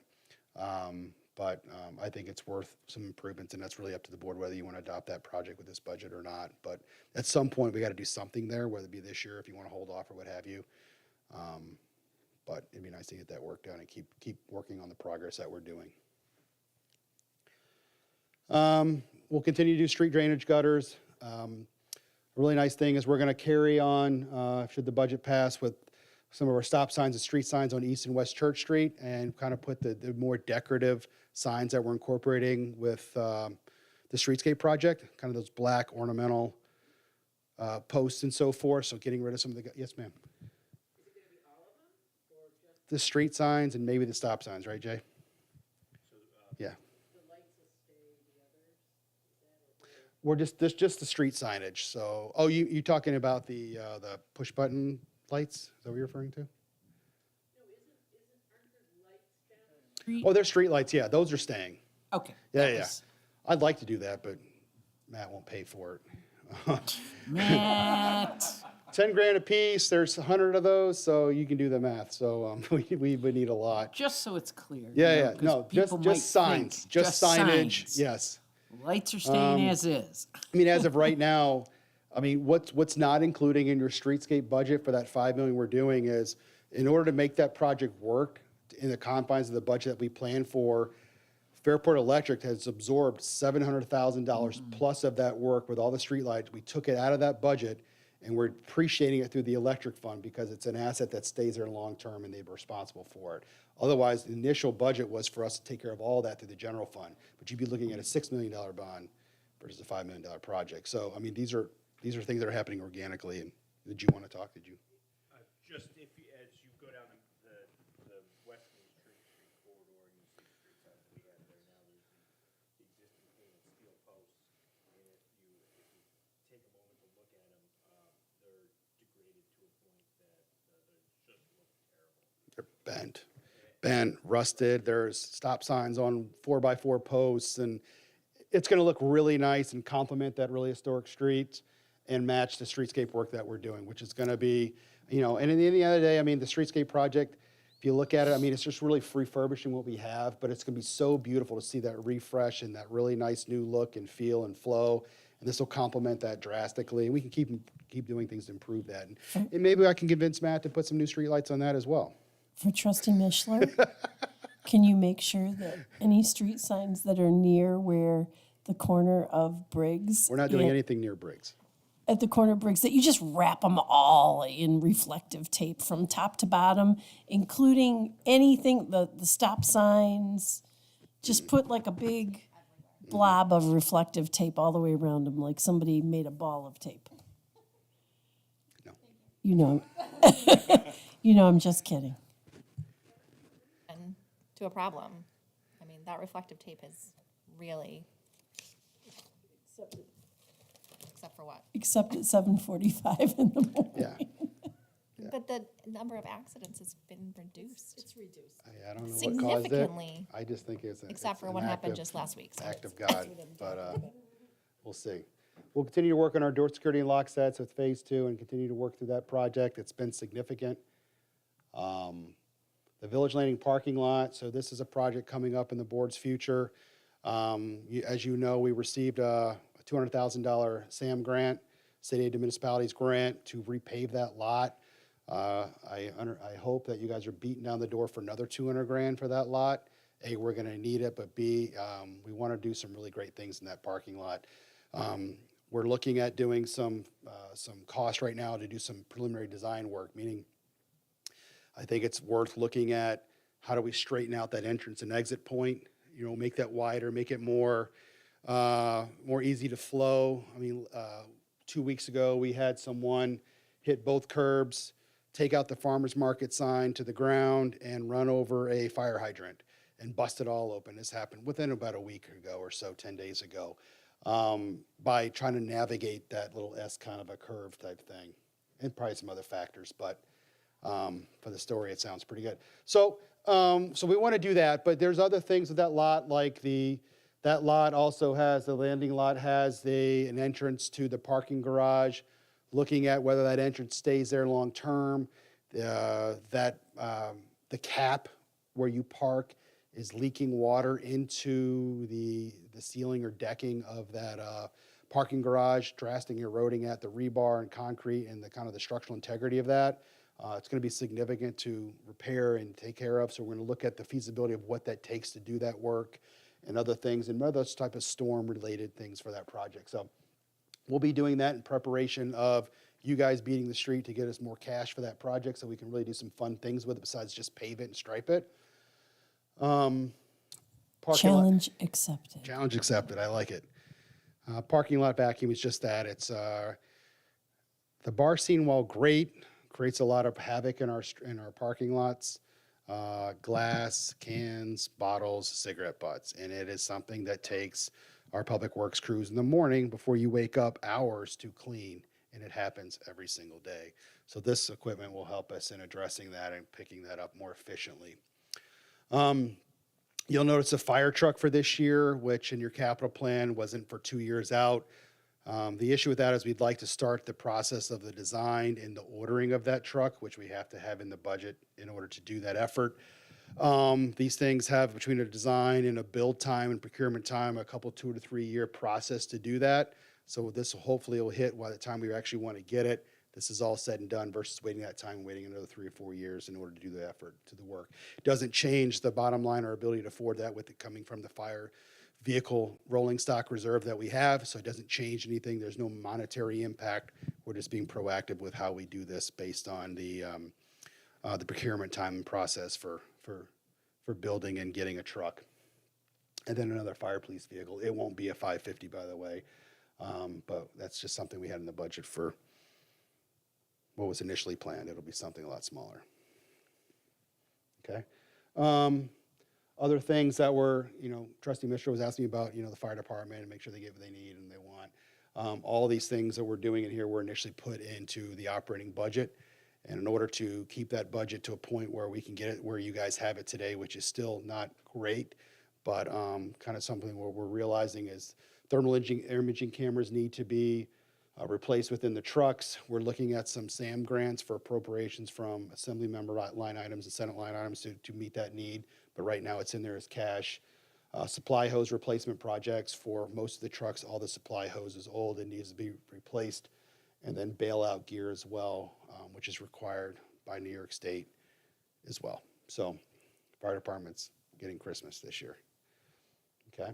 But I think it's worth some improvements, and that's really up to the board whether you want to adopt that project with this budget or not. But at some point, we got to do something there, whether it be this year, if you want to hold off or what have you. But it'd be nice to get that work done and keep working on the progress that we're doing. We'll continue to do street drainage gutters. A really nice thing is we're going to carry on, should the budget pass, with some of our stop signs and street signs on East and West Church Street, and kind of put the more decorative signs that we're incorporating with the streetscape project, kind of those black ornamental posts and so forth. So getting rid of some of the, yes, ma'am. The street signs and maybe the stop signs, right, Jay? Yeah. We're just the street signage. So, oh, you talking about the push button lights? Is that what you're referring to? Oh, they're street lights. Yeah, those are staying. Okay. Yeah. I'd like to do that, but Matt won't pay for it. Matt. 10 grand a piece. There's 100 of those, so you can do the math. So we would need a lot. Just so it's clear. Yeah. 'cause No, people might just signs. think Just signage. signs. Yes. Lights are staying as is. I mean, as of right now, I mean, what's not including in your streetscape budget for that $5 million we're doing is, in order to make that project work in the confines of the budget that we plan for, Fairport Electric has absorbed $700,000 plus of that work with all the streetlights. We took it out of that budget, and we're appreciating it through the electric fund because it's an asset that stays there long term, and they're responsible for it. Otherwise, the initial budget was for us to take care of all that through the general fund, but you'd be looking at a $6 million bond versus a $5 million project. So, I mean, these are things that are happening organically. And did you want to talk? Did you? Just as you go down the Western Street corridor, you see the street signs we have there now. There's the existing painted steel posts, and if you take a moment to look at them, they're degraded to a point that they just look terrible. They're bent. bent, rusted. There's stop signs on 4x4 posts, and it's going to look really nice and complement that really historic street and match the streetscape work that we're doing, which is going to be, and in the end of the day, I mean, the streetscape project, if you look at it, I mean, it's just really refurbishing what we have, but it's going to be so beautiful to see that refresh and that really nice new look and feel and flow. And this will complement that drastically. We can keep doing things to improve that. And maybe I can convince Matt to put some new streetlights on that as well. For Trustee Mishler, can you make sure that any street signs that are near where the corner of Briggs? We're not doing anything near Briggs. At the corner of Briggs, that you just wrap them all in reflective tape from top to bottom, including anything, the stop signs. Just put like a big blob of reflective tape all the way around them, like somebody made a ball of tape. No. You know, I'm just kidding. And to a problem. I mean, that reflective tape is really. Except for what? Except at 7:45 in the morning. Yeah. But the number of accidents has been reduced. It's reduced. I don't know what caused it. Significantly. I just think it's Except for what happened just last week. So act of God, but we'll see. We'll continue to work on our door security and lock sets with phase 2 and continue to work through that project. It's been significant. The Village Landing parking lot, so this is a project coming up in the board's future. As you know, we received a $200,000 SAM grant, State Aid to Municipalities grant, to repave that lot. I hope that you guys are beating down the door for another $200,000 for that lot. A, we're going to need it, but B, we want to do some really great things in that parking lot. We're looking at doing some cost right now to do some preliminary design work, meaning I think it's worth looking at how do we straighten out that entrance and exit point, make that wider, make it more easy to flow. I mean, 2 weeks ago, we had someone hit both curbs, take out the farmer's market sign to the ground, and run over a fire hydrant and bust it all open. This happened within about a week ago or so, 10 days ago, by trying to navigate that little S kind of a curve type thing, and probably some other factors, but for the story, it sounds pretty good. So we want to do that, but there's other things with that lot, like that lot also has, the landing lot has an entrance to the parking garage, looking at whether that entrance stays there long-term. The cap where you park is leaking water into the ceiling or decking of that parking garage, drastically eroding at the rebar and concrete and the structural integrity of that. It's going to be significant to repair and take care of, so we're going to look at the feasibility of what that takes to do that work and other things, and other type of storm-related things for that project. So we'll be doing that in preparation of you guys beating the street to get us more cash for that project so we can really do some fun things with it besides just pave it and stripe it. Challenge accepted. Challenge accepted. I like it. Parking lot vacuum is just that. It's the bar scene, while great, creates a lot of havoc in our parking lots. Glass, cans, bottles, cigarette butts, and it is something that takes our public works crews in the morning before you wake up hours to clean, and it happens every single day. So this equipment will help us in addressing that and picking that up more efficiently. You'll notice a fire truck for this year, which in your capital plan wasn't for 2 years out. The issue with that is we'd like to start the process of the design and the ordering of that truck, which we have to have in the budget in order to do that effort. These things have, between a design and a build time and procurement time, a couple 2 to 3 year process to do that. So this hopefully will hit by the time we actually want to get it. This is all said and done versus waiting that time, waiting another 3 or 4 years in order to do the effort, to the work. It doesn't change the bottom line, our ability to afford that with it coming from the fire vehicle rolling stock reserve that we have, so it doesn't change anything. There's no monetary impact. We're just being proactive with how we do this based on the procurement time and process for building and getting a truck. And then another fire police vehicle. It won't be a 550, by the way, but that's just something we had in the budget for what was initially planned. It'll be something a lot smaller. Okay. Other things that were, Trustee Mishra was asking me about, the fire department and make sure they get what they need and they want. All these things that we're doing in here were initially put into the operating budget. And in order to keep that budget to a point where we can get it where you guys have it today, which is still not great, but kind of something where we're realizing is thermal imaging cameras need to be replaced within the trucks. We're looking at some SAM grants for appropriations from assembly member line items and Senate line items to meet that need. But right now it's in there as cash. Supply hose replacement projects for most of the trucks. All the supply hose is old and needs to be replaced. And then bailout gear as well, which is required by New York State as well. So fire department's getting Christmas this year. Okay.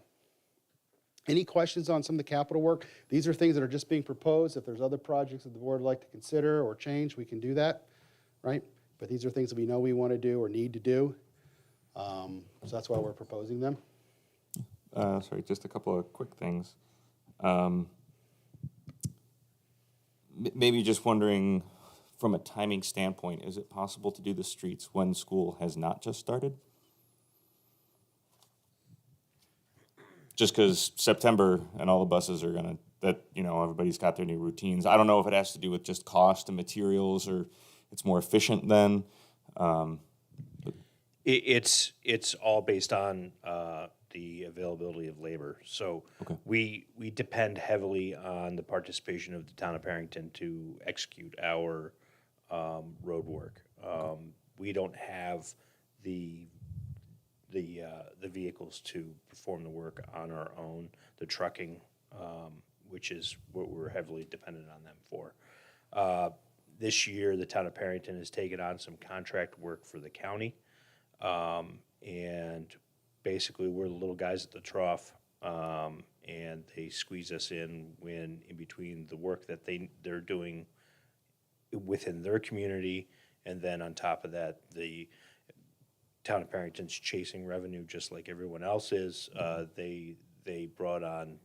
Any questions on some of the capital work? These are things that are just being proposed. If there's other projects that the board would like to consider or change, we can do that, right? But these are things that we know we want to do or need to do. So that's why we're proposing them. Sorry, just a couple of quick things. Maybe just wondering, from a timing standpoint, is it possible to do the streets when school has not just started? Just because September and all the buses are gonna, everybody's got their new routines. I don't know if it has to do with just cost and materials or it's more efficient then. It's all based on the availability of labor. So we depend heavily on the participation of the town of Barrington to execute our road work. We don't have the vehicles to perform the work on our own. The trucking, which is what we're heavily dependent on them for. This year, the town of Barrington has taken on some contract work for the county. And basically we're the little guys at the trough, and they squeeze us in between the work that they're doing within their community, and then on top of that, the town of Barrington's chasing revenue just like everyone else is. They brought on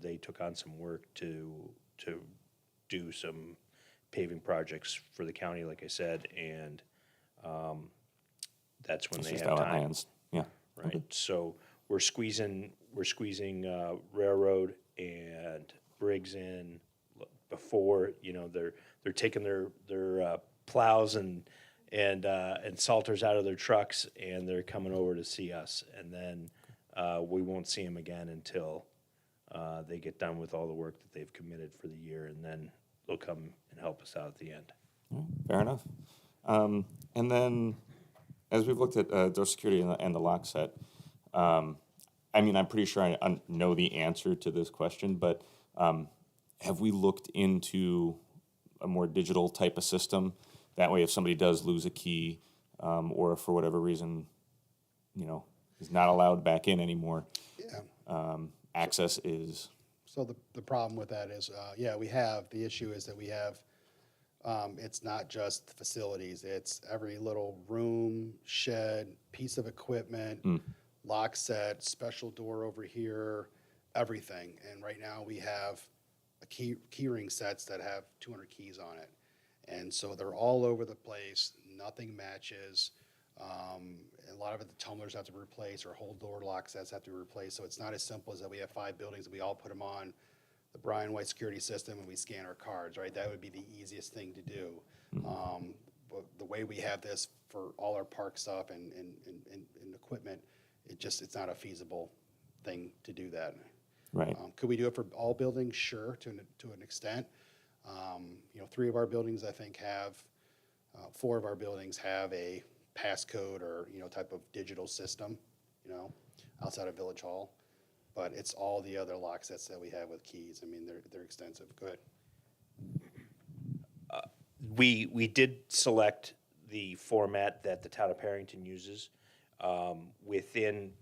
they took on some work to do some paving projects for the county, like I said, and that's when they Just have out of time. hands. Yeah. Right. So we're squeezing Railroad and Briggs in before, they're taking their plows and salters out of their trucks, and they're coming over to see us, and then we won't see them again until they get done with all the work that they've committed for the year, and then they'll come and help us out at the end. Fair enough. And then, as we've looked at door security and the lock set, I'm pretty sure I know the answer to this question, but have we looked into a more digital type of system? That way, if somebody does lose a key, or if for whatever reason, is not allowed back in anymore, access is... So the problem with that is, we have, the issue is that we have, it's not just facilities, it's every little room, shed, piece of equipment, lock set, special door over here, everything. And right now we have key ring sets that have 200 keys on it. And so they're all over the place, nothing matches. A lot of it, the tumblers have to be replaced, or whole door lock sets have to be replaced. So it's not as simple as that we have 5 buildings and we all put them on the Brian White security system and we scan our cards, right? That would be the easiest thing to do. But the way we have this for all our park stuff and equipment, it's not a feasible thing to do that. Right. Could we do it for all buildings? Sure, to an extent. 3 of our buildings, I think, have, 4 of our buildings have a passcode or, type of digital system, outside of Village Hall. But it's all the other lock sets that we have with keys. They're extensive. Go ahead. We did select the format that the town of Barrington uses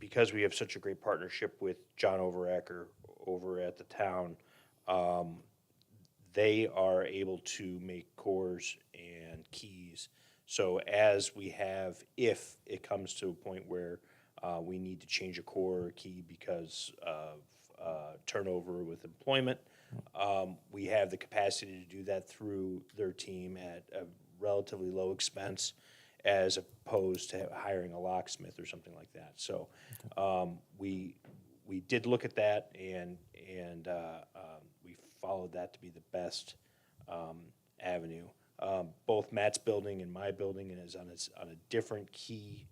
because we have such a great partnership with John Overacker over at the town. They are able to make cores and keys. So as we have, if it comes to a point where we need to change a core or key because of turnover with employment, we have the capacity to do that through their team at a relatively low expense, as opposed to hiring a locksmith or something like that. So we did look at that, and we followed that to be the best avenue. Both Matt's building and my building is on a different key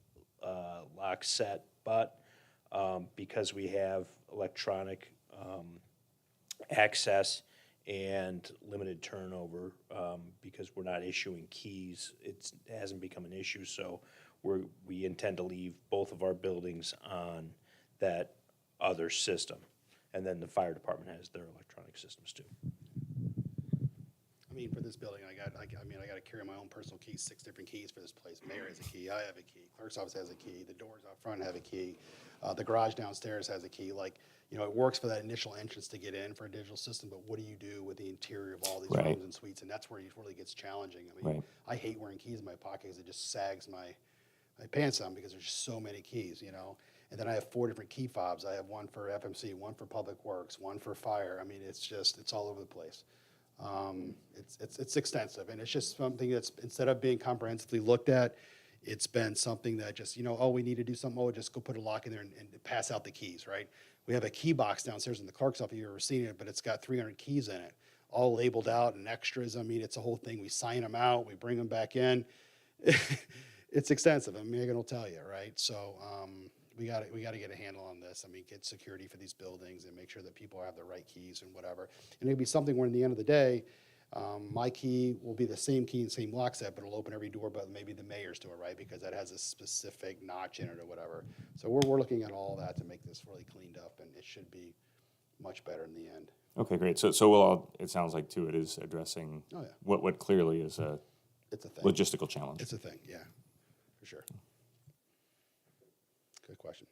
lock set, but because we have electronic access and limited turnover, because we're not issuing keys, it hasn't become an issue. So we intend to leave both of our buildings on that other system. And then the fire department has their electronic systems too. I mean, for this building, I got to carry my own personal keys, 6 different keys for this place. Mayor has a key, I have a key, clerk's office has a key, the doors out front have a key, the garage downstairs has a key. Like, you know, it works for that initial entrance to get in for a digital system, but what do you do with the interior of all these Right. rooms and suites? And that's where it really gets challenging. I mean, Right. I hate wearing keys in my pocket because it just sags my pants on because there's just so many keys, you know? And then I have 4 different key fobs. I have one for FMC, one for Public Works, one for fire. I mean, it's all over the place. It's extensive, and it's just something that's, instead of being comprehensively looked at, it's been something that just, you know, oh, we need to do something, oh, just go put a lock in there and pass out the keys, right? We have a key box downstairs in the clerk's office, if you've ever seen it, but it's got 300 keys in it, all labeled out and extras. I mean, it's a whole thing. We sign them out, we bring them back in. It's extensive. I mean, Megan will tell you, right? So we got to get a handle on this. I mean, get security for these buildings and make sure that people have the right keys and whatever. And it'll be something where, in the end of the day, my key will be the same key and same lock set, but it'll open every door, but maybe the mayor's door, right? Because that has a specific notch in it or whatever. So we're looking at all that to make this really cleaned up, and it should be much better in the end. Okay, great. So it sounds like too, it is addressing Oh, yeah. what clearly is a It's a thing. logistical challenge. It's a thing, yeah, for sure. Good question.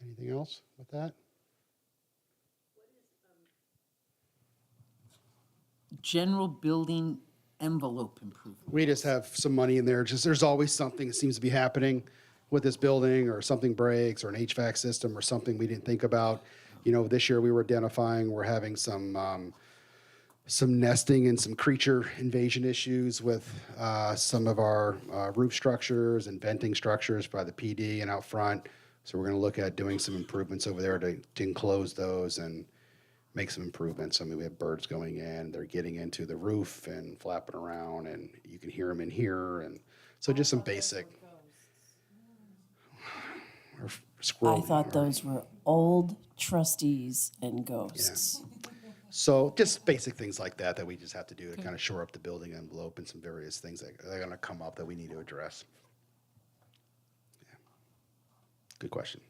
Anything else with that? General building envelope improvement. We just have some money in there. Just, there's always something that seems to be happening with this building, or something breaks, or an HVAC system, or something we didn't think about. You know, this year we were identifying, we're having some nesting and some creature invasion issues with some of our roof structures and venting structures by the PD and out front. So we're going to look at doing some improvements over there to enclose those and make some improvements. I mean, we have birds going in, they're getting into the roof and flapping around, and you can hear them in here. And so just some basic. Or I squirrel. thought those were old trustees and ghosts. So just basic things like that we just have to do to kind of shore up the building envelope, and some various things that are going to come up that we need to address. Yeah. Good question.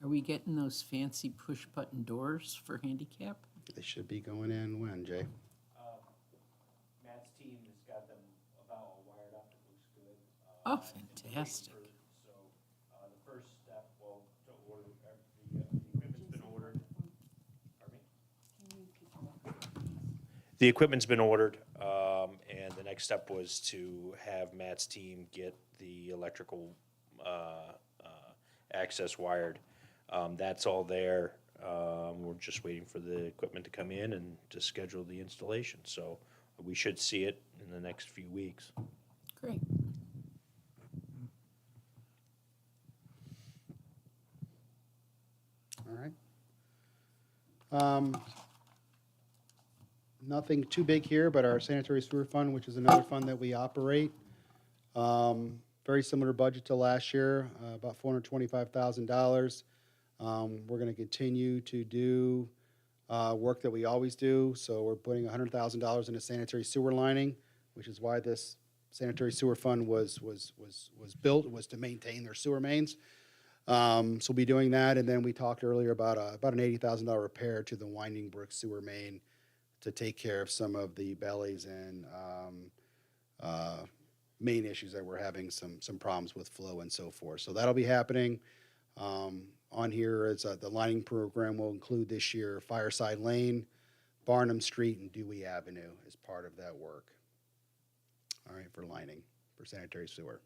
Are we getting those fancy push-button doors for handicap? They should be going in when, Jay? Matt's team has got them about all wired up. It looks good. Oh, fantastic. So the first step, well, to order, the equipment's been ordered. Pardon me? The equipment's been ordered, and the next step was to have Matt's team get the electrical access wired. That's all there. We're just waiting for the equipment to come in and to schedule the installation. So we should see it in the next few weeks. Great. All right. Nothing too big here, but our sanitary sewer fund, which is another fund that we operate. Very similar budget to last year, about $425,000. We're going to continue to do work that we always do. So we're putting $100,000 into sanitary sewer lining, which is why this sanitary sewer fund was built, was to maintain their sewer mains. So we'll be doing that. And then we talked earlier about an $80,000 repair to the Winding Brook sewer main to take care of some of the bellies and main issues that we're having some problems with flow and so forth. So that'll be happening. On here is the lining program will include this year Fireside Lane, Barnum Street, and Dewey Avenue as part of that work. All right, for lining, for sanitary sewer.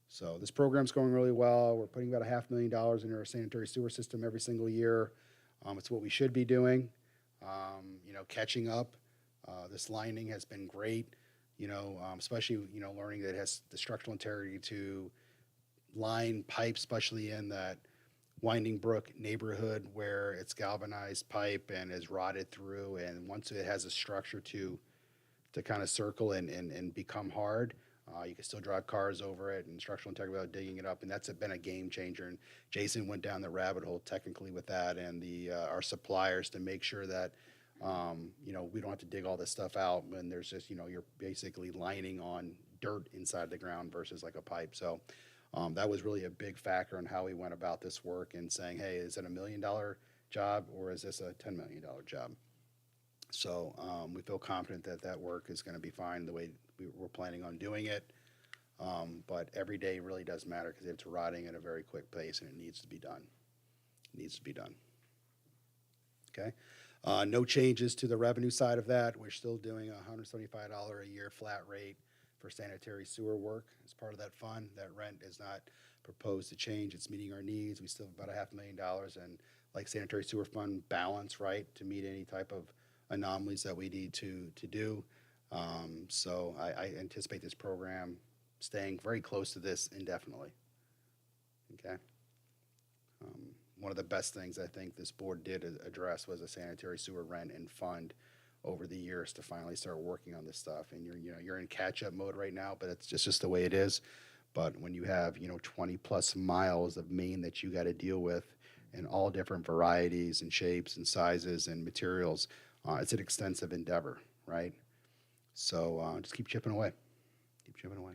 So this program's going really well. We're putting about $500,000 into our sanitary sewer system every single year. It's what we should be doing. Catching up. This lining has been great. Especially learning that it has the structural integrity to line pipes, especially in that Winding Brook neighborhood where it's galvanized pipe and is rotted through, and once it has a structure to kind of circle and become hard, you can still drive cars over it and structural integrity without digging it up, and that's been a game changer. And Jason went down the rabbit hole technically with that, and our suppliers to make sure that we don't have to dig all this stuff out when there's just you're basically lining on dirt inside the ground versus like a pipe. So that was really a big factor in how we went about this work and saying, hey, is it $1 million job or is this a $10 million job? So we feel confident that that work is going to be fine the way we're planning on doing it. But every day really does matter because it's rotting at a very quick pace and it needs to be done. It needs to be done. Okay. No changes to the revenue side of that. We're still doing a $175 a year flat rate for sanitary sewer work as part of that fund. That rent is not proposed to change. It's meeting our needs. We still have about $500,000 and like sanitary sewer fund balance, right, to meet any type of anomalies that we need to do. So I anticipate this program staying very close to this indefinitely. Okay. One of the best things I think this board did address was a sanitary sewer rent and fund over the years to finally start working on this stuff. And you're in catch-up mode right now, but it's just the way it is. But when you have 20 plus miles of main that you got to deal with in all different varieties and shapes and sizes and materials, it's an extensive endeavor, right? So just keep chipping away. Keep chipping away.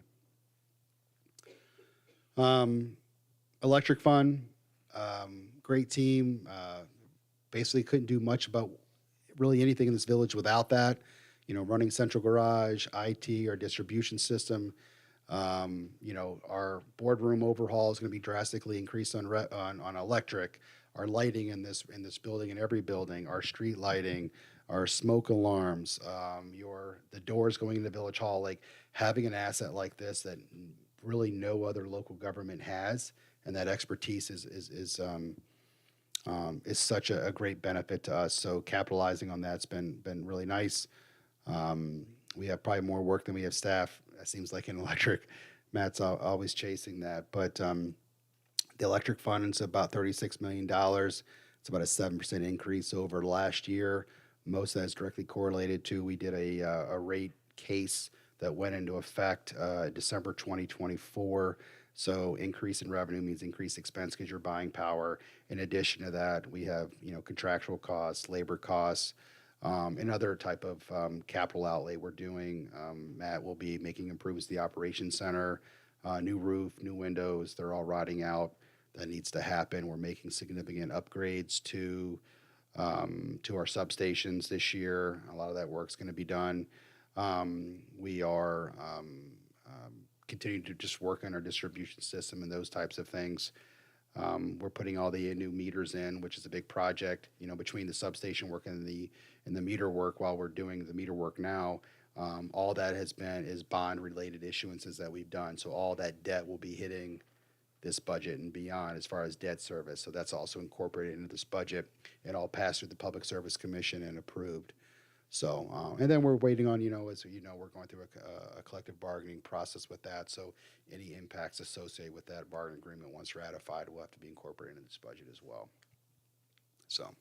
Electric fund, great team. Basically couldn't do much about really anything in this village without that. Running central garage, IT, our distribution system. Our boardroom overhaul is going to be drastically increased on electric. Our lighting in this building, in every building, our street lighting, our smoke alarms, the doors going into Village Hall, like having an asset like this that really no other local government has, and that expertise is such a great benefit to us. So capitalizing on that's been really nice. We have probably more work than we have staff. It seems like in electric. Matt's always chasing that, but the electric fund is about $36 million. It's about a 7% increase over last year. Most of that is directly correlated to we did a rate case that went into effect December 2024. So increase in revenue means increased expense because you're buying power. In addition to that, we have contractual costs, labor costs, and other type of capital outlay we're doing. Matt will be making improvements to the operations center, new roof, new windows. They're all rotting out. That needs to happen. We're making significant upgrades to our substations this year. A lot of that work's going to be done. We are continuing to just work on our distribution system and those types of things. We're putting all the new meters in, which is a big project. Between the substation work and the meter work, while we're doing the meter work now, all that is bond-related issuances that we've done. So all that debt will be hitting this budget and beyond as far as debt service. So that's also incorporated into this budget and all passed through the Public Service Commission and approved. So, and then we're waiting on, as we're going through a collective bargaining process with that. So any impacts associated with that bargaining agreement, once ratified, will have to be incorporated into this budget as well. So,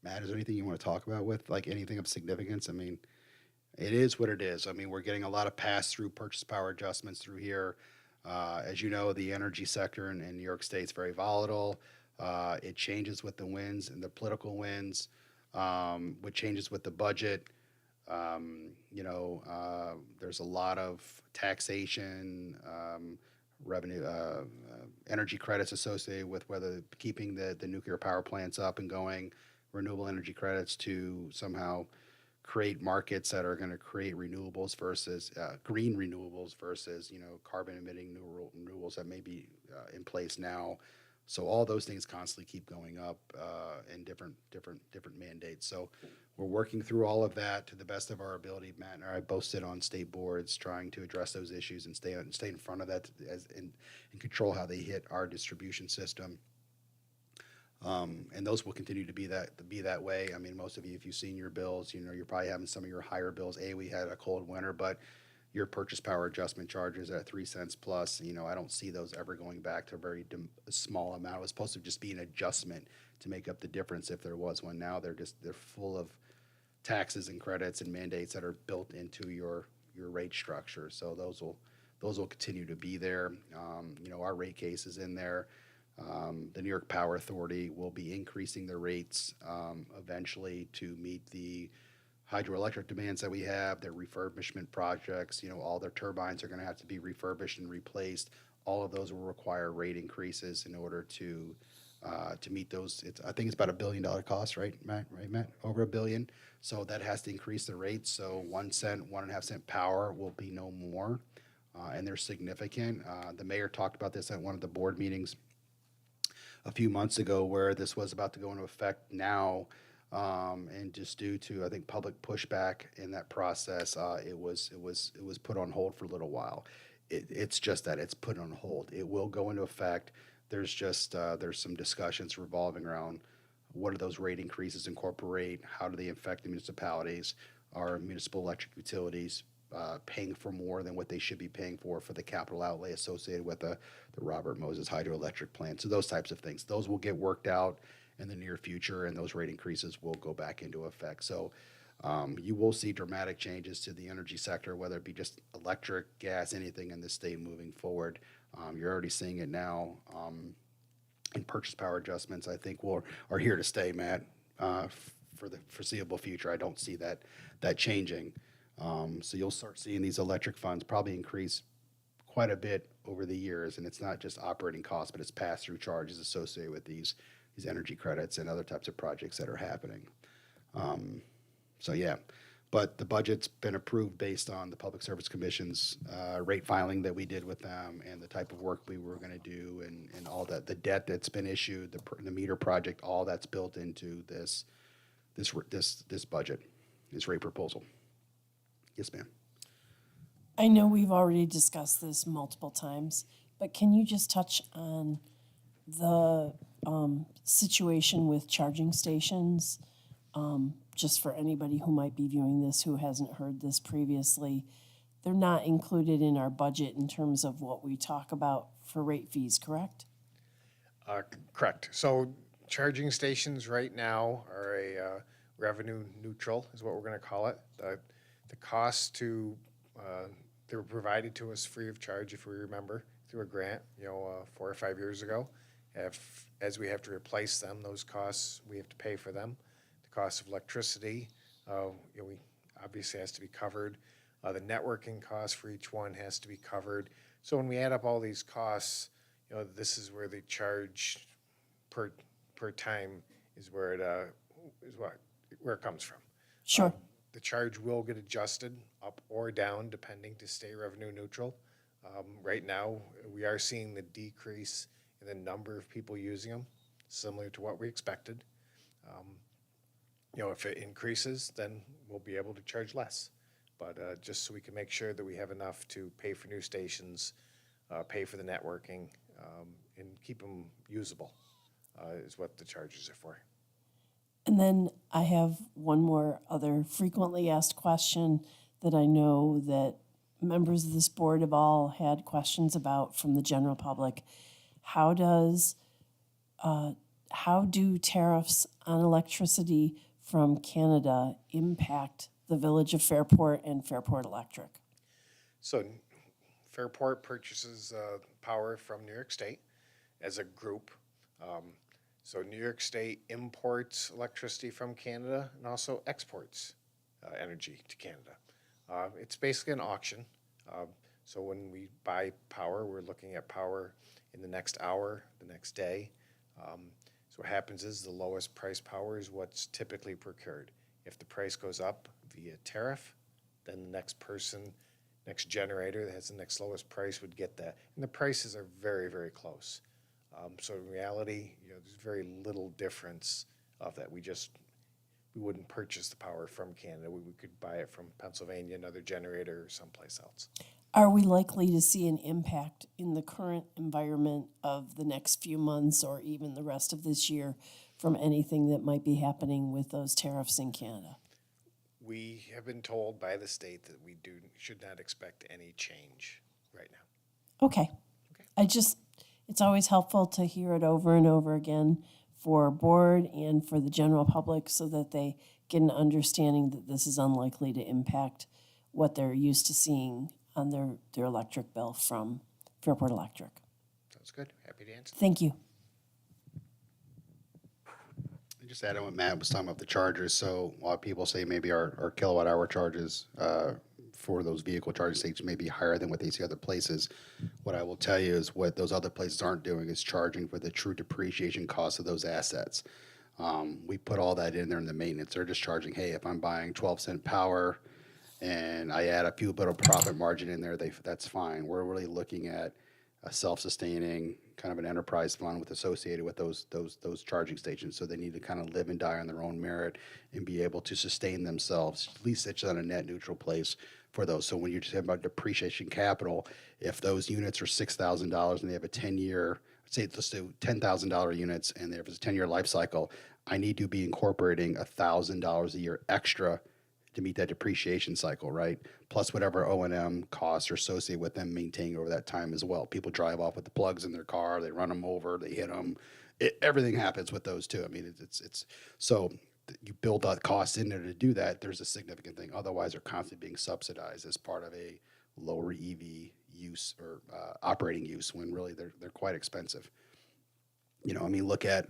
Matt, is there anything you want to talk about with, like, anything of significance? I mean, it is what it is. I mean, we're getting a lot of pass-through purchase power adjustments through here. As you know, the energy sector in New York State is very volatile. It changes with the winds and the political winds. What changes with the budget. There's a lot of taxation, revenue, energy credits associated with whether keeping the nuclear power plants up and going, renewable energy credits to somehow create markets that are going to create renewables versus green renewables versus carbon emitting renewables that may be in place now. So all those things constantly keep going up in different mandates. So we're working through all of that to the best of our ability. Matt and I both sit on state boards trying to address those issues and stay in front of that and control how they hit our distribution system. And those will continue to be that way. I mean, most of you, if you've seen your bills, you're probably having some of your higher bills. We had a cold winter, but your purchase power adjustment charges at 3 cents plus. I don't see those ever going back to a very small amount. It was supposed to just be an adjustment to make up the difference if there was one. Now they're full of taxes and credits and mandates that are built into your rate structure. So those will continue to be there. Our rate case is in there. The New York Power Authority will be increasing their rates eventually to meet the hydroelectric demands that we have, their refurbishment projects. All their turbines are going to have to be refurbished and replaced. All of those will require rate increases in order to meet those. I think it's about $1 billion cost, right, Matt? Over $1 billion. So that has to increase the rates. So 1 cent, 1.5 cent power will be no more, and they're significant. The mayor talked about this at one of the board meetings a few months ago, where this was about to go into effect now, and just due to, I think, public pushback in that process, it was put on hold for a little while. It's just that it's put on hold. It will go into effect. There's some discussions revolving around what do those rate increases incorporate, how do they affect the municipalities, are municipal electric utilities paying for more than what they should be paying for the capital outlay associated with the Robert Moses hydroelectric plant. So those types of things, those will get worked out in the near future, and those rate increases will go back into effect. So you will see dramatic changes to the energy sector, whether it be just electric, gas, anything in this state moving forward. You're already seeing it now. And purchase power adjustments, I think, are here to stay, Matt, for the foreseeable future. I don't see that changing. So you'll start seeing these electric funds probably increase quite a bit over the years, and it's not just operating costs, but it's pass-through charges associated with these energy credits and other types of projects that are happening. So yeah, but the budget's been approved based on the Public Service Commission's rate filing that we did with them, and the type of work we were going to do, and all that, the debt that's been issued, the meter project, all that's built into this budget, this rate proposal. Yes, ma'am. I know we've already discussed this multiple times, but can you just touch on the situation with charging stations? Just for anybody who might be viewing this who hasn't heard this previously, they're not included in our budget in terms of what we talk about for rate fees, correct? Correct. So charging stations right now are a revenue neutral, is what we're going to call it. The cost they were provided to us free of charge, if we remember, through a grant, 4 or 5 years ago. As we have to replace them, those costs, we have to pay for them. The cost of electricity, we obviously has to be covered. The networking cost for each one has to be covered. So when we add up all these costs, this is where the charge per time is where it comes from. Sure. The charge will get adjusted up or down depending to stay revenue neutral. Right now, we are seeing the decrease in the number of people using them, similar to what we expected. If it increases, then we'll be able to charge less. But just so we can make sure that we have enough to pay for new stations, pay for the networking, and keep them usable is what the charges are for. And then I have one more other frequently asked question that I know that members of this board have all had questions about from the general public. How do tariffs on electricity from Canada impact the Village of Fairport and Fairport Electric? So Fairport purchases power from New York State as a group. So New York State imports electricity from Canada and also exports energy to Canada. It's basically an auction. So when we buy power, we're looking at power in the next hour, the next day. So what happens is the lowest price power is what's typically procured. If the price goes up via tariff, then the next generator that has the next lowest price would get that. And the prices are very, very close. So in reality, there's very little difference of that. We wouldn't purchase the power from Canada. We could buy it from Pennsylvania, another generator, or someplace else. Are we likely to see an impact in the current environment of the next few months or even the rest of this year from anything that might be happening with those tariffs in Canada? We have been told by the state that we should not expect any change right now. Okay. It's always helpful to hear it over and over again for board and for the general public so that they get an understanding that this is unlikely to impact what they're used to seeing on their electric bill from Fairport Electric. Sounds good. Happy to answer. Thank you. And just add on what Matt was talking about the chargers. So a lot of people say maybe our kilowatt hour charges for those vehicle charging stations may be higher than what they see other places. What I will tell you is what those other places aren't doing is charging for the true depreciation cost of those assets. We put all that in there in the maintenance. They're just charging, hey, if I'm buying 12-cent power and I add a few bit of profit margin in there, that's fine. We're really looking at a self-sustaining kind of an enterprise fund with associated with those charging stations. So they need to kind of live and die on their own merit and be able to sustain themselves. At least it's on a net neutral place for those. So when you're talking about depreciation capital, if those units are $6,000 and they have a 10-year, say let's do $10,000 units and there's a 10-year life cycle, I need to be incorporating $1,000 a year extra to meet that depreciation cycle, right? Plus whatever O&M costs are associated with them maintaining over that time as well. People drive off with the plugs in their car, they run them over, they hit them. Everything happens with those too. I mean, it's so you build that cost in there to do that. There's a significant thing. Otherwise, they're constantly being subsidized as part of a lower EV use or operating use when really they're quite expensive. You know, I mean, look at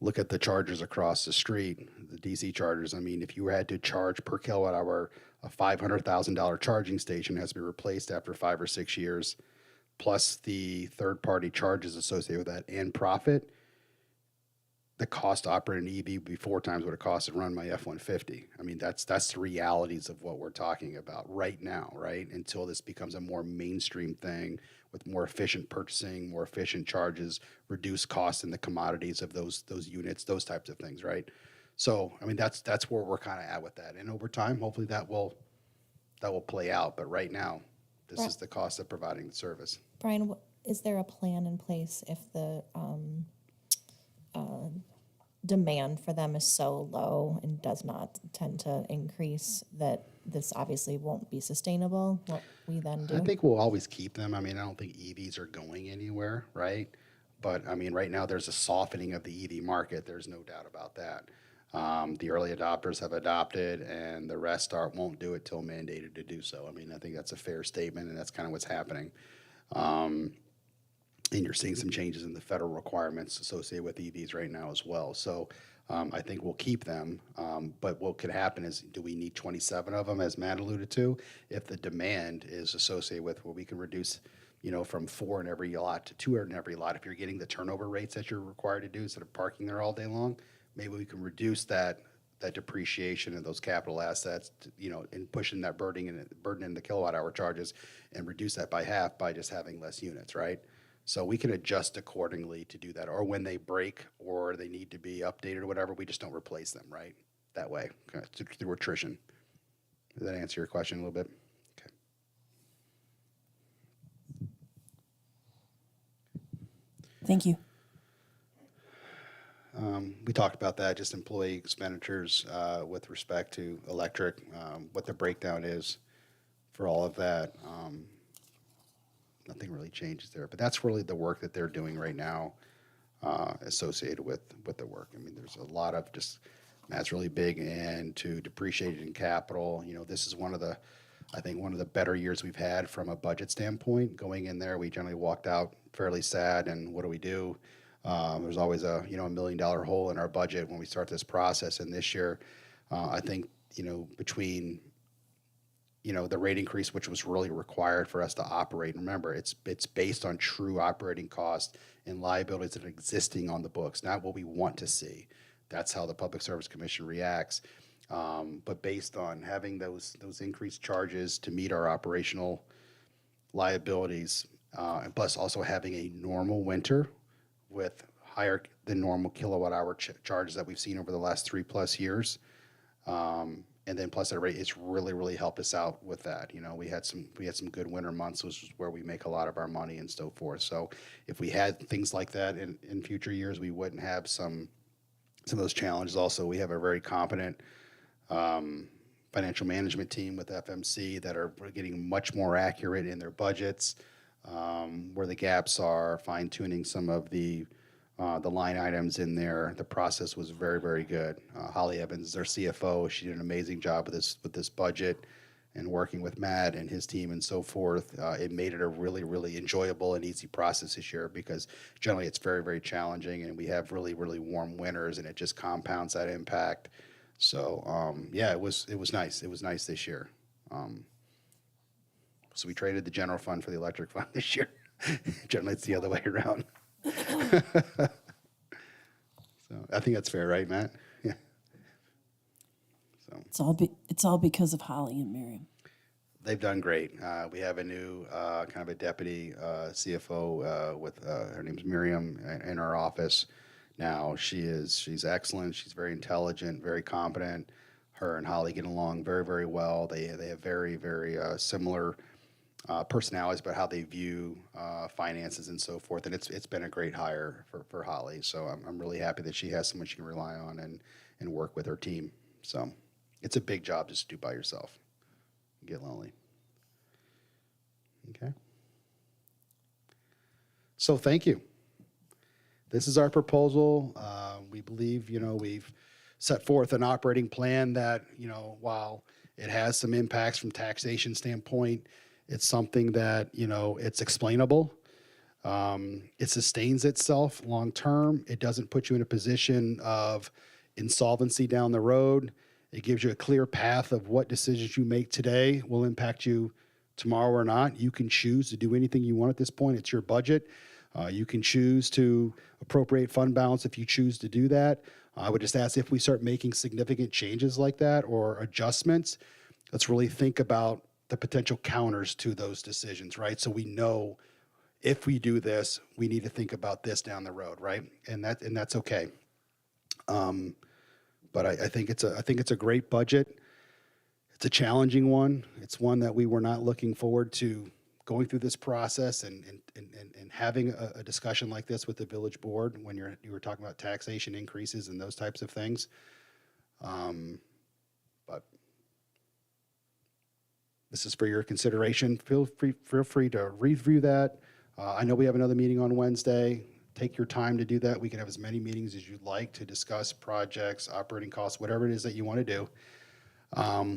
the chargers across the street, the DC chargers. I mean, if you had to charge per kilowatt hour, a $500,000 charging station has to be replaced after 5 or 6 years, plus the third-party charges associated with that and profit. The cost to operate an EV would be 4 times what it costs to run my F-150. I mean, that's the realities of what we're talking about right now, right? Until this becomes a more mainstream thing with more efficient purchasing, more efficient charges, reduced costs in the commodities of those units, those types of things, right? So, I mean, that's where we're kind of at with that. And over time, hopefully that will play out. But right now, this is the cost of providing the service. Brian, is there a plan in place if the demand for them is so low and does not tend to increase that this obviously won't be sustainable? What we then do? I think we'll always keep them. I mean, I don't think EVs are going anywhere, right? But I mean, right now there's a softening of the EV market. There's no doubt about that. The early adopters have adopted, and the rest won't do it till mandated to do so. I mean, I think that's a fair statement, and that's kind of what's happening. And you're seeing some changes in the federal requirements associated with EVs right now as well. So I think we'll keep them. But what could happen is, do we need 27 of them, as Matt alluded to? If the demand is associated with where we can reduce, from 4 in every lot to 2 in every lot, if you're getting the turnover rates that you're required to do instead of parking there all day long, maybe we can reduce that depreciation of those capital assets, and pushing that burden in the kilowatt hour charges and reduce that by half by just having less units, right? So we can adjust accordingly to do that. Or when they break or they need to be updated or whatever, we just don't replace them, right? That way, through attrition. Does that answer your question a little bit? Okay. Thank you. We talked about that, just employee expenditures with respect to electric, what the breakdown is for all of that. Nothing really changes there, but that's really the work that they're doing right now associated with the work. I mean, there's a lot of Matt's really big into depreciating capital. This is one of the better years we've had from a budget standpoint. Going in there, we generally walked out fairly sad, and what do? There's always a $1 million hole in our budget when we start this process. And this year, I think, between the rate increase, which was really required for us to operate. Remember, it's based on true operating costs and liabilities that are existing on the books, not what we want to see. That's how the Public Service Commission reacts. But based on having those increased charges to meet our operational liabilities, and plus also having a normal winter with higher than normal kilowatt hour charges that we've seen over the last 3+ years. And then plus that rate, it's really, really helped us out with that. We had some good winter months, which is where we make a lot of our money and so forth. So if we had things like that in future years, we wouldn't have some of those challenges. Also, we have a very competent financial management team with FMC that are getting much more accurate in their budgets, where the gaps are, fine tuning some of the line items in there. The process was very, very good. Holly Evans is our CFO. She did an amazing job with this budget and working with Matt and his team and so forth. It made it a really, really enjoyable and easy process this year because generally it's very, very challenging and we have really, really warm winters and it just compounds that impact. So yeah, it was nice. It was nice this year. So we traded the general fund for the electric fund this year. Generally, it's the other way around. So I think that's fair, right, Matt? Yeah. So It's all because of Holly and Miriam. they've done great. We have a new kind of a deputy CFO with her name's Miriam in our office now. She's excellent. She's very intelligent, very competent. Her and Holly get along very, very well. They have very, very similar personalities about how they view finances and so forth. And it's been a great hire for Holly. So I'm really happy that she has someone she can rely on and work with her team. So it's a big job just to do by yourself. You get lonely. Okay. So thank you. This is our proposal. We believe, we've set forth an operating plan that, while it has some impacts from taxation standpoint, it's something that, it's explainable. It sustains itself long term. It doesn't put you in a position of insolvency down the road. It gives you a clear path of what decisions you make today will impact you tomorrow or not. You can choose to do anything you want at this point. It's your budget. You can choose to appropriate fund balance if you choose to do that. I would just ask if we start making significant changes like that or adjustments, let's really think about the potential counters to those decisions, right? So we know if we do this, we need to think about this down the road, right? And that's okay. But I think it's a great budget. It's a challenging one. It's one that we were not looking forward to going through this process and having a discussion like this with the village board when you were talking about taxation increases and those types of things. But this is for your consideration. Feel free to review that. I know we have another meeting on Wednesday. Take your time to do that. We can have as many meetings as you'd like to discuss projects, operating costs, whatever it is that you want to do.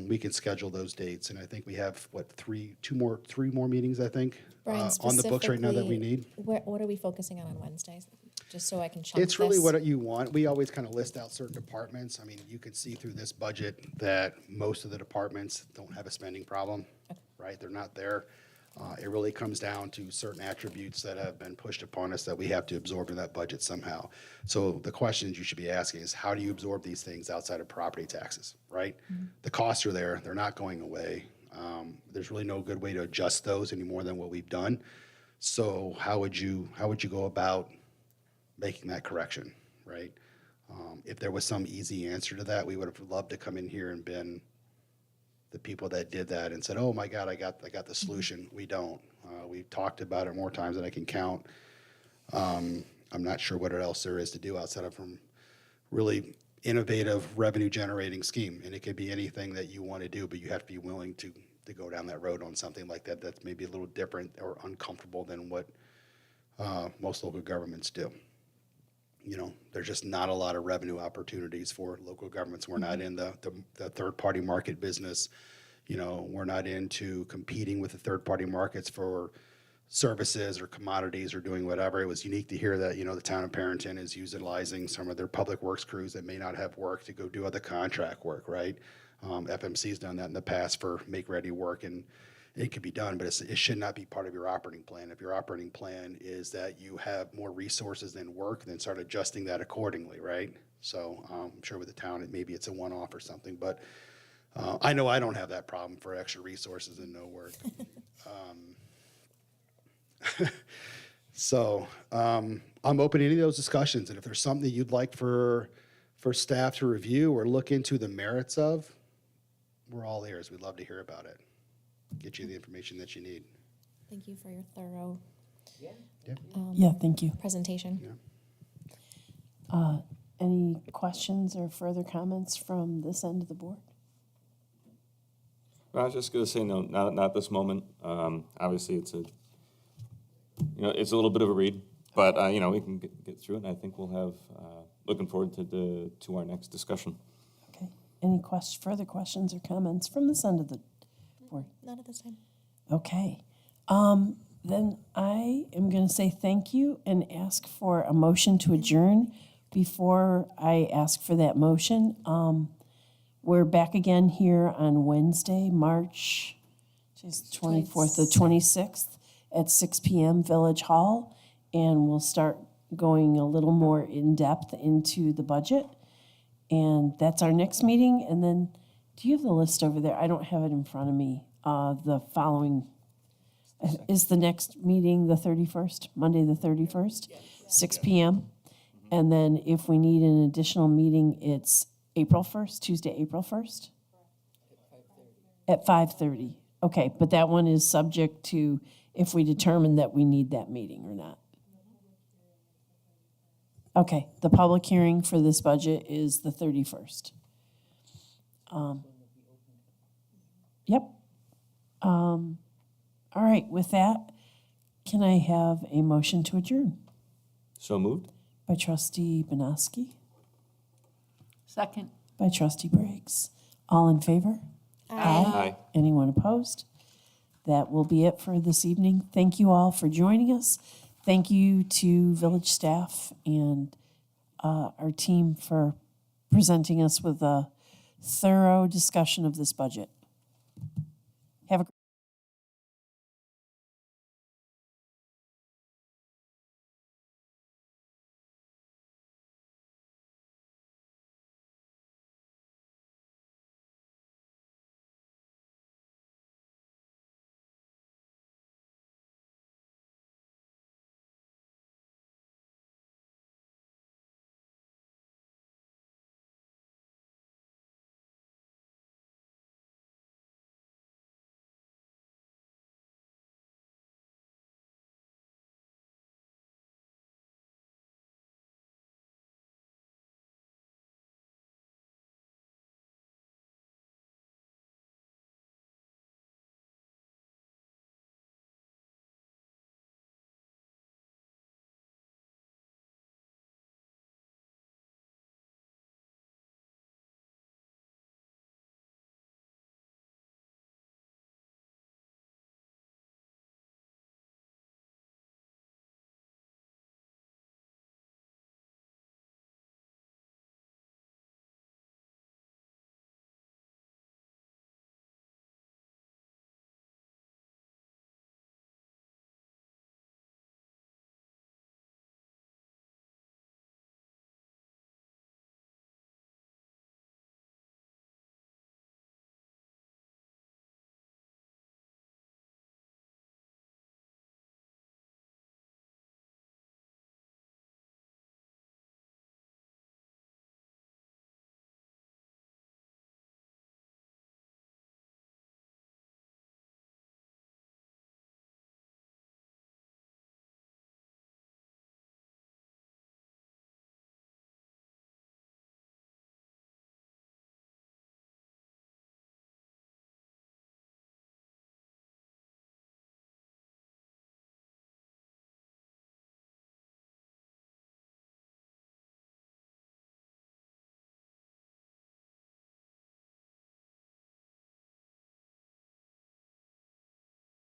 We can schedule those dates, and I think we have three more meetings, I think, Brian, on the books right now that we need. What are we focusing on Wednesdays? Just so I can chunk It's really this. what you want. We always kind of list out certain departments. I mean, you can see through this budget that most of the departments don't have a spending problem, right? They're not there. It really comes down to certain attributes that have been pushed upon us that we have to absorb in that budget somehow. So the questions you should be asking is, how do you absorb these things outside of property taxes, right? Mm-hmm. The costs are there. They're not going away. There's really no good way to adjust those any more than what we've done. So how would you go about making that correction, right? If there was some easy answer to that, we would have loved to come in here and been the people that did that and said, "Oh my God, I got the solution." We don't. We've talked about it more times than I can count. I'm not sure what else there is to do outside of from really innovative revenue generating scheme, and it could be anything that you want to do, but you have to be willing to go down that road on something like that that's maybe a little different or uncomfortable than what most local governments do. There's just not a lot of revenue opportunities for local governments. We're not in the third-party market business. We're not into competing with the third-party markets for services or commodities or doing whatever. It was unique to hear that, the town of Perrington is utilizing some of their public works crews that may not have work to go do other contract work, right? FMC's done that in the past for make-ready work, and it could be done, but it should not be part of your operating plan. If your operating plan is that you have more resources than work, then start adjusting that accordingly, right? So I'm sure with the town, maybe it's a one-off or something, but I know I don't have that problem for extra resources and no work. So I'm open to any of those discussions, and if there's something that you'd like for staff to review or look into the merits of, we're all ears. We'd love to hear about it. Get you the information that you need. Thank you for your thorough Yeah, thank you. presentation. Any questions or further comments from this end of the board? I was just gonna say, no, not this moment. Obviously, it's it's a little bit of a read, but, we can get through it, and I think we'll have, looking forward to our next discussion. Okay. Any further questions or comments from this end of the board? Not at this time. Okay. Then I am going to say thank you and ask for a motion to adjourn. Before I ask for that motion, we're back again here on Wednesday, March 24th, the 26th at 6 p.m. Village Hall, and we'll start going a little more in-depth into the budget. And that's our next meeting. And then, do you have the list over there? I don't have it in front of me. The following, is the next meeting the 31st, Monday the 31st, 6 p.m.? And then if we need an additional meeting, it's April 1st, Tuesday, April 1st? At 5:30. Okay, but that one is subject to if we determine that we need that meeting or not. Okay, the public hearing for this budget is the 31st. Yep. All right, with that, can I have a motion to adjourn? So moved? By trustee Benoski, Second. by trustee Briggs. All in favor? Aye. Anyone opposed? That will be it for this evening. Thank you all for joining us. Thank you to village staff and our team for presenting us with a thorough discussion of this budget. Have a